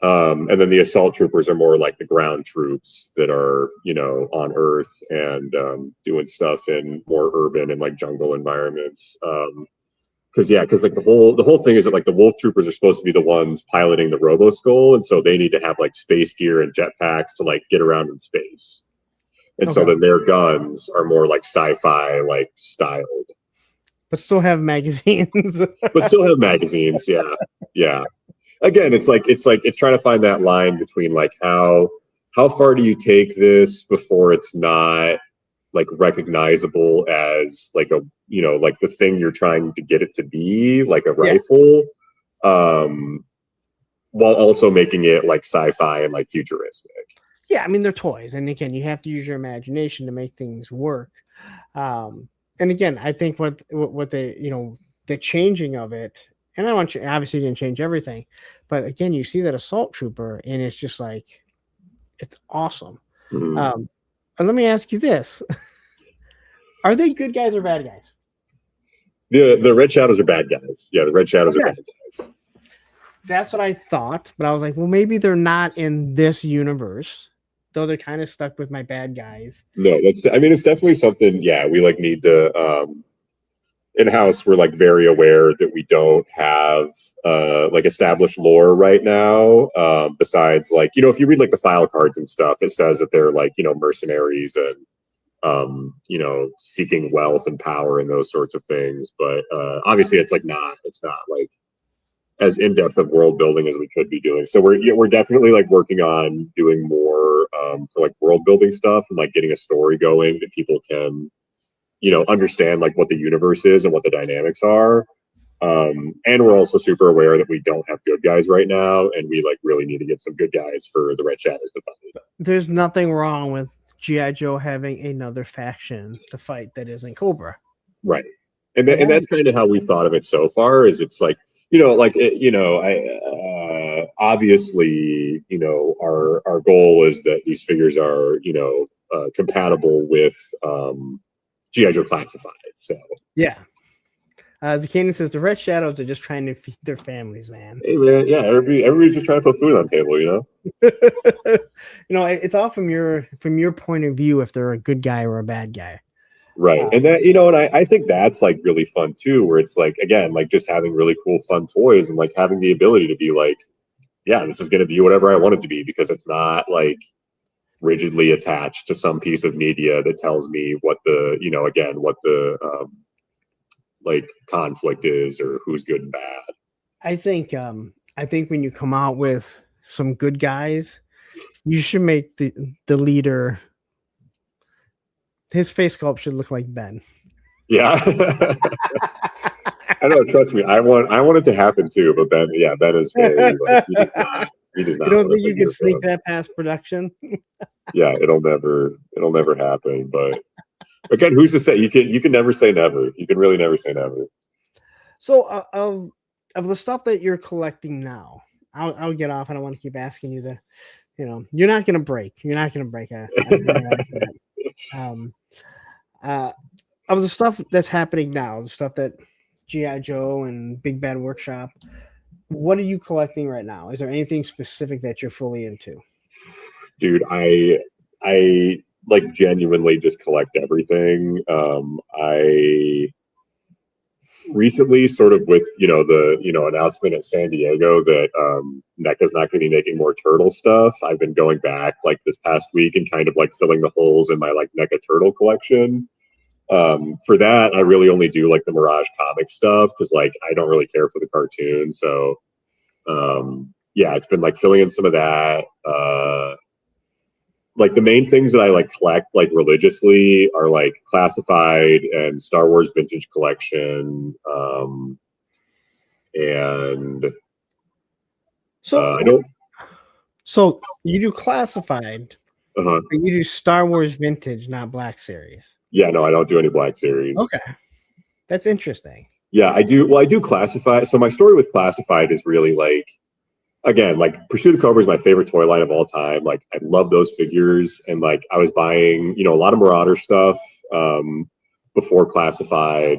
and then the Assault Troopers are more like the ground troops that are on Earth and doing stuff in more urban and like jungle environments. Because like the whole thing is that like the Wolf Troopers are supposed to be the ones piloting the Robo Skull, and so they need to have like space gear and jetpacks to like get around in space. And so then their guns are more like sci-fi, like styled, but still have magazines. Yeah. Again, it's trying to find that line between like how far do you take this before it's not like recognizable as like a like the thing you're trying to get it to be, like a rifle, while also making it like sci-fi and like futuristic. Yeah, I mean, they're toys, and again, you have to use your imagination to make things work. And again, I think what they the changing of it, and I want you obviously didn't change everything, but again, you see that Assault Trooper, and it's just like it's awesome. Mm-hmm. And let me ask you this: are they good guys or bad guys? The Red Shadows are bad guys. Yeah, the Red Shadows are bad guys. That's what I thought, but I was like, well, maybe they're not in this universe. Though they're kind of stuck with my bad guys. No, it's definitely something. Yeah, we like need to in-house. We're like very aware that we don't have like established lore right now. Besides, like if you read like the file cards and stuff, it says that they're like mercenaries and seeking wealth and power and those sorts of things. But obviously, it's not like as in-depth of world building as we could be doing. So we're definitely like working on doing more for like world building stuff and like getting a story going that people can, understand like what the universe is and what the dynamics are. And we're also super aware that we don't have good guys right now, and we like really need to get some good guys for the Red Shadows to fight. There's nothing wrong with G.I. Joe having another faction to fight that isn't Cobra. Right. And that's kind of how we've thought of it so far, is it's like, obviously, our goal is that these figures are, compatible with G.I. Joe Classified. So yeah, Zakanian says the Red Shadows are just trying to feed their families, man. Hey, man, yeah, everybody's just trying to put food on the table, It's all from your point of view if they're a good guy or a bad guy. Right. And that, and I think that's like really fun too, where it's like, again, like just having really cool, fun toys and like having the ability to be like, yeah, this is going to be whatever I want it to be, because it's not like rigidly attached to some piece of media that tells me what the, what the like conflict is or who's good and bad. I think when you come out with some good guys, you should make the leader, his face sculpt should look like Ben. Yeah. I know, trust me, I want it to happen too, but Ben is very like, he does not. You don't think you can sneak that past production? Yeah, it'll never happen. But again, who's to say? You can never say never. You can really never say never. So of the stuff that you're collecting now, I'll get off. I don't want to keep asking you you're not going to break. You're not going to break of the stuff that's happening now, the stuff that G.I. Joe and Big Bad Workshop, what are you collecting right now? Is there anything specific that you're fully into? Dude, I like genuinely just collect everything. recently, sort of with the announcement at San Diego that NECA's not going to be making more turtle stuff, I've been going back like this past week and kind of like filling the holes in my like NECA turtle collection. For that, I really only do like the Mirage comic stuff because like I don't really care for the cartoon. So yeah, it's been like filling in some of that. Like the main things that I like collect like religiously are like classified and Star Wars vintage collection. And I don't. So you do classified, Uh-huh. but you do Star Wars vintage, not Black Series. Yeah, no, I don't do any Black Series. Okay, that's interesting. Yeah, I do. Well, I do classified. So my story with classified is really like, again, like Pursuit of Cobra is my favorite toy line of all time. Like I love those figures, and like I was buying, a lot of Marauder stuff before classified,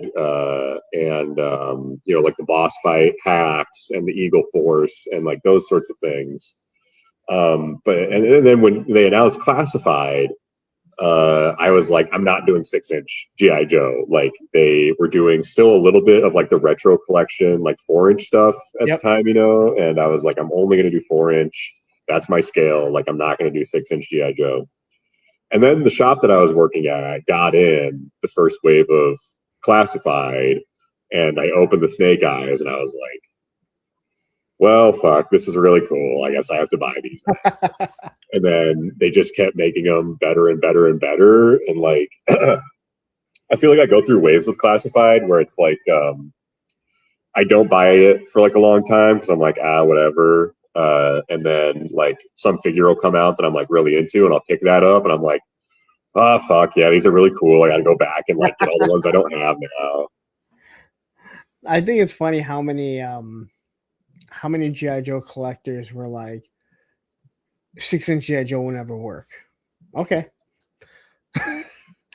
and like the boss fight hacks and the Eagle Force and like those sorts of things. But then when they announced classified, I was like, I'm not doing 6-inch GI Joe. Like they were doing still a little bit of like the retro collection, like 4-inch stuff at the time, and I was like, I'm only going to do 4-inch. That's my scale. Like I'm not going to do 6-inch GI Joe. And then the shop that I was working at, I got in the first wave of classified, and I opened the Snake Eyes, and I was like, well, fuck, this is really cool. I guess I have to buy these. And then they just kept making them better and better and better. And like, I feel like I go through waves with classified where it's like, I don't buy it for like a long time because I'm like, whatever. And then like some figure will come out that I'm like really into, and I'll pick that up, and I'm like, fuck yeah, these are really cool. I got to go back and like get all the ones I don't have now. I think it's funny how many GI Joe collectors were like, 6-inch GI Joe will never work. Okay. I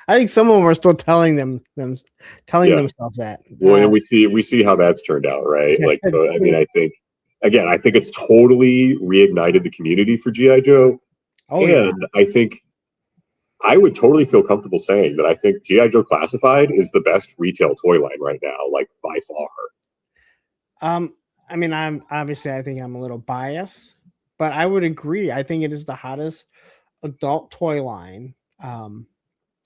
think some of them are still telling themselves that. Well, and we see how that's turned out, right? Like, I mean, I think it's totally reignited the community for GI Joe. And I think I would totally feel comfortable saying that I think GI Joe Classified is the best retail toy line right now, like by far. I mean, I think I'm a little biased, but I would agree. I think it is the hottest adult toy line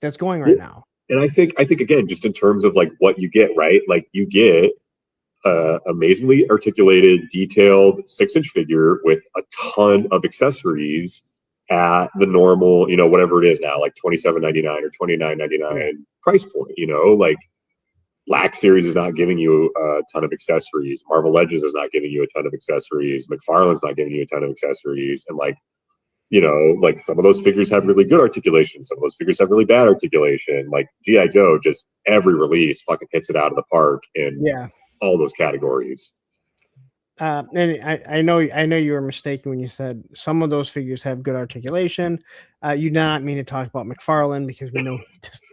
that's going right now. And I think again, just in terms of like what you get, right? Like you get amazingly articulated, detailed 6-inch figure with a ton of accessories at the normal, whatever it is now, like $27.99 or $29.99 price point. Like Black Series is not giving you a ton of accessories. Marvel Legends is not giving you a ton of accessories. McFarlane's not giving you a ton of accessories. And like, like some of those figures have really good articulation. Some of those figures have really bad articulation. Like G.I. Joe, just every release fucking hits it out of the park in all those categories. And I know you were mistaken when you said some of those figures have good articulation. You did not mean to talk about McFarlane because we know he does not.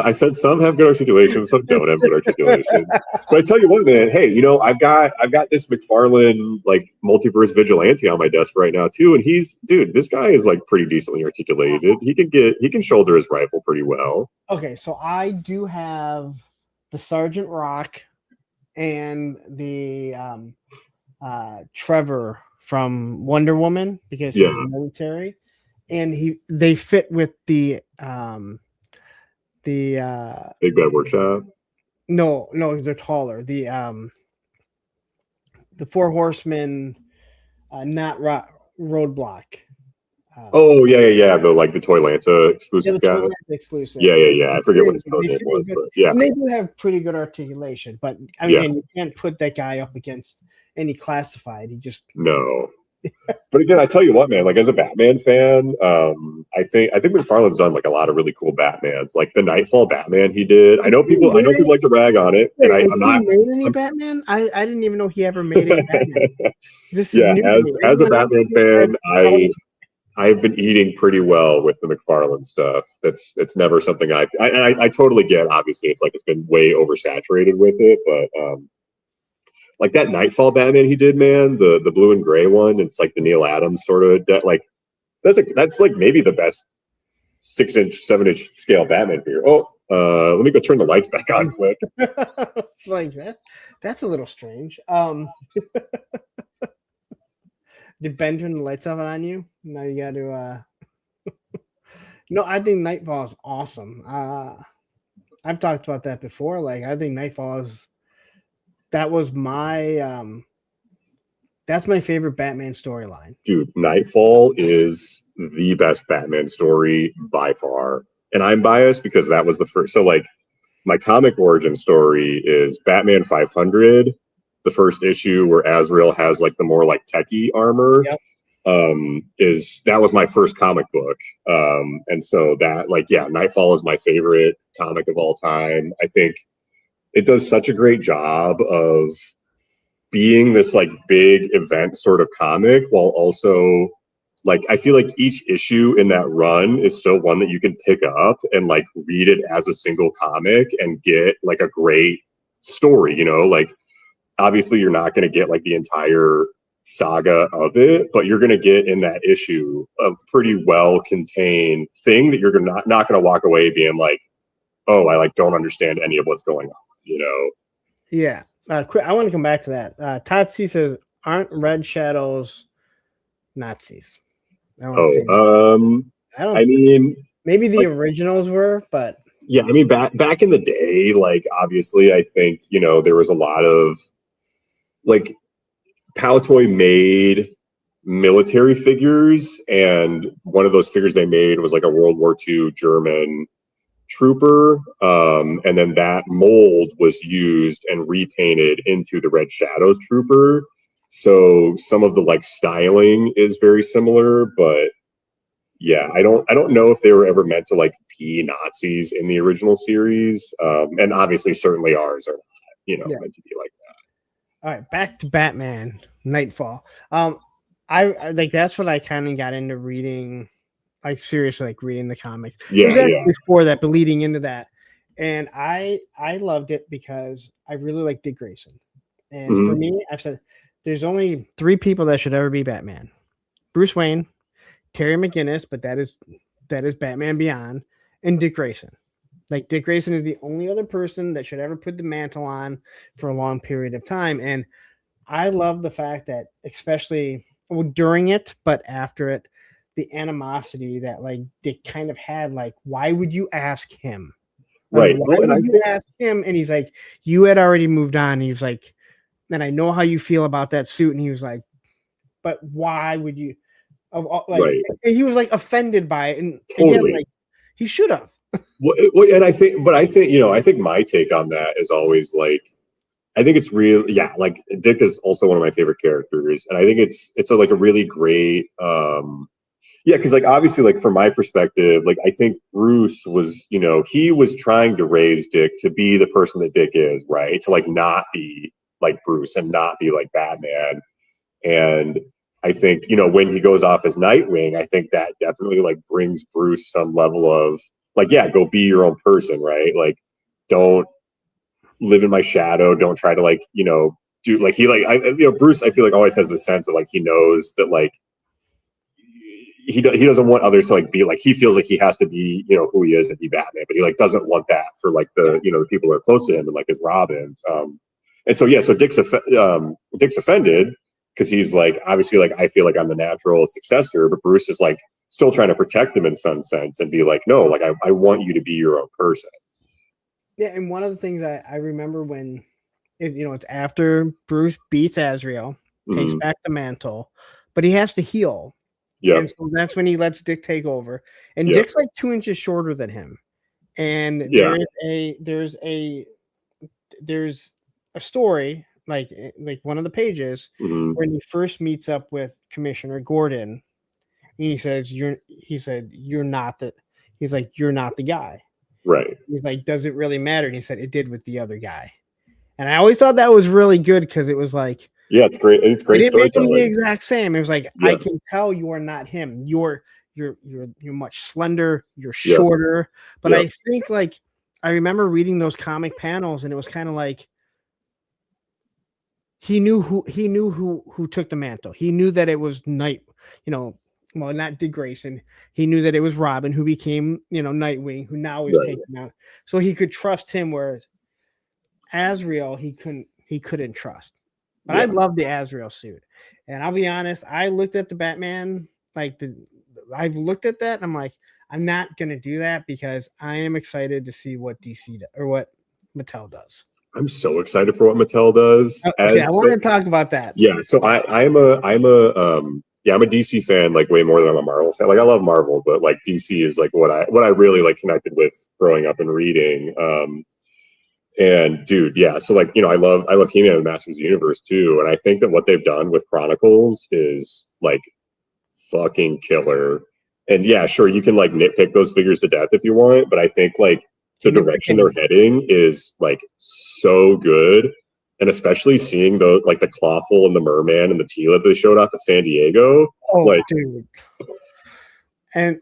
I said some have good articulation, some don't have good articulation. But I tell you what, man, hey, I've got this McFarlane like multiverse vigilante on my desk right now too, and this guy is like pretty decently articulated. He can shoulder his rifle pretty well. Okay, so I do have the Sergeant Rock and the Trevor from Wonder Woman because he's military, and they fit with the Big Bad Workshop. No, they're taller. The Four Horsemen, not Roadblock. The Toy Lanta exclusive guy. Exclusive. Yeah. I forget what his code name was, but yeah. And they do have pretty good articulation, but I mean, you can't put that guy up against any classified. He just no. But again, I tell you what, man. Like as a Batman fan, I think McFarlane's done like a lot of really cool Batmans, like the Nightfall Batman he did. I know people like to rag on it, and I'm not. Made any Batman? I didn't even know he ever made a Batman. As a Batman fan, I've been eating pretty well with the McFarlane stuff. It's never something I totally get. Obviously, it's been way oversaturated with it, but like that Nightfall Batman he did, man, the blue and gray one. It's like the Neil Adams sort of that's like maybe the best 6-inch, 7-inch scale Batman figure. Oh, Let me go turn the lights back on quick. It's like that's a little strange. Did Ben turn the lights off on you? Now you got to. No, I think Nightfall is awesome. I've talked about that before. Like, I think Nightfall is. That was my. That's my favorite Batman storyline. Dude, Nightfall is the best Batman story by far. And I'm biased because that was the first. So, like, my comic origin story is Batman 500, the first issue where Azrael has like the more like techie armor. Yep. That was my first comic book. And so that, like, yeah, Nightfall is my favorite comic of all time. I think it does such a great job of being this like big event sort of comic while also like I feel like each issue in that run is still one that you can pick up and like read it as a single comic and get like a great story, you know, like obviously you're not going to get like the entire saga of it, but you're going to get in that issue a pretty well contained thing that you're not going to walk away being like, oh, I like don't understand any of what's going on, you know? Yeah. Quick, I want to come back to that. Todd C says, "Aren't Red Shadows Nazis?" I mean, maybe the originals were, but yeah, I mean, back in the day, like obviously, I think there was a lot of like Palatoy made military figures, and one of those figures they made was like a World War II German trooper, and then that mold was used and repainted into the Red Shadows trooper. So some of the like styling is very similar, but yeah, I don't know if they were ever meant to like be Nazis in the original series, and obviously certainly ours are not meant to be like that. All right, back to Batman Nightfall. I like that's what I kind of got into reading. Like seriously, like reading the comics. Yeah. Before that, but leading into that, and I loved it because I really like Dick Grayson. And for me, I've said there's only 3 people that should ever be Batman: Bruce Wayne, Terry McGinnis, but that is Batman Beyond, and Dick Grayson. Like Dick Grayson is the only other person that should ever put the mantle on for a long period of time. And I love the fact that, especially during it, but after it, the animosity that like Dick kind of had, like, why would you ask him? Like, right. Why would you ask him? And he's like, you had already moved on. He was like, and I know how you feel about that suit. And he was like, but why would you? Right. He was like offended by it, and totally. Again, like he should have. And I think my take on that is always like, I think it's real. Yeah, like Dick is also one of my favorite characters, and I think it's like a really great. Yeah, because like obviously, like from my perspective, like I think Bruce was, he was trying to raise Dick to be the person that Dick is, right? To like not be like Bruce and not be like Batman. And I think, when he goes off as Nightwing, I think that definitely like brings Bruce some level of like, yeah, go be your own person, right? Like, don't live in my shadow. Don't try to like, do like he like Bruce. I feel like always has the sense of like he knows that like he doesn't want others to like be like he feels like he has to be who he is and be Batman, but he like doesn't want that for like the the people who are close to him and like his Robins. And so yeah, so Dick's offended because he's like obviously like I feel like I'm the natural successor, but Bruce is like still trying to protect him in some sense and be like, no, like I want you to be your own person. Yeah, and one of the things I remember when it's after Bruce beats Azrael, takes back the mantle, but he has to heal. Yeah. And so that's when he lets Dick take over. And Dick's like 2 inches shorter than him. And there's a story, like one of the pages when he first meets up with Commissioner Gordon. And he says, you're not the guy. Right. He's like, does it really matter? And he said, it did with the other guy. And I always thought that was really good because it was like, yeah, it's great. It's great. It didn't make him the exact same. It was like, I can tell you are not him. You're much slender. You're shorter. But I think like I remember reading those comic panels, and it was kind of like he knew who took the mantle. He knew that it was when well, not Dick Grayson. He knew that it was Robin who became, Nightwing, who now is taken out. So he could trust him, whereas Azrael he couldn't trust. But I love the Azrael suit. And I'll be honest, I looked at the Batman, I've looked at that and I'm like, I'm not gonna do that because I am excited to see what DC or what Mattel does. I'm so excited for what Mattel does. Okay, I want to talk about that. Yeah, so I'm a DC fan, like way more than I'm a Marvel fan. Like I love Marvel, but like DC is like what I really like connected with growing up and reading. And dude, yeah, so like, I love He-Man and Masters of the Universe too. And I think that what they've done with Chronicles is like fucking killer. And yeah, sure, you can like nitpick those figures to death if you want, but I think like the direction they're heading is like so good. And especially seeing the Clawful and the Merman and the Tila they showed off at San Diego. Oh, dude. And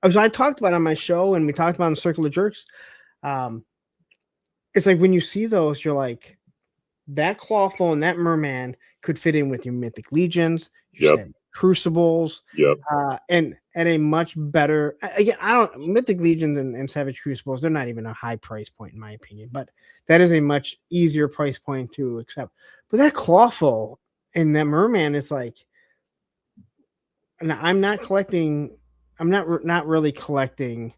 as I talked about on my show, and we talked about in Circle of Jerks, it's like when you see those, you're like, that Clawful and that Merman could fit in with your Mythic Legions, your Crucibles, and at a much better. Again, Mythic Legions and Savage Crucibles, they're not even a high price point in my opinion, but that is a much easier price point to accept. But that Clawful and that Merman is like, I'm not really collecting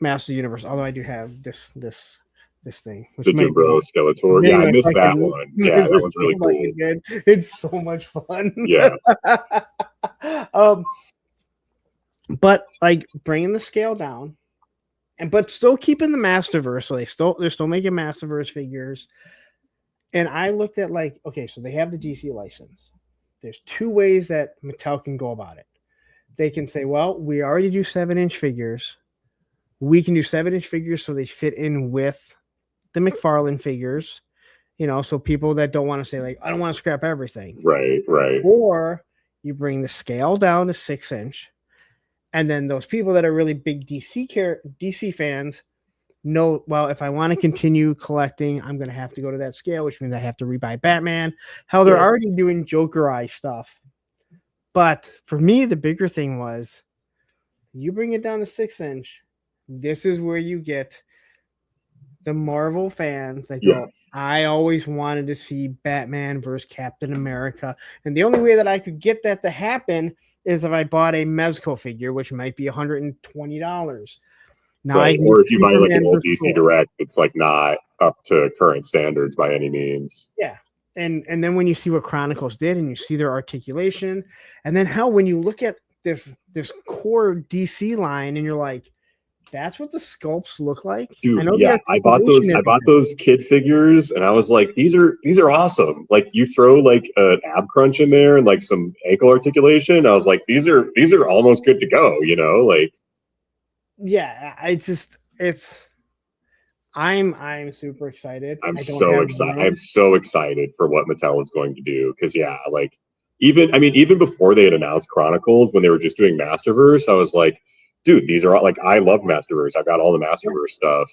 Master of the Universe, although I do have this thing. Which the Jim-Bro Skeletor. Yeah, I missed that one. Yeah, that one's really cool. Good. It's so much fun. Yeah. But like bringing the scale down, but still keeping the Masterverse. So they're still making Masterverse figures. And I looked at okay, so they have the DC license. There's two ways that Mattel can go about it. They can say, well, we already do 7-inch figures. We can do 7-inch figures so they fit in with the McFarlane figures, so people that don't want to say I don't want to scrap everything. Right. Or you bring the scale down to 6-inch, and then those people that are really big DC fans know, well, if I want to continue collecting, I'm going to have to go to that scale, which means I have to rebuy Batman. Hell, they're already doing Joker Eye stuff. But for me, the bigger thing was you bring it down to 6-inch. This is where you get the Marvel fans that go, I always wanted to see Batman versus Captain America. And the only way that I could get that to happen is if I bought a Mezco figure, which might be $120. Now, or if you buy like an old DC Direct, it's like not up to current standards by any means. Yeah. And then when you see what Chronicles did and you see their articulation, and then how when you look at this core DC line and you're like, that's what the sculpts look like. Dude, I bought those kid figures and I was like, these are awesome. Like you throw like an ab crunch in there and like some ankle articulation. I was like, these are almost good to go, Yeah, I'm super excited. I'm so excited for what Mattel is going to do. Cause even before they had announced Chronicles, when they were just doing Masterverse, I was like, dude, these are all I love Masterverse. I've got all the Masterverse stuff.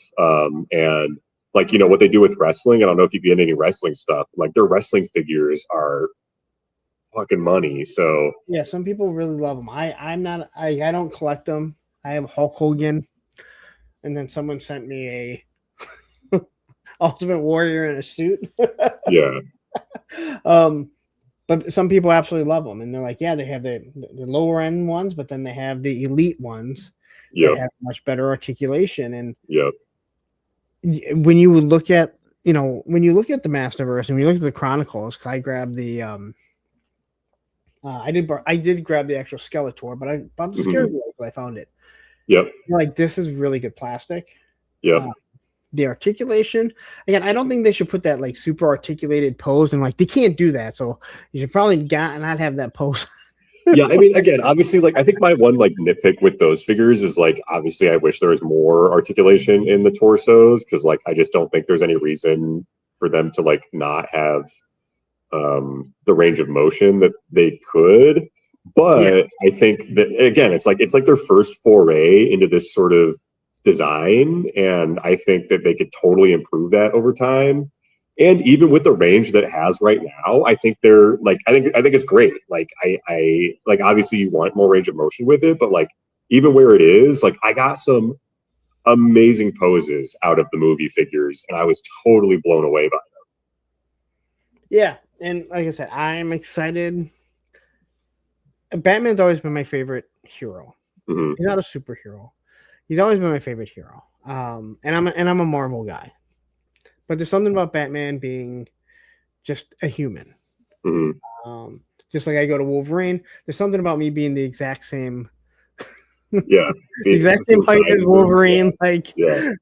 And what they do with wrestling, I don't know if you get any wrestling stuff. Like their wrestling figures are fucking money. So yeah, some people really love them. I don't collect them. I have Hulk Hogan, and then someone sent me a Ultimate Warrior in a suit. Yeah. But some people absolutely love them, and they're like, yeah, they have the lower end ones, but then they have the elite ones. They have much better articulation. And when you look at the Masterverse and when you look at the Chronicles, I grabbed the I did grab the actual Skeletor, but I bought the Scarecrow because I found it. Like this is really good plastic. The articulation, again, I don't think they should put that super articulated pose, and they can't do that. So you should probably not have that pose. Yeah, I mean, again, obviously, I think my one nitpick with those figures is obviously I wish there was more articulation in the torsos because I just don't think there's any reason for them to not have the range of motion that they could. But I think that again, it's like their first foray into this sort of design, and I think that they could totally improve that over time. And even with the range that it has right now, I think they're like I think it's great. Like I like obviously you want more range of motion with it, but like even where it is, like I got some amazing poses out of the movie figures, and I was totally blown away by them. Yeah, and like I said, I'm excited. Batman's always been my favorite hero. Mhm. He's not a superhero. He's always been my favorite hero. And I'm a Marvel guy. But there's something about Batman being just a human. Mhm. Just like I go to Wolverine, there's something about me being the exact same Yeah, the exact same height as Wolverine. Yeah.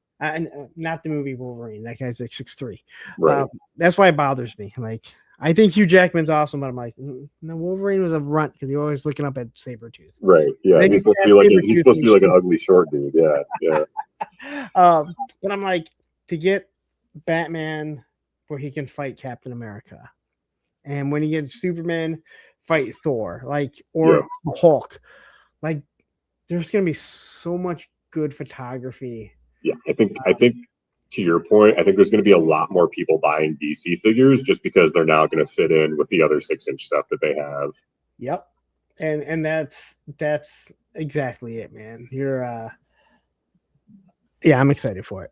Not the movie Wolverine. That guy's like 6'3". Right. That's why it bothers me. Like, I think Hugh Jackman's awesome, but I'm like, no, Wolverine was a runt because he's always looking up at Sabretooth. Right. Yeah. He's supposed to be like an ugly short dude. Yeah. Yeah. But I'm like, to get Batman where he can fight Captain America, and when he gets Superman fight Thor, like, or Hulk, like, there's gonna be so much good photography. Yeah, I think to your point, I think there's going to be a lot more people buying DC figures just because they're now going to fit in with the other 6-inch stuff that they have. Yep, and that's exactly it, man. You're yeah, I'm excited for it.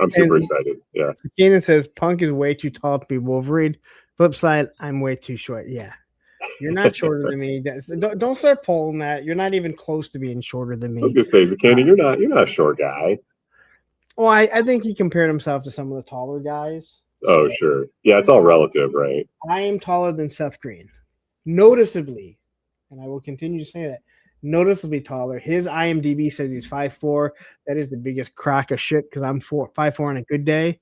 I'm super excited. Yeah. Keenan says Punk is way too tall to be Wolverine. Flip side, I'm way too short. Yeah. You're not shorter than me. Don't start pulling that. You're not even close to being shorter than me. I was gonna say, Candy, you're not a short guy. Well, I think he compared himself to some of the taller guys. Oh, sure. Yeah, it's all relative, right? I am taller than Seth Green, noticeably, and I will continue to say that. Noticeably taller. His IMDb says he's 5'4". That is the biggest crock of shit because I'm 5'4" on a good day.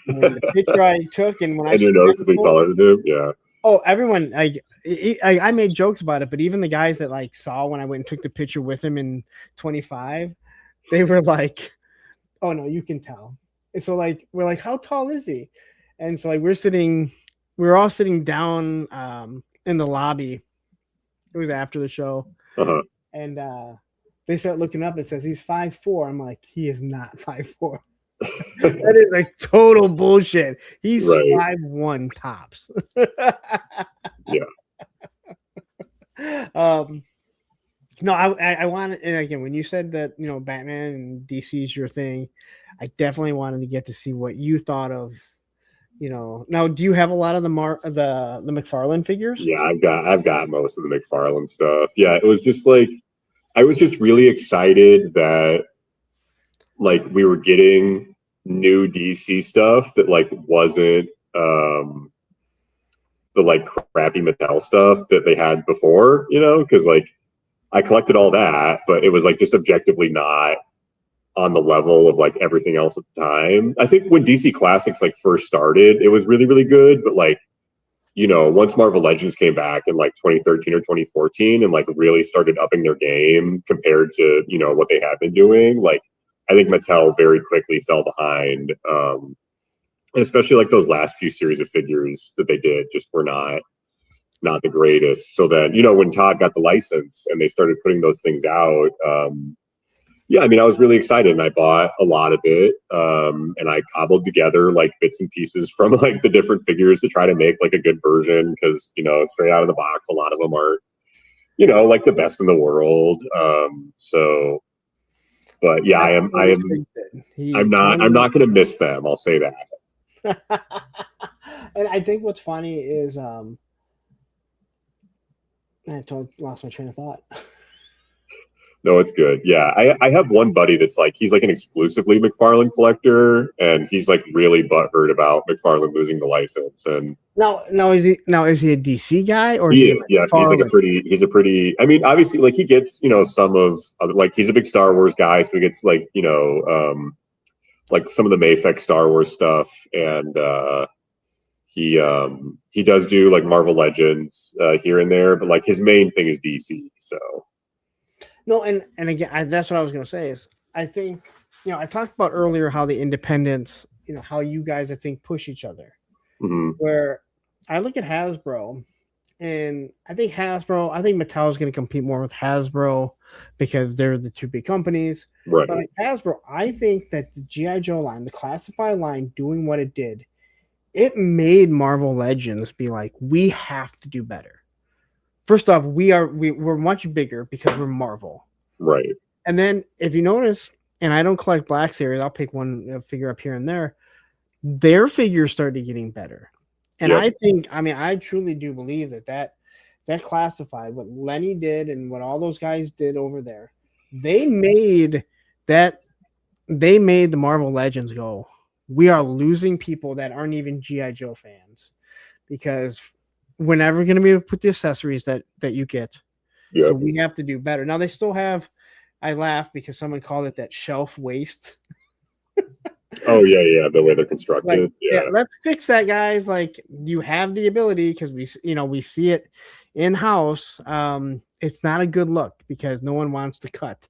And the picture I took, and when I you're noticeably taller than him, yeah. Oh, everyone, I made jokes about it, but even the guys that like saw when I went and took the picture with him in 25, they were like, "Oh no, you can tell." And so like we're like, "How tall is he?" And so like we're all sitting down in the lobby. It was after the show, and they start looking up. It says he's 5'4". I'm like, he is not 5'4". That is like total bullshit. He's 5'1" tops. Yeah. No, I wanted, and again, when you said that, you know, Batman and DC is your thing, I definitely wanted to get to see what you thought of, you know. Now, do you have a lot of the McFarlane figures? Yeah, I've got most of the McFarlane stuff. Yeah, it was just like I was just really excited that like we were getting new DC stuff that like wasn't the like crappy Mattel stuff that they had before, you know, because like I collected all that, but it was like just objectively not on the level of like everything else at the time. I think when DC Classics like first started, it was really, really good, but like, you know, once Marvel Legends came back in like 2013 or 2014 and like really started upping their game compared to, you know, what they had been doing, like I think Mattel very quickly fell behind. And especially like those last few series of figures that they did just were not the greatest. So then, you know, when Todd got the license and they started putting those things out, yeah, I mean, I was really excited and I bought a lot of it. And I cobbled together like bits and pieces from like the different figures to try to make like a good version because, you know, straight out of the box, a lot of them are, you know, like the best in the world. But yeah, I'm not going to miss them. I'll say that. And I think what's funny is I lost my train of thought. No, it's good. Yeah, I have one buddy that's like he's like an exclusively McFarlane collector, and he's like really butthurt about McFarlane losing the license. And now is he a DC guy or he is? Yeah, he's a pretty. I mean, obviously, like he gets some of like he's a big Star Wars guy, so he gets like like some of the Mayfek Star Wars stuff, and he does do like Marvel Legends here and there, but like his main thing is DC. So. No, and again, that's what I was going to say is I think, I talked about earlier how the independents, how you guys, I think, push each other. Mm-hmm. Where I look at Hasbro, and I think Mattel is going to compete more with Hasbro because they're the two big companies. Right. But like Hasbro, I think that the G.I. Joe line, the classified line, doing what it did it made Marvel Legends be like, we have to do better. First off, we're much bigger because we're Marvel. Right. And then if you notice, and I don't collect Black Series, I'll pick one figure up here and there. Their figures started getting better. And Yep. I truly do believe that classified what Lenny did and what all those guys did over there. They made the Marvel Legends go, we are losing people that aren't even G.I. Joe fans because we're never going to be able to put the accessories that you get. Yep. So we have to do better. Now they still have, I laugh because someone called it that shelf waste. Oh yeah, the way they're constructed. Like, yeah, let's fix that, guys. Like, you have the ability because we see it in house. It's not a good look because no one wants to cut.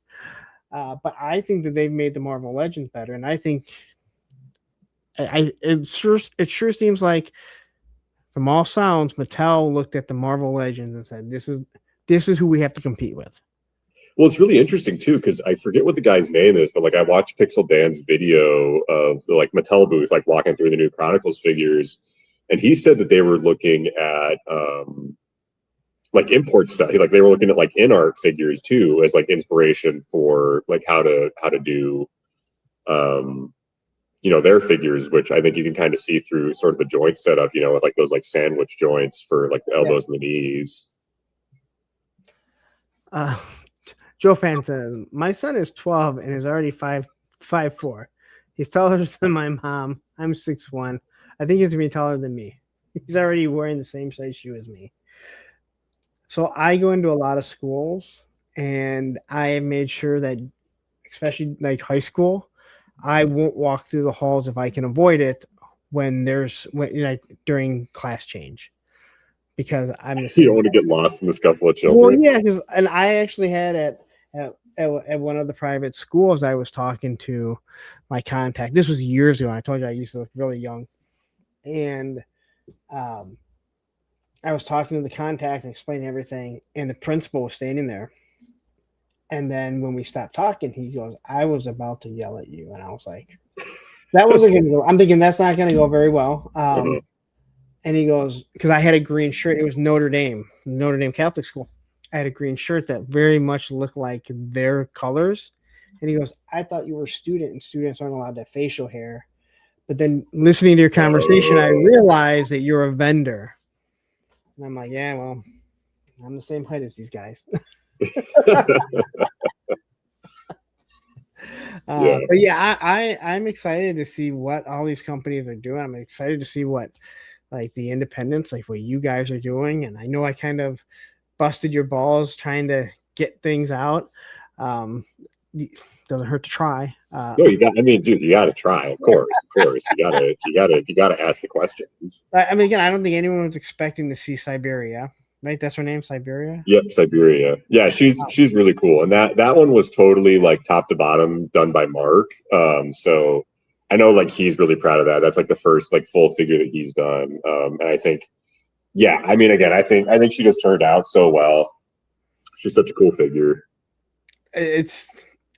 But I think that they've made the Marvel Legends better, and I think it sure seems like, from all sounds, Mattel looked at the Marvel Legends and said, "This is who we have to compete with." Well, it's really interesting too because I forget what the guy's name is, but like I watched Pixel Dan's video of the like Mattel booth, like walking through the new Chronicles figures, and he said that they were looking at like import stuff. Like they were looking at like in art figures too as like inspiration for like how to do their figures, which I think you can kind of see through sort of the joint setup, with like those like sandwich joints for like the elbows and the knees. Joe Fan says, my son is 12 and is already 5'4". He's taller than my mom. I'm 6'1". I think he's gonna be taller than me. He's already wearing the same size shoe as me. So I go into a lot of schools, and I have made sure that, especially like high school, I won't walk through the halls if I can avoid it during class change. Because I'm the same. You don't want to get lost in the scuffle of children. Well, yeah, because I actually had at one of the private schools I was talking to my contact. This was years ago. And I told you I used to look really young, and I was talking to the contact and explaining everything, and the principal was standing there. And then when we stopped talking, he goes, "I was about to yell at you," and I was like, "That wasn't going to go." I'm thinking that's not going to go very well. And he goes, because I had a green shirt. It was Notre Dame Catholic school. I had a green shirt that very much looked like their colors. And he goes, "I thought you were a student, and students aren't allowed to have facial hair. But then listening to your conversation, I realized that you're a vendor." And I'm like, "Yeah, well, I'm the same height as these guys." But yeah, I'm excited to see what all these companies are doing. I'm excited to see what like the independents, like what you guys are doing. And I know I kind of busted your balls trying to get things out. Doesn't hurt to try. No, you got to try. Of course. You gotta ask the questions. I mean, again, I don't think anyone was expecting to see Siberia, right? That's her name, Siberia. Yep, Siberia. Yeah, she's really cool, and that one was totally like top to bottom done by Mark. So I know like he's really proud of that. That's like the first like full figure that he's done. And I think, yeah, I mean, again, I think she just turned out so well. She's such a cool figure. It's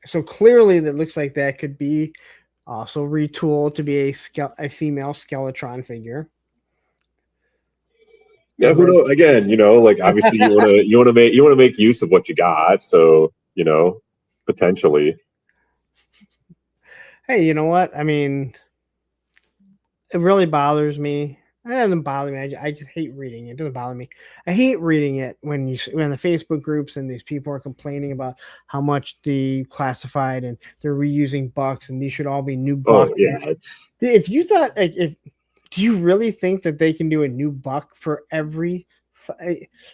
so clearly that looks like that could be also retooled to be a female Skeletron figure. Yeah, who knows? Again, like obviously you want to make use of what you got. So potentially. Hey, you know what? I mean, it really bothers me. It doesn't bother me. I just hate reading it. It doesn't bother me. I hate reading it when the Facebook groups and these people are complaining about how much the classified and they're reusing bucks and these should all be new bucks. Oh, yeah. If you thought do you really think that they can do a new buck for every?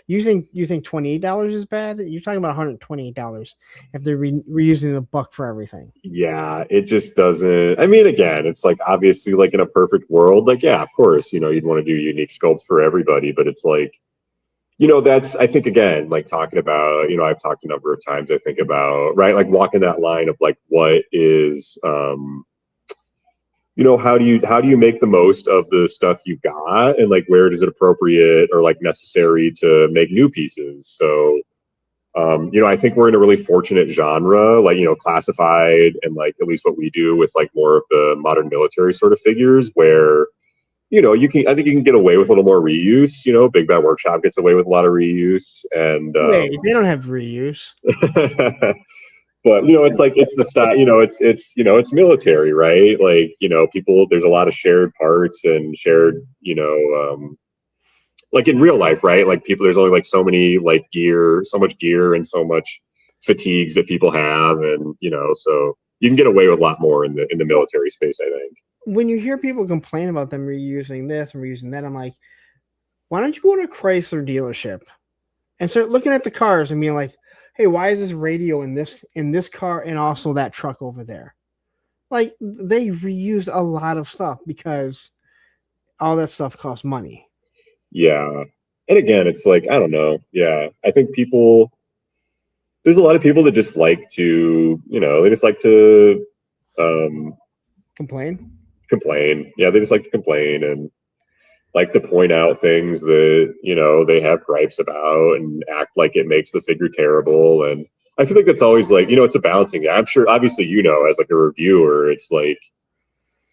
You think $28 is bad? You're talking about $128 if they're reusing the buck for everything. Yeah, it just doesn't. I mean, again, it's like obviously like in a perfect world, like yeah, of course, you'd want to do unique sculpts for everybody, but it's like, that's I think again, like talking about, I've talked a number of times. I think about right, like walking that line of like what is. How do you make the most of the stuff you've got, and like where is it appropriate or like necessary to make new pieces? So, I think we're in a really fortunate genre, like classified, and like at least what we do with like more of the modern military sort of figures, where I think you can get away with a little more reuse. Big Bad Workshop gets away with a lot of reuse, and Wait, they don't have reuse. but it's the style. It's military, right? Like people. There's a lot of shared parts and shared, like in real life, right? Like people, there's only like so many so much gear, and so much fatigues that people have, and so you can get away with a lot more in the military space, I think. When you hear people complain about them reusing this and reusing that, I'm like, why don't you go to a Chrysler dealership and start looking at the cars and being like, hey, why is this radio in this car and also that truck over there? Like, they reuse a lot of stuff because all that stuff costs money. Yeah. And again, it's like, I don't know. Yeah. I think there's a lot of people that just like to, they just like to Complain. Yeah, they just like to complain and like to point out things that, they have gripes about and act like it makes the figure terrible. And I feel like that's always like, it's a balancing act. I'm sure, obviously, as like a reviewer, it's like,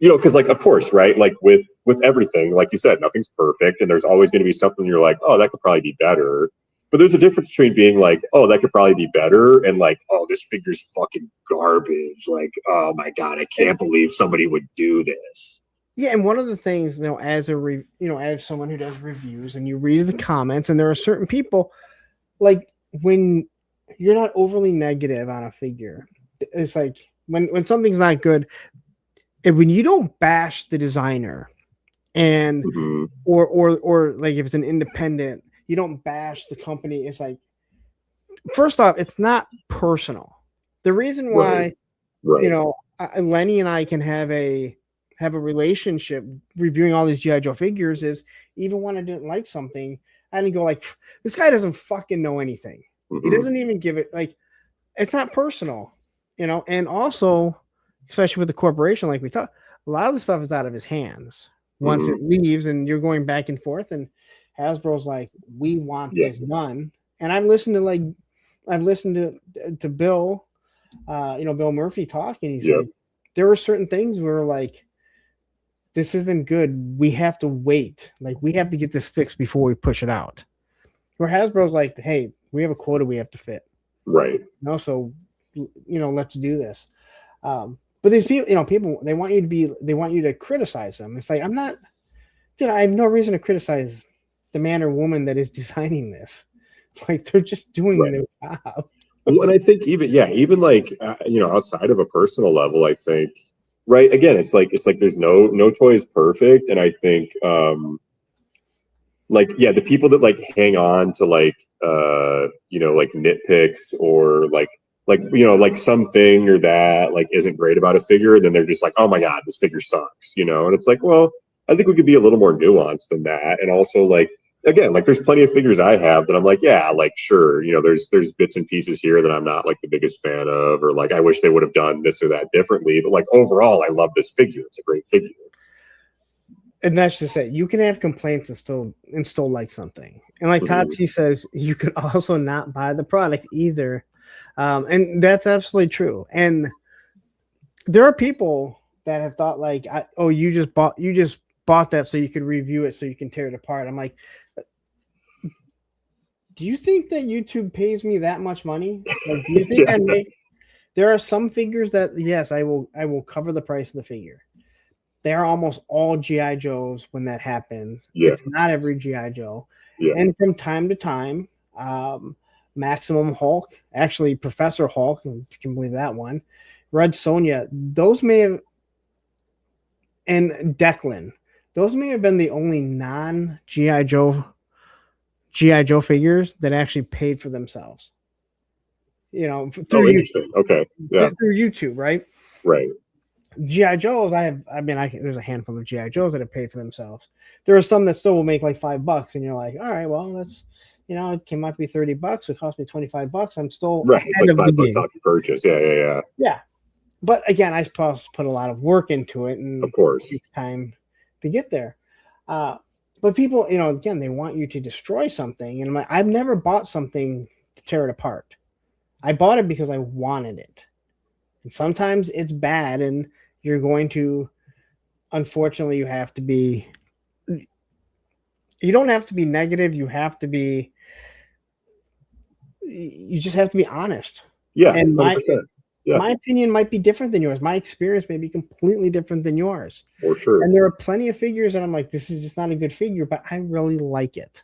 because like, of course, right? Like with everything, like you said, nothing's perfect. And there's always going to be something you're like, oh, that could probably be better. But there's a difference between being like, oh, that could probably be better, and like, oh, this figure's fucking garbage. Like, oh my God, I can't believe somebody would do this. Yeah, and one of the things, as as someone who does reviews, and you read the comments, and there are certain people, like when you're not overly negative on a figure, it's like when something's not good, and when you don't bash the designer, and or like if it's an independent, you don't bash the company. It's like, first off, it's not personal. The reason why, Right. Lenny and I can have a relationship reviewing all these G.I. Joe figures is, even when I didn't like something, I didn't go like, this guy doesn't fucking know anything. He doesn't even give it, like, it's not personal, and also, especially with the corporation, like we talked, a lot of the stuff is out of his hands once it leaves, and you're going back and forth, and Hasbro's like, we want this done. And I've listened to Bill, Bill Murphy talk, and he's like, there were certain things where like, this isn't good. We have to wait. Like, we have to get this fixed before we push it out. Where Hasbro's like, hey, we have a quota we have to fit. Right. So, let's do this. But these people, they want you to criticize them. It's like, I have no reason to criticize the man or woman that is designing this. Like, they're just doing their job. And I think even like, outside of a personal level, I think, right. Again, it's like there's no toy is perfect. And I think, the people that like hang on to like nitpicks or like something or that like isn't great about a figure, and then they're just like, oh my God, this figure sucks, and it's like, well, I think we could be a little more nuanced than that. And also, like, again, like there's plenty of figures I have that I'm like, yeah, like sure, there's bits and pieces here that I'm not like the biggest fan of, or like I wish they would have done this or that differently, but like overall I love this figure. It's a great figure. And that's just it. You can have complaints and still like something. And like Todd T says, you could also not buy the product either. And that's absolutely true. And there are people that have thought like, you just bought that so you could review it, so you can tear it apart. I'm like, do you think that YouTube pays me that much money? Like, do you think there are some figures that, yes, I will cover the price of the figure. They are almost all G.I. Joes when that happens. Yeah. It's not every G.I. Joe. Yeah. And from time to time, Maximum Hulk, actually Professor Hulk, if you can believe that one, Red Sonja, those may have, and Declan, those may have been the only non-G.I. Joe figures that actually paid for themselves. Through YouTube. Okay. Yeah. Through YouTube, right? Right. G.I. Joes, there's a handful of G.I. Joes that have paid for themselves. There are some that still will make like $5, and you're like, all right, well, that's, it came out to be $30. It cost me $25. I'm still right. It's like $5 off your purchase. Yeah. Yeah. But again, I suppose put a lot of work into it, and of course, it takes time to get there. But people, again, they want you to destroy something, and I've never bought something to tear it apart. I bought it because I wanted it, and sometimes it's bad, and you're going to, unfortunately, you have to be You don't have to be negative. You just have to be honest. Yeah, And 100%. Yeah, my opinion might be different than yours. My experience may be completely different than yours. for sure. And there are plenty of figures that I'm like, this is just not a good figure, but I really like it.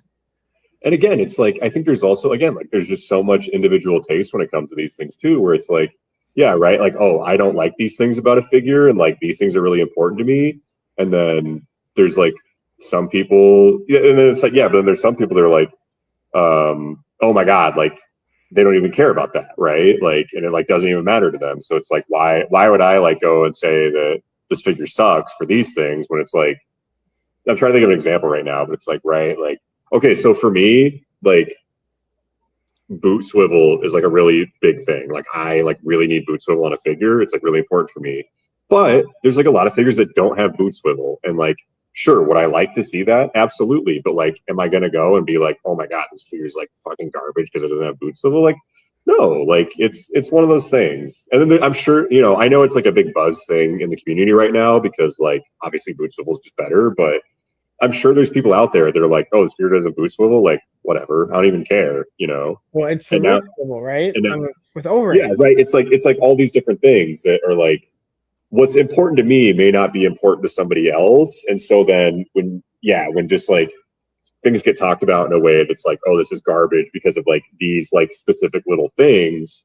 And again, it's like, I think there's also, again, like there's just so much individual taste when it comes to these things too, where it's like, yeah, right. Like, oh, I don't like these things about a figure, and like these things are really important to me. And then there's like some people, yeah, and then it's like, yeah, but then there's some people that are like, oh my God, like they don't even care about that, right? Like, and it like doesn't even matter to them. So it's like, why would I like go and say that this figure sucks for these things when it's like, I'm trying to think of an example right now, but it's like, right, like, okay, so for me, like boot swivel is like a really big thing. Like I like really need boot swivel on a figure. It's like really important for me. But there's like a lot of figures that don't have boot swivel, and like, sure, would I like to see that? Absolutely. But like, am I gonna go and be like, oh my God, this figure's like fucking garbage because it doesn't have boot swivel? Like, no, like it's one of those things. And then I'm sure, you know, I know it's like a big buzz thing in the community right now because like obviously boot swivel is just better, but I'm sure there's people out there that are like, oh, this figure doesn't boot swivel, like whatever, I don't even care, you know. Well, it's the now, swivel, right? and now, with overhang. yeah, right. It's like all these different things that are like, what's important to me may not be important to somebody else. And so then when just like things get talked about in a way that's like, oh, this is garbage because of like these like specific little things,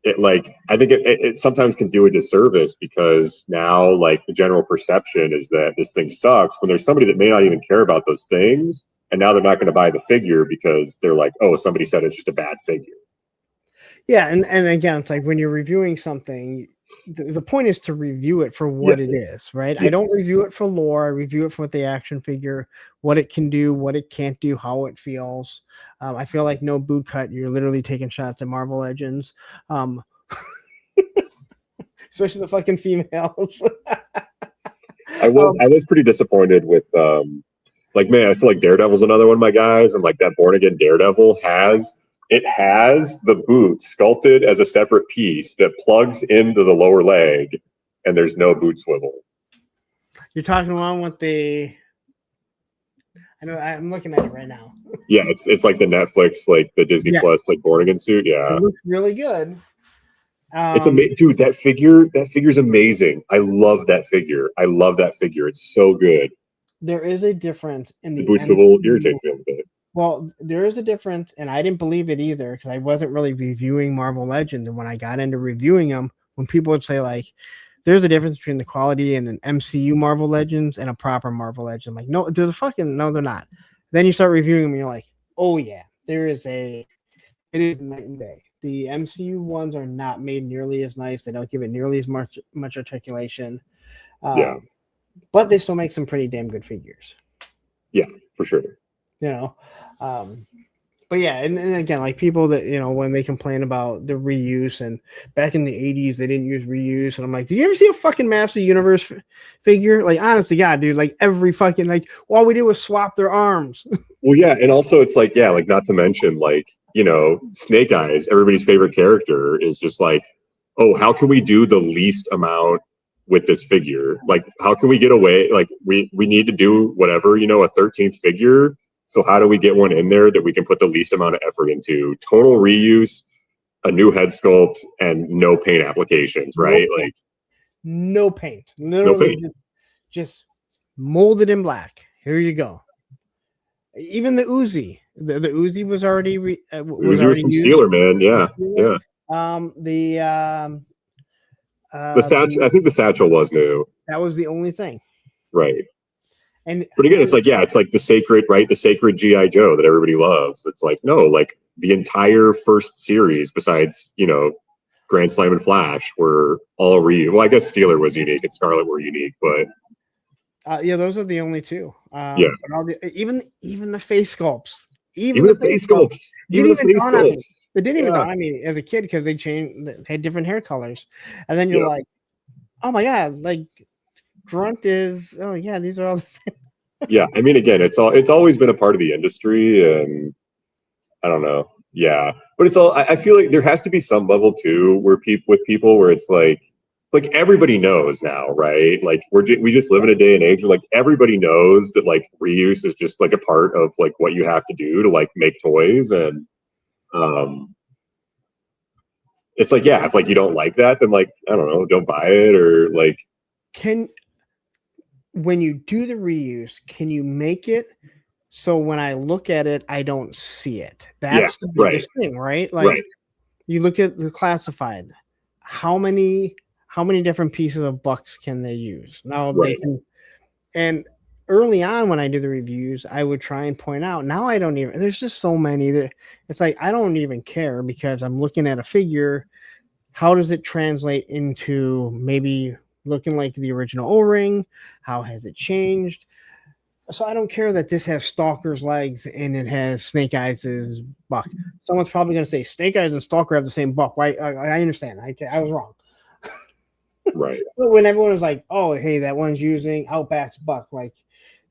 it like, I think it sometimes can do a disservice because now like the general perception is that this thing sucks when there's somebody that may not even care about those things. And now they're not going to buy the figure because they're like, oh, somebody said it's just a bad figure. Yeah. And again, it's like when you're reviewing something, the point is to review it for what it is, right? I don't review it for lore. I review it for the action figure, what it can do, what it can't do, how it feels. I feel like no boot cut. You're literally taking shots at Marvel Legends, especially the fucking females. I was pretty disappointed with like, man, I feel like Daredevil's another one of my guys, and like that Born Again Daredevil has the boot sculpted as a separate piece that plugs into the lower leg, and there's no boot swivel. You're talking along with the. I know I'm looking at it right now. Yeah, it's like the Netflix, like the Disney Plus, like Born Again suit. Yeah, it looks really good. It's amazing, dude. That figure's amazing. I love that figure. It's so good. There is a difference in the boot swivel irritates me a bit. Well, there is a difference, and I didn't believe it either because I wasn't really reviewing Marvel Legends. And when I got into reviewing them, when people would say like, "There's a difference between the quality in an MCU Marvel Legends and a proper Marvel Legend," I'm like, "No, no, they're not." Then you start reviewing them, and you're like, "Oh yeah, it is night and day." The MCU ones are not made nearly as nice. They don't give it nearly as much articulation. But they still make some pretty damn good figures. Yeah, for sure. You know, but yeah, and again, like people that, you know, when they complain about the reuse, and back in the 80s they didn't use reuse, and I'm like, did you ever see a fucking Master Universe figure? Like, honestly, God, dude, like every fucking, like, all we did was swap their arms. Well, yeah, and also it's like, yeah, like not to mention, like, you know, Snake Eyes, everybody's favorite character, is just like, oh, how can we do the least amount with this figure? Like, how can we get away? Like, we need to do whatever, you know, a 13th figure. So how do we get one in there that we can put the least amount of effort into? Total reuse, a new head sculpt, and no paint applications, right? Like no paint. Literally just molded in black. Here you go. Even the Uzi. The Uzi was already was already from used. Steeler, man. Yeah. The satchel, I think the satchel was new. That was the only thing. Right. But again, it's like, yeah, it's like the sacred G.I. Joe that everybody loves. It's like, no, like the entire first series, besides, you know, Grand Slam and Flash, were all well, I guess Steeler was unique and Scarlet were unique, but yeah, those are the only two. Yeah. Even the face sculpts. Even the face sculpts. It didn't even dawn on me as a kid because they had different hair colors. And then you're like, oh my God, like Grunt is, oh yeah, these are all the same. Yeah, I mean, again, it's always been a part of the industry, and I don't know. Yeah, but it's all. I feel like there has to be some level too where people where it's like, like everybody knows now, right? Like we just live in a day and age where like everybody knows that like reuse is just like a part of like what you have to do to like make toys. And it's like, yeah, if like you don't like that, then like I don't know, don't buy it. Or like, when you do the reuse, can you make it so when I look at it, I don't see it? That's the biggest thing, right? Like you look at the classified, how many different pieces of bucks can they use? Now they can, and early on when I do the reviews, I would try and point out. Now I don't even. There's just so many that it's like I don't even care because I'm looking at a figure. How does it translate into maybe looking like the original O-ring? How has it changed? So I don't care that this has Stalker's legs and it has Snake Eyes' buck. Someone's probably going to say Snake Eyes and Stalker have the same buck. Why? I understand. I was wrong. Right. But when everyone was like, "Oh, hey, that one's using Outback's buck," like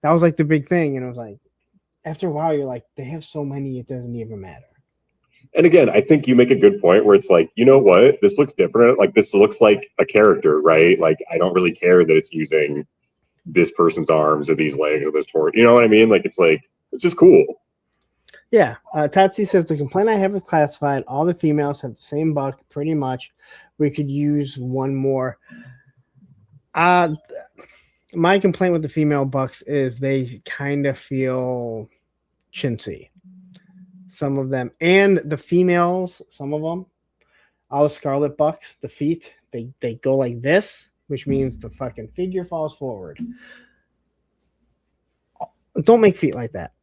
that was like the big thing, and it was like, after a while, you're like, they have so many, it doesn't even matter. And again, I think you make a good point where it's like, you know what, this looks different. Like this looks like a character, right? Like I don't really care that it's using this person's arms or these legs or this torso. You know what I mean? Like it's just cool. Yeah. Tatsi says the complaint I have with classified, all the females have the same buck pretty much. We could use one more. My complaint with the female bucks is they kind of feel chintzy. Some of them, and the females, some of them, all the Scarlet bucks, the feet, they go like this, which means the fucking figure falls forward. Don't make feet like that.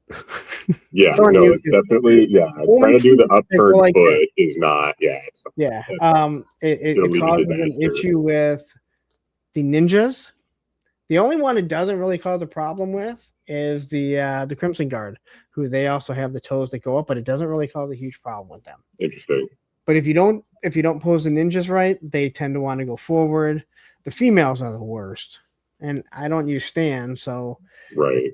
Yeah, no, it's definitely, trying to do the upturned like foot that is not, it's it causes an issue with the ninjas. The only one it doesn't really cause a problem with is the Crimson Guard, who they also have the toes that go up, but it doesn't really cause a huge problem with them. Interesting. But if you don't pose the ninjas right, they tend to want to go forward. The females are the worst, and I don't use stand, so right.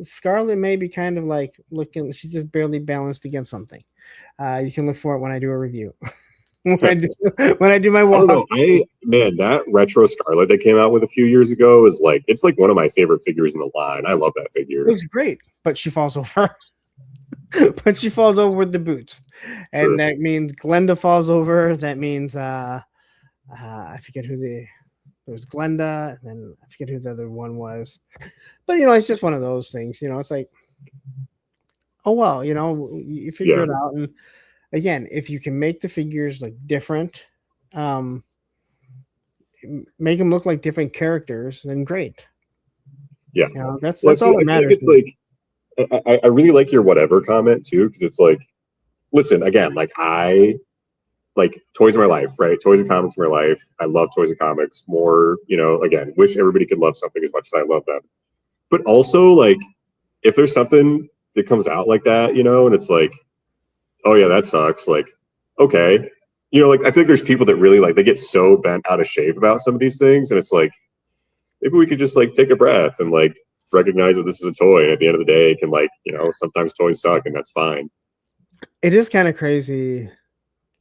Scarlet may be kind of like looking. She's just barely balanced against something. You can look for it when I do a review. when I do my walk. That retro Scarlet that came out with a few years ago is like, it's like one of my favorite figures in the line. I love that figure. It looks great, but she falls over. But she falls over with the boots, and that means Glenda falls over. That means I forget who there was Glenda, and then I forget who the other one was. But it's just one of those things. It's like, oh well, you figure it out. And again, if you can make the figures like different, make them look like different characters, then great. Yeah, that's all that matters. It's like I really like your whatever comment too, because it's like, listen, again, like I like toys in my life, right? Toys and comics in my life. I love toys and comics more. Again, wish everybody could love something as much as I love them. But also, like, if there's something that comes out like that, and it's like, oh yeah, that sucks. Like, okay, like I feel like there's people that really like they get so bent out of shape about some of these things, and it's like maybe we could just like take a breath and like recognize that this is a toy. And at the end of the day, it can like sometimes toys suck, and that's fine. It is kind of crazy.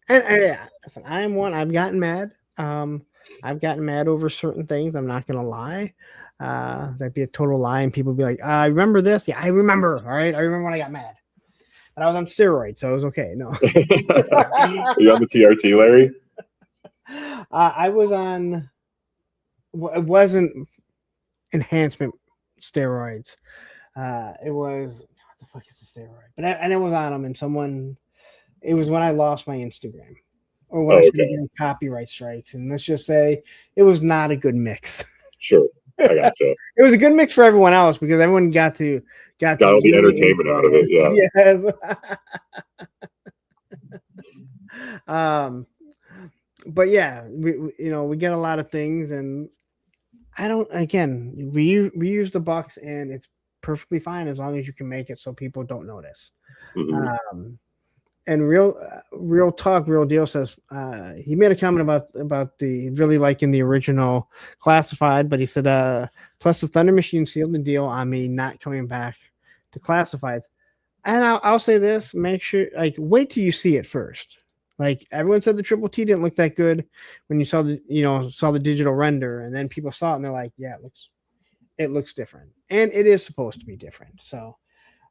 And listen, I am one. I've gotten mad. I've gotten mad over certain things. I'm not gonna lie. That'd be a total lie, and people would be like, "I remember this." Yeah, I remember. All right, I remember when I got mad, but I was on steroids, so it was okay. No, Are you on the TRT, Larry? I was on. It wasn't enhancement steroids. It was what the fuck is the steroid? But I was on them, and it was when I lost my Instagram, or when I started getting copyright strikes, and let's just say it was not a good mix. Sure. I gotcha. It was a good mix for everyone else because everyone got all the entertainment out of it. Yeah. But yeah, we get a lot of things, and we use the bucks, and it's perfectly fine as long as you can make it so people don't notice. Mm-hmm. And real talk, real deal says he made a comment about the really liking the original classified, but he said plus the Thunder Machine sealed the deal on me not coming back to classifieds. And I'll say this: make sure wait till you see it first. Like everyone said the Triple T didn't look that good when you saw the digital render, and then people saw it and they're like, yeah, it looks different. And it is supposed to be different. So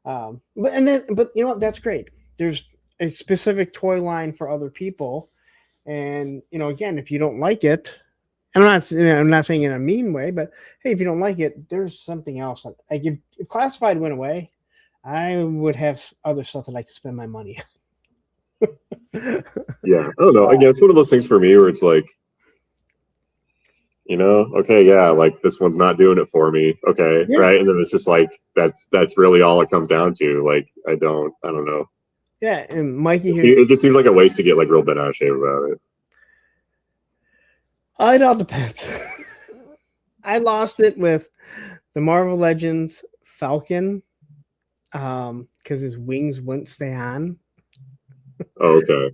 but you know what, that's great. There's a specific toy line for other people. And again, if you don't like it, and I'm not saying in a mean way, but hey, if you don't like it, there's something else. Like if Classified went away, I would have other stuff that I could spend my money on. Yeah, I don't know. Again, it's one of those things for me where it's like, okay, yeah, like this one's not doing it for me. Okay, Yeah. right, and then it's just like that's really all it comes down to. Like I don't know. Yeah, and Mikey here, it just seems like a waste to get like real bent out of shape about it. It all depends. I lost it with the Marvel Legends Falcon because his wings wouldn't stay on. Oh, okay.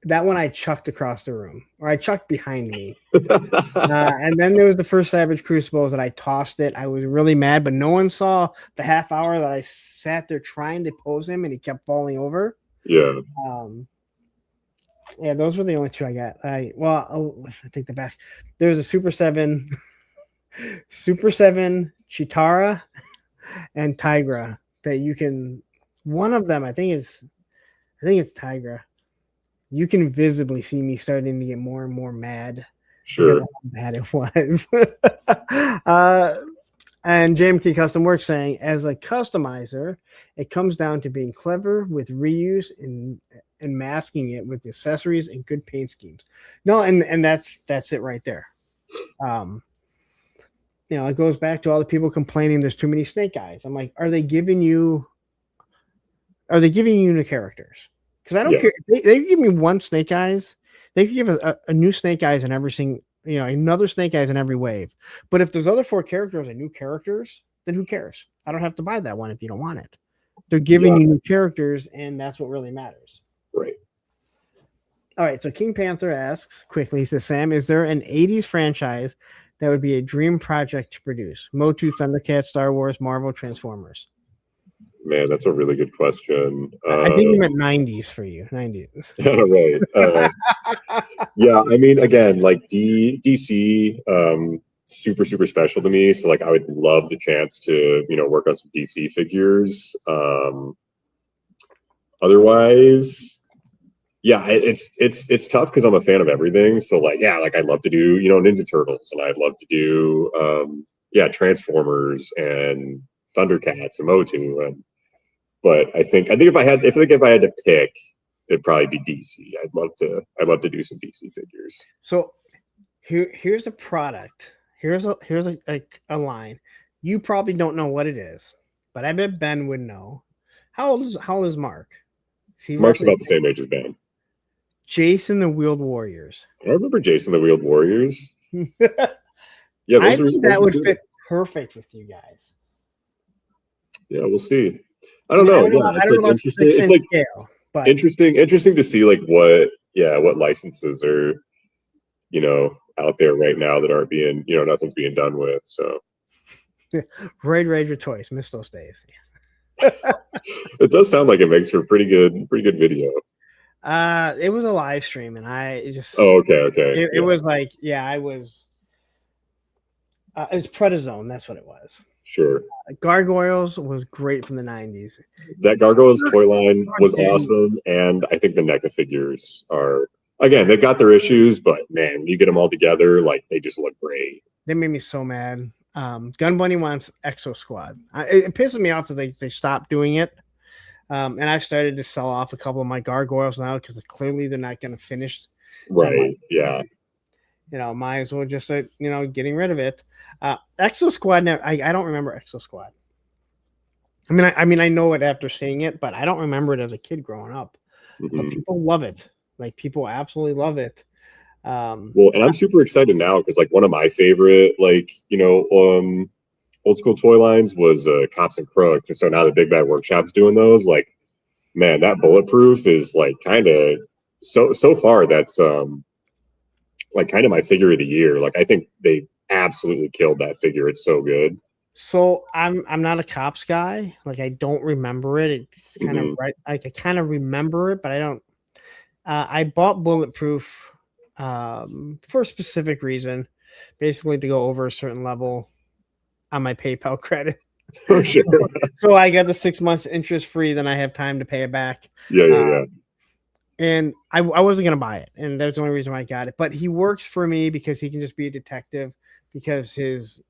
That one I chucked across the room, or I chucked behind me. And then there was the first Savage Crucibles that I tossed it. I was really mad, but no one saw the half hour that I sat there trying to pose him and he kept falling over. Yeah. Yeah, those were the only two I got. I take that back. There was a Super 7 Chitara and Tigra that you can. One of them, I think it's Tigra. You can visibly see me starting to get more and more mad. Sure. How bad it was. And JMK Custom Works saying, as a customizer, it comes down to being clever with reuse and masking it with accessories and good paint schemes. No, and that's it right there. It goes back to all the people complaining there's too many Snake Eyes. I'm like, are they giving you new characters? Because I don't care. They give me one Snake Eyes. They could give a new Snake Eyes in every single, another Snake Eyes in every wave. But if there's other 4 characters and new characters, then who cares? I don't have to buy that one if you don't want it. They're giving you new characters, and that's what really matters. Right. All right. So King Panther asks quickly, he says, Sam, is there an 80s franchise that would be a dream project to produce? Motu, Thundercats, Star Wars, Marvel, Transformers. Man, that's a really good question. I think you meant 90s for you. 90s. Right. Yeah, I mean, again, like DC, super, super special to me. So, like, I would love the chance to, work on some DC figures. Otherwise, yeah, it's tough because I'm a fan of everything. So, like, yeah, like I'd love to do, Ninja Turtles, and I'd love to do, Transformers and Thundercats and Motu, but I think if I had to pick, it'd probably be DC. I'd love to do some DC figures. So here's a product. Here's a line. You probably don't know what it is, but I bet Ben would know. How old is Mark? Mark's about the same age as Ben. Jason the Wheeled Warriors. I remember Jason the Wheeled Warriors. Yeah, I think that would fit perfect with you guys. Yeah, we'll see. I don't know. Interesting to see like what licenses are, out there right now that aren't being, nothing's being done with. So Raid Rager Toys, miss those days. It does sound like it makes for a pretty good video. It was a live stream, and I just okay. It was like I was. It was Predazone. That's what it was. Sure. Gargoyles was great from the 90s. That Gargoyles toy line was awesome, and I think the NECA figures are, again, they've got their issues, but man, you get them all together, like they just look great. They made me so mad. Gun Bunny wants Exo Squad. It pisses me off that they stopped doing it. And I've started to sell off a couple of my Gargoyles now because clearly they're not going to finish. Right. Yeah. Might as well just start, getting rid of it. Exo Squad. Now, I don't remember Exo Squad. I mean, I know it after seeing it, but I don't remember it as a kid growing up. Mm-hmm. But people love it. Like people absolutely love it. Well, and I'm super excited now because like one of my favorite, old school toy lines was Cops and Crooks. And so now the Big Bad Workshop's doing those. Like, man, that Bulletproof is like kind of so far. That's like kind of my figure of the year. Like, I think they absolutely killed that figure. It's so good. So I'm not a Cops guy. Like, I don't remember it. It's kind of right. Like, I kind of remember it, but I don't. I bought Bulletproof for a specific reason, basically to go over a certain level on my PayPal credit. Oh, sure. So I got the 6 months interest free, then I have time to pay it back. Yeah. And I wasn't gonna buy it, and that's the only reason why I got it. But he works for me because he can just be a detective because his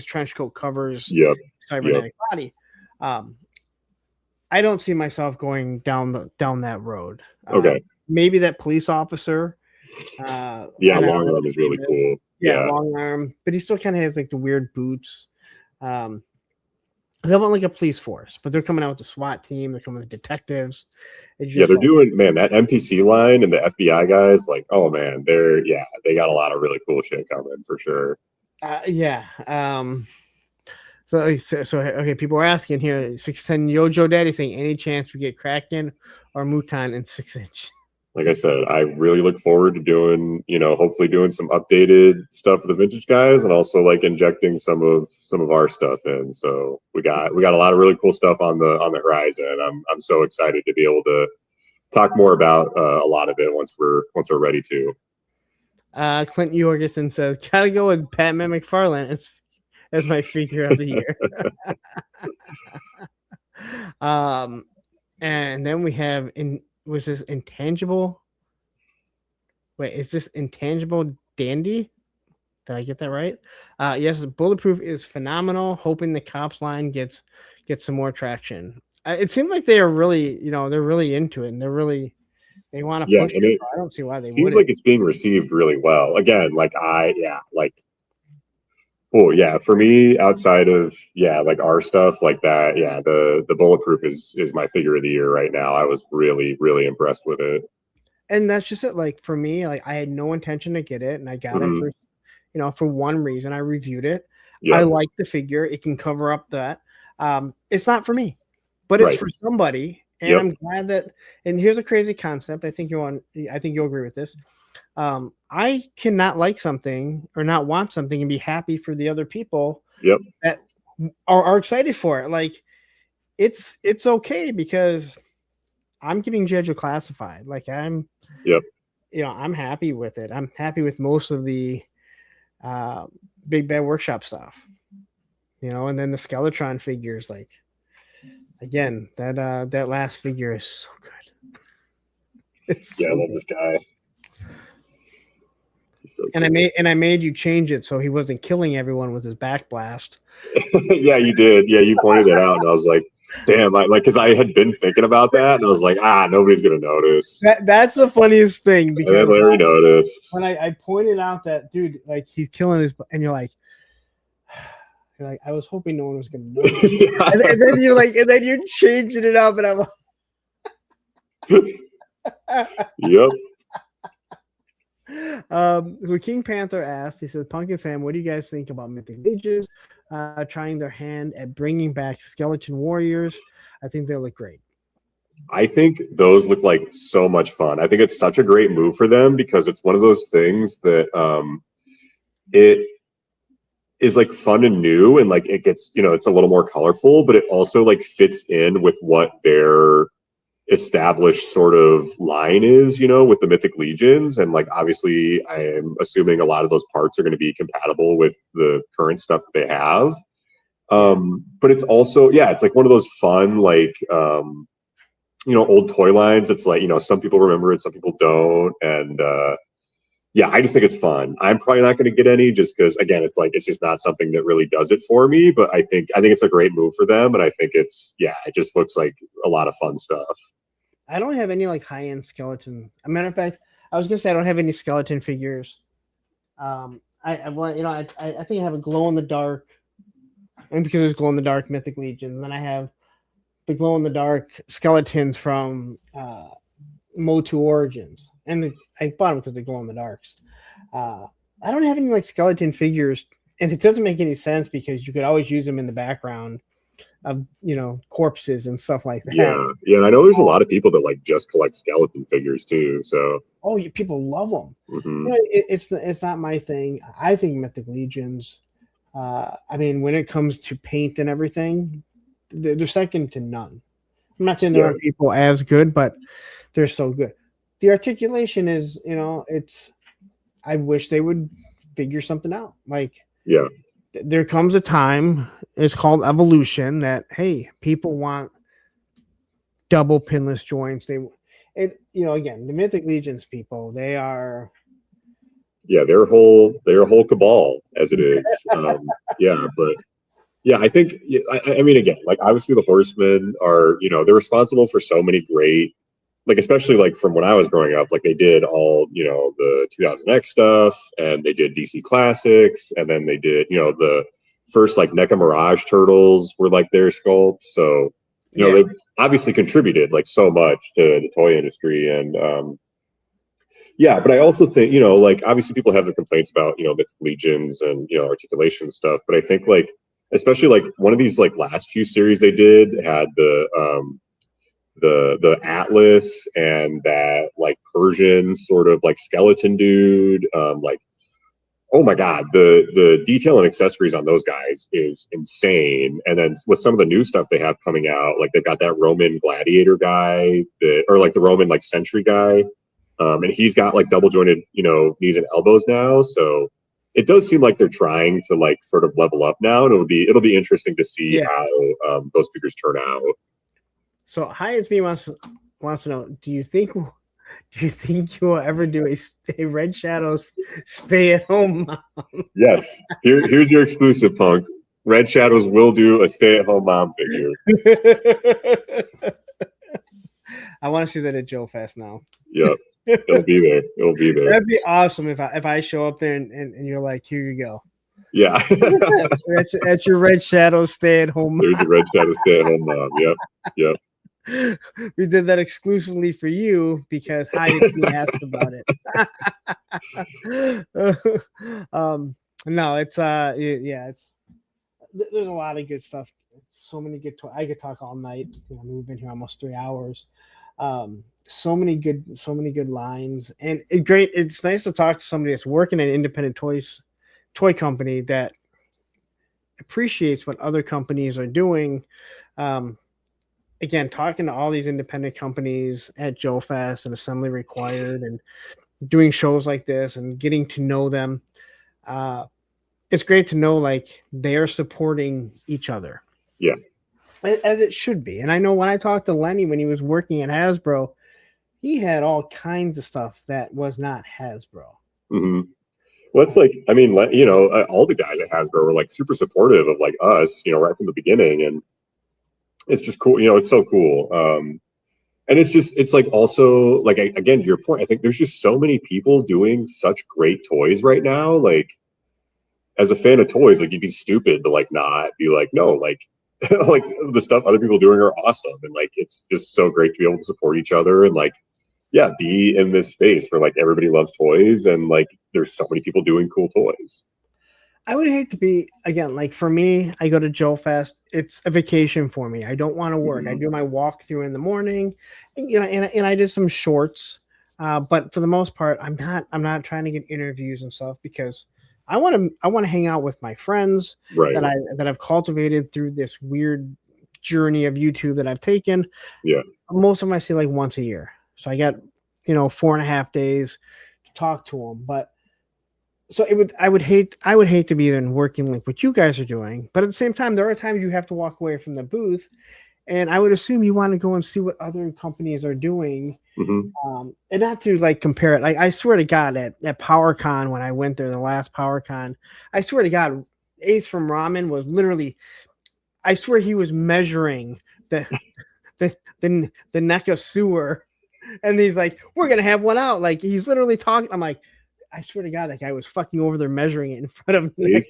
trench coat covers Yep. cybernetic body. I don't see myself going down that road. Okay. Maybe that police officer. Yeah, long arm is really cool. Yeah, long arm, but he still kind of has like the weird boots. They want like a police force, but they're coming out with a SWAT team. They're coming with detectives. They're doing, man, that NPC line and the FBI guys, like, oh man, they got a lot of really cool shit coming for sure. So okay, people are asking here, 6'10" Yojo Daddy saying, any chance we get Kraken or Muton in 6-inch? Like I said, I really look forward to doing, hopefully doing some updated stuff for the vintage guys, and also like injecting some of our stuff in. So we got a lot of really cool stuff on the horizon. I'm so excited to be able to talk more about a lot of it once we're ready to. Clint Jorgensen says, gotta go with Batman McFarlane as my figure of the year. And then we have was this Intangible? Wait, is this Intangible Dandy? Did I get that right? Yes, Bulletproof is phenomenal. Hoping the Cops line gets some more traction. It seemed like they are really, they're really into it, and they want to push it. I don't see why they wouldn't. Seems like it's being received really well. Again, cool. Yeah, for me, outside of like our stuff like that, the Bulletproof is my figure of the year right now. I was really, really impressed with it. And that's just it. Like for me, like I had no intention to get it, and I got it for one reason. I reviewed it. Yep. I like the figure. It can cover up that. It's not for me, but it's for somebody. And I'm glad that. And here's a crazy concept. I think you'll agree with this. I cannot like something or not want something and be happy for the other people that are excited for it. Like it's okay because I'm getting Jeju classified. Like I'm happy with it. I'm happy with most of the Big Bad Workshop stuff, and then the Skeletron figures, like again, that last figure is so good. It's I love this guy. So and I made you change it so he wasn't killing everyone with his back blast. Yeah, you did. Yeah, you pointed it out, and I was like, "Damn!" Because I had been thinking about that, and I was like, nobody's gonna notice. That's the funnious thing because Larry noticed when I pointed out that dude, like he's killing his, and you're like, I was hoping no one was gonna notice. and then you're like, and then you're changing it up, and I'm like, yep. So King Panther asked, he says, Pumpkin Sam, what do you guys think about Mythic Legions trying their hand at bringing back Skeleton Warriors? I think they look great. I think those look like so much fun. I think it's such a great move for them because it's one of those things that it is like fun and new, and like it gets, it's a little more colorful, but it also like fits in with what their established sort of line is, with the Mythic Legions. And like obviously I am assuming a lot of those parts are going to be compatible with the current stuff that they have. But it's also, it's like one of those fun, like old toy lines. It's like, some people remember it, some people don't. And I just think it's fun. I'm probably not going to get any just because, again, it's like, it's just not something that really does it for me, but I think it's a great move for them. And I think it's, it just looks like a lot of fun stuff. I don't have any like high-end skeleton. As a matter of fact, I was going to say I don't have any skeleton figures. I think I have a glow in the dark, and because there's glow in the dark Mythic Legion, and then I have the glow in the dark skeletons from Motu Origins, and I bought them because they glow in the darks. I don't have any like skeleton figures, and it doesn't make any sense because you could always use them in the background of corpses and stuff like that. Yeah, and I know there's a lot of people that like just collect skeleton figures too. So people love them. Mm-hmm. It's not my thing. I think Mythic Legions. When it comes to paint and everything, they're second to none. I'm not saying there aren't people as good, but they're so good. the articulation is, it's. I wish they would figure something out. Like, Yeah. there comes a time. It's called evolution. That hey, people want double pinless joints. Again, the Mythic Legions people. They are. Yeah, they're a whole cabal as it is. Yeah, but yeah, I think I mean again, like obviously the Horsemen are, they're responsible for so many great, like especially like from when I was growing up, like they did all, the 2000X stuff, and they did DC Classics, and then they did, the first like NECA Mirage Turtles were like their sculpts. So, they've obviously contributed like so much to the toy industry. And yeah, but I also think, like obviously people have their complaints about, Mythic Legions and, articulation stuff. But I think like, especially like one of these like last few series they did had the Atlas and that like Persian sort of like skeleton dude. Like, oh my God, the detail and accessories on those guys is insane. And then with some of the new stuff they have coming out, like they've got that Roman gladiator guy or like the Roman like sentry guy. And he's got like double jointed, knees and elbows now. So it does seem like they're trying to like sort of level up now. And it'll be interesting to see how those figures turn out. So Hyatt's me wants to know, do you think you will ever do a Red Shadows stay at home mom? Yes. Here's your exclusive, Punk. Red Shadows will do a stay at home mom figure. I want to see that at Joe Fest now. Yep. It'll be there. It'll be there. That'd be awesome if I show up there and you're like, here you go. Yeah. That's your Red Shadow stay at home. There's a Red Shadow stay at home mom. Yep. We did that exclusively for you because Hyatt asked about it. No, it's it's there's a lot of good stuff. So many good toys. I could talk all night. We've been here almost 3 hours. So many good lines, and it's nice to talk to somebody that's working at an independent toy company that appreciates what other companies are doing. Again, talking to all these independent companies at Joe Fest and Assembly Required and doing shows like this and getting to know them. It's great to know like they are supporting each other. Yeah. As it should be. And I know when I talked to Lenny when he was working at Hasbro, he had all kinds of stuff that was not Hasbro. Mm-hmm. Well, it's like, I mean, all the guys at Hasbro were like super supportive of like us, right from the beginning. And it's just cool. It's so cool. And it's like also like, again, to your point, I think there's just so many people doing such great toys right now. Like as a fan of toys, like you'd be stupid to like not be like, no, like, like the stuff other people are doing are awesome. And like, it's just so great to be able to support each other and like, yeah, be in this space where like everybody loves toys and like there's so many people doing cool toys. I would hate to be, again, like for me, I go to Joe Fest. It's a vacation for me. I don't want to work. I do my walkthrough in the morning, and I did some shorts. But for the most part, I'm not trying to get interviews and stuff because I want to hang out with my friends that I've cultivated through this weird journey of YouTube that I've taken. Yeah. Most of them I see like once a year. So I got, 4.5 days to talk to them. But so I would hate to be then working like what you guys are doing. But at the same time, there are times you have to walk away from the booth. And I would assume you want to go and see what other companies are doing. Mm-hmm. And not to like compare it. Like I swear to God at PowerCon, when I went there, the last PowerCon, I swear to God, Ace from Ramen was literally, I swear he was measuring the NECA sewer. And he's like, we're going to have one out. Like he's literally talking. I'm like, I swear to God, that guy was fucking over there measuring it in front of me.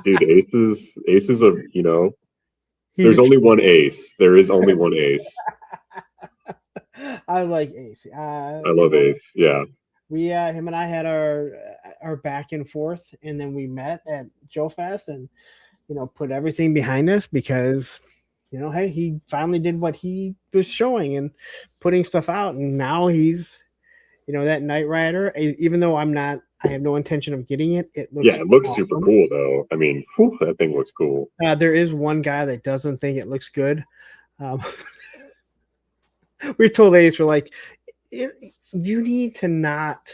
Dude, Ace is a, there's only one Ace. There is only one Ace. I like Ace. I love Ace. Yeah. We, him and I had our back and forth, and then we met at Joe Fest and, put everything behind us because, hey, he finally did what he was showing and putting stuff out. And now he's, that Knight Rider, even though I have no intention of getting it. It looks awesome. Super cool though. I mean, that thing looks cool. There is one guy that doesn't think it looks good. We told Ace, we're like, you need to not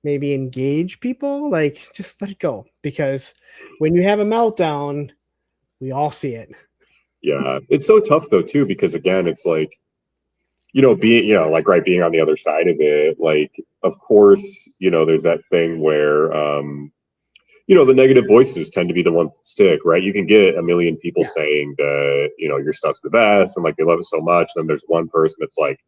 maybe engage people. Like, just let it go, because when you have a meltdown, we all see it. Yeah, it's so tough though too, because again, it's like, being, like, right, being on the other side of it, like, of course, there's that thing where, the negative voices tend to be the ones that stick, right? You can get a million people saying that, your stuff's the best and like they love it so much. Then there's one person that's like,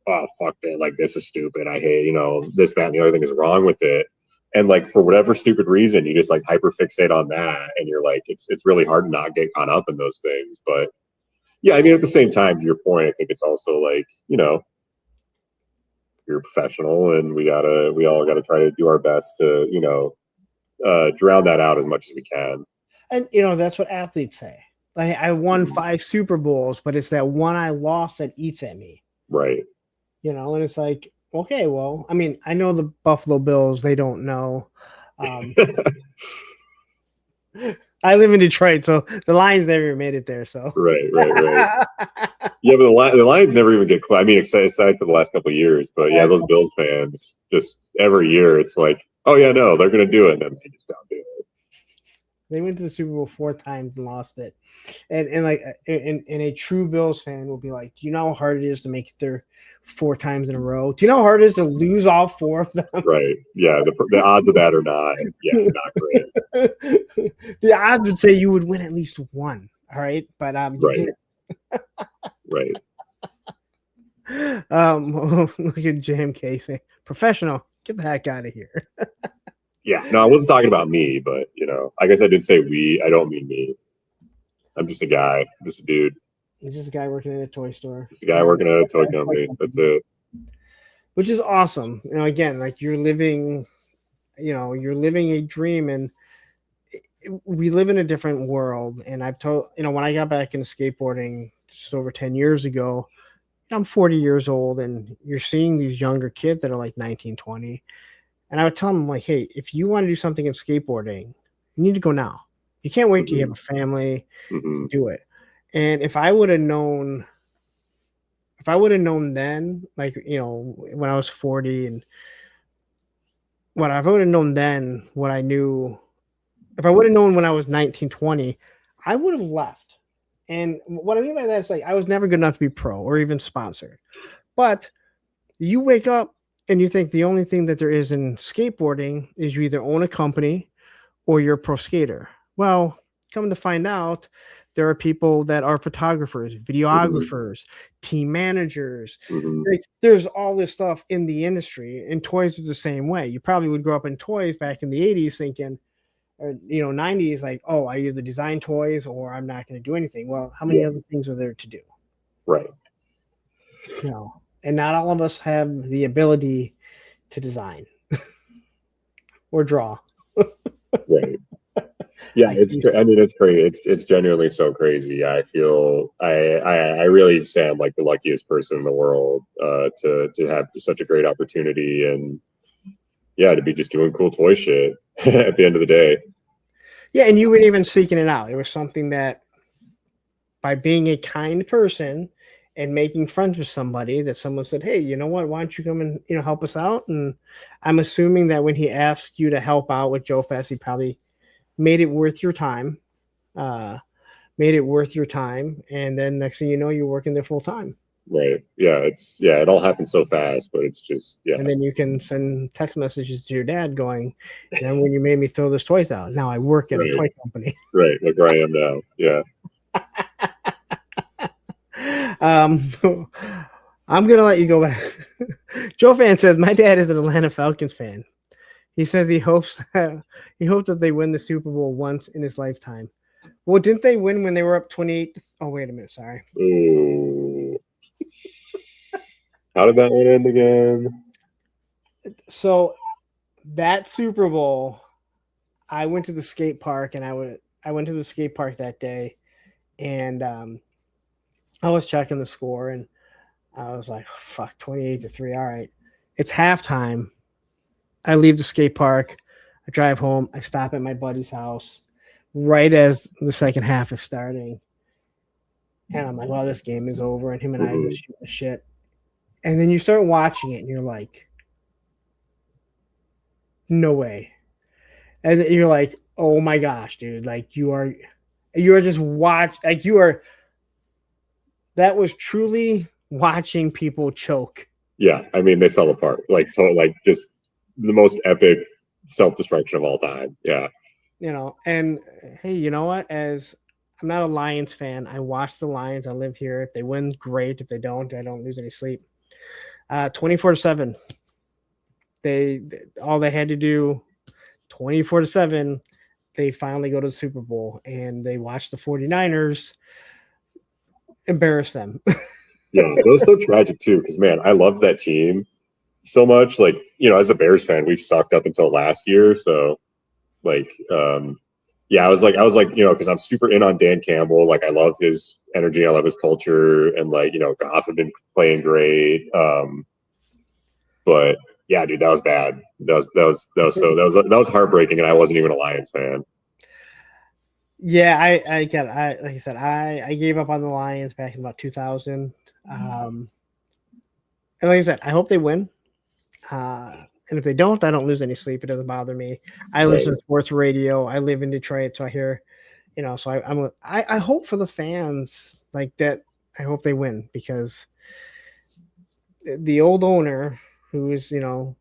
oh, fuck that. Like, this is stupid. I hate, this, that, and the other thing is wrong with it. And like, for whatever stupid reason, you just like hyper fixate on that. And you're like, it's really hard to not get caught up in those things. But yeah, I mean, at the same time, to your point, I think it's also like, you're a professional and we all gotta try to do our best to, drown that out as much as we can. And that's what athletes say. Like, I won 5 Super Bowls, but it's that one I lost that eats at me. Right. And it's like, okay, well, I mean, I know the Buffalo Bills, they don't know. I live in Detroit, so the Lions never made it there. So right. Yeah, but the Lions never even get close. I mean, aside for the last couple of years, but yeah, those Bills fans, just every year, it's like, oh yeah, no, they're gonna do it, and then they just don't do it. They went to the Super Bowl 4 times and lost it, and like, and a true Bills fan will be like, do you know how hard it is to make it there 4 times in a row? Do you know how hard it is to lose all 4 of them? Right. Yeah. The odds of that are not not great. The odds would say you would win at least 1. All right, but you didn't. Right. Look at JMK saying, "Professional, get the heck out of here." Yeah. No, I wasn't talking about me, but I guess I did say we. I don't mean me. I'm just a guy. I'm just a dude. You're just a guy working in a toy store. Just a guy working at a toy company. That's it. Which is awesome. Again, like, you're living a dream, and we live in a different world. And I've told, when I got back into skateboarding just over 10 years ago, I'm 40 years old, and you're seeing these younger kids that are like 19, 20. And I would tell them, like, hey, if you want to do something in skateboarding, you need to go now. You can't wait till you have a family to do it. And if I would have known then, like, when I was 40, and what I would have known then, what I knew, if I would have known when I was 19, 20, I would have left. And what I mean by that is, like, I was never good enough to be pro or even sponsored. But you wake up and you think the only thing that there is in skateboarding is you either own a company or you're a pro skater. Well, come to find out, there are people that are photographers, videographers, team managers. Like, there's all this stuff in the industry, and toys are the same way. You probably would grow up in toys back in the 80s thinking, or 90s, like, oh, I either design toys or I'm not going to do anything. Well, how many other things are there to do? Right. And not all of us have the ability to design or draw. Right. Yeah, it's crazy. It's genuinely so crazy. I feel I really stand like the luckiest person in the world to have such a great opportunity, and to be just doing cool toy shit at the end of the day. Yeah, and you weren't even seeking it out. It was something that, by being a kind person and making friends with somebody, that someone said, hey, you know what, why don't you come and help us out? And I'm assuming that when he asked you to help out with Joe Fest, he probably made it worth your time. And then next thing you know, you're working there full time. Right. Yeah. It all happens so fast, but it's just, And then you can send text messages to your dad going, when you made me throw those toys out, now I work at a toy company. Right. Look where I am now. Yeah. I'm going to let you go back. Joe Fan says, my dad is an Atlanta Falcons fan. He says he hopes that they win the Super Bowl once in his lifetime. Well, didn't they win when they were up 28? Oh, wait a minute. Sorry. Ooh. How did that one end again? So that Super Bowl, I went to the skate park, and I went to the skate park that day, and I was checking the score, and I was like, fuck, 28-3. All right. It's halftime. I leave the skate park. I drive home. I stop at my buddy's house right as the second half is starting. And I'm like, well, this game is over. And him and I are just shooting the shit. And then you start watching it and you're like, no way. And then you're like, oh my gosh, dude. Like you are just that was truly watching people choke. Yeah, I mean they fell apart. Like just the most epic self-destruction of all time. Yeah. And hey, you know what? As I'm not a Lions fan, I watch the Lions. I live here. If they win, great. If they don't, I don't lose any sleep. 24-7. All they had to do 24-7, they finally go to the Super Bowl and they watch the 49ers embarrass them. Yeah, it was so tragic too, because man, I loved that team so much. Like, as a Bears fan, we've sucked up until last year. So like, yeah, I was like, because I'm super in on Dan Campbell. Like, I love his energy, I love his culture, and like, Goff had been playing great. But yeah, dude, that was bad. That was heartbreaking, and I wasn't even a Lions fan. Yeah, I get it. Like I said, I gave up on the Lions back in about 2000. And like I said, I hope they win. And if they don't, I don't lose any sleep. It doesn't bother me. I listen to sports radio. I live in Detroit, so I hear, so I hope for the fans like that. I hope they win because the old owner, who is, the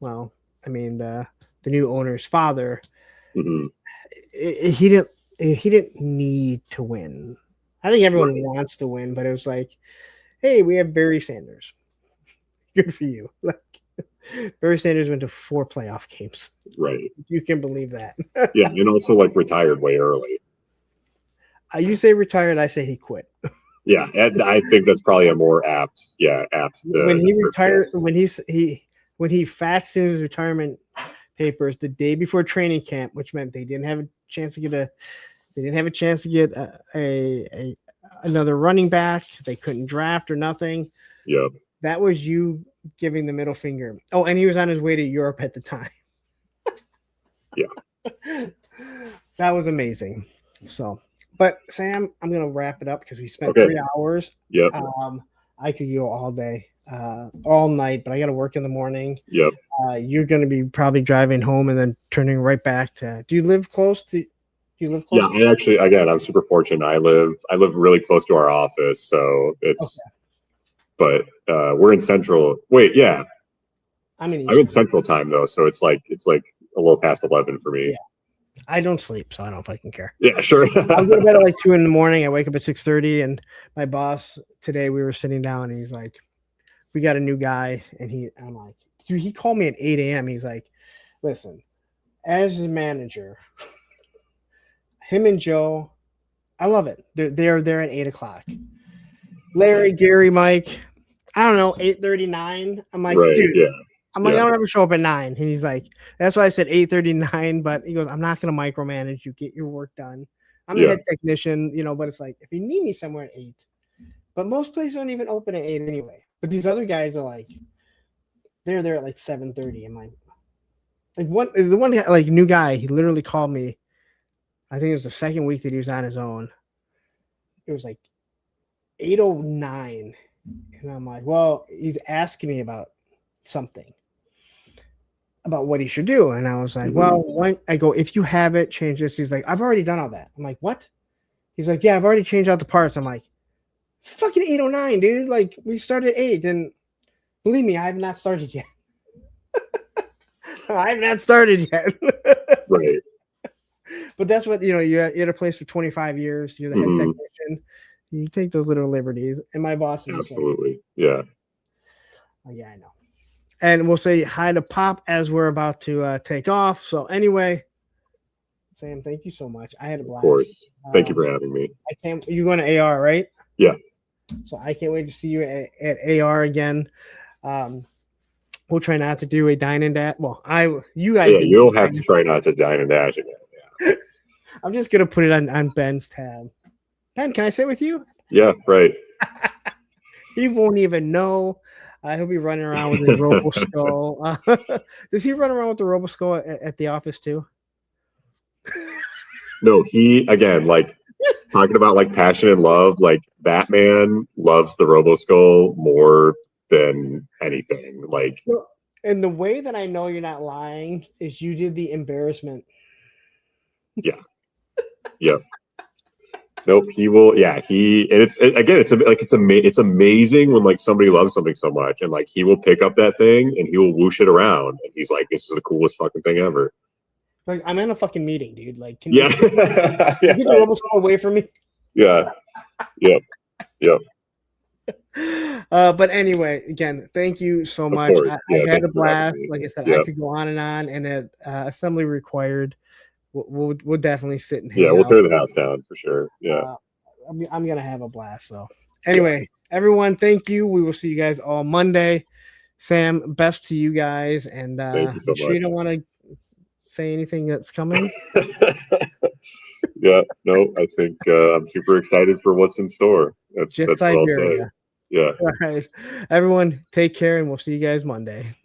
new owner's father, Mm-hmm. he didn't need to win. I think everyone wants to win, but it was like, hey, we have Barry Sanders. Good for you. Like Barry Sanders went to 4 playoff games. Right. You can believe that. Yeah, and also like retired way early. You say retired, I say he quit. Yeah, I think that's probably a more apt. When he retired, when he faxed in his retirement papers the day before training camp, which meant they didn't have a chance to get another running back. They couldn't draft or nothing. Yep. That was you giving the middle finger. Oh, and he was on his way to Europe at the time. Yeah. That was amazing. So, but Sam, I'm going to wrap it up because we spent 3 hours. Yep. I could go all day, all night, but I got to work in the morning. Yep. You're going to be probably driving home and then turning right back to, do you live close to? Yeah, I actually, again, I'm super fortunate. I live really close to our office, so it's. Okay. But we're in Central. Wait, yeah. I'm in Central time though, so it's like a little past 11 for me. Yeah. I don't sleep, so I don't fucking care. Yeah, sure. I'll go to bed at like 2 a.m. I wake up at 6:30, and my boss today we were sitting down, and he's like, "We got a new guy," and I'm like, "Dude," he called me at 8 a.m. He's like, "Listen, as a manager." Him and Joe, I love it. They're there at 8 o'clock. Larry, Gary, Mike, I don't know, 8:39. I'm like, dude, yeah. I'm like, I don't ever show up at 9. And he's like, that's why I said 8:39. But he goes, I'm not going to micromanage you. Get your work done. I'm the head technician, but it's like, if you need me somewhere at 8. But most places don't even open at 8 anyway. But these other guys are like, they're there at like 7:30. I'm like the one like new guy, he literally called me. I think it was the second week that he was on his own. It was like 8:09. And I'm like, well, he's asking me about something, about what he should do. And I was like, well, I go, if you have it, change this. He's like, I've already done all that. I'm like, what? He's like, yeah, I've already changed out the parts. I'm like, it's fucking 8:09, dude. Like, we started at 8. And believe me, I have not started yet. I have not started yet. Right. But that's what, you're at a place for 25 years. You're the head technician. You take those little liberties. And my boss is absolutely. Like, yeah. Oh, yeah, I know. And we'll say hi to Pop as we're about to take off. So anyway, Sam, thank you so much. I had a blast. Of course. Thank you for having me. You're going to AR, right? Yeah. So I can't wait to see you at AR again. We'll try not to do a dine and dash. Well, you guys. Yeah, you'll have to try not to dine and dash again. Yeah. I'm just gonna put it on Ben's tab. Ben, can I sit with you? Yeah, right. He won't even know. He'll be running around with his Robo Skull. Does he run around with the Robo Skull at the office too? No, he again, like talking about like passion and love. Like Batman loves the Robo Skull more than anything. Like, So, and the way that I know you're not lying is you did the embarrassment. yeah. Nope, he will. Yeah, it's amazing when like somebody loves something so much, and like he will pick up that thing and he will whoosh it around, and he's like, "This is the coolest fucking thing ever." Like, I'm in a fucking meeting, dude. Like, can Yeah, you get the rubble ball away from me? yeah. But anyway, again, thank you so much. Course. I Yeah, had thank a you for having blast. me. Like I said, Yeah. I could go on, and at assembly required, we'll definitely sit and hang Yeah, we'll out. tear the house down for sure. Yeah. I'm gonna have a blast. So anyway, everyone, thank you. We will see you guys all Monday. Sam, best to you guys, and Thank you so sure you much. don't want to say anything that's coming. Yeah, no, I think I'm super excited for what's in store. That's Just what I'll say. Siberia. Yeah. All right, everyone, take care, and we'll see you guys Monday.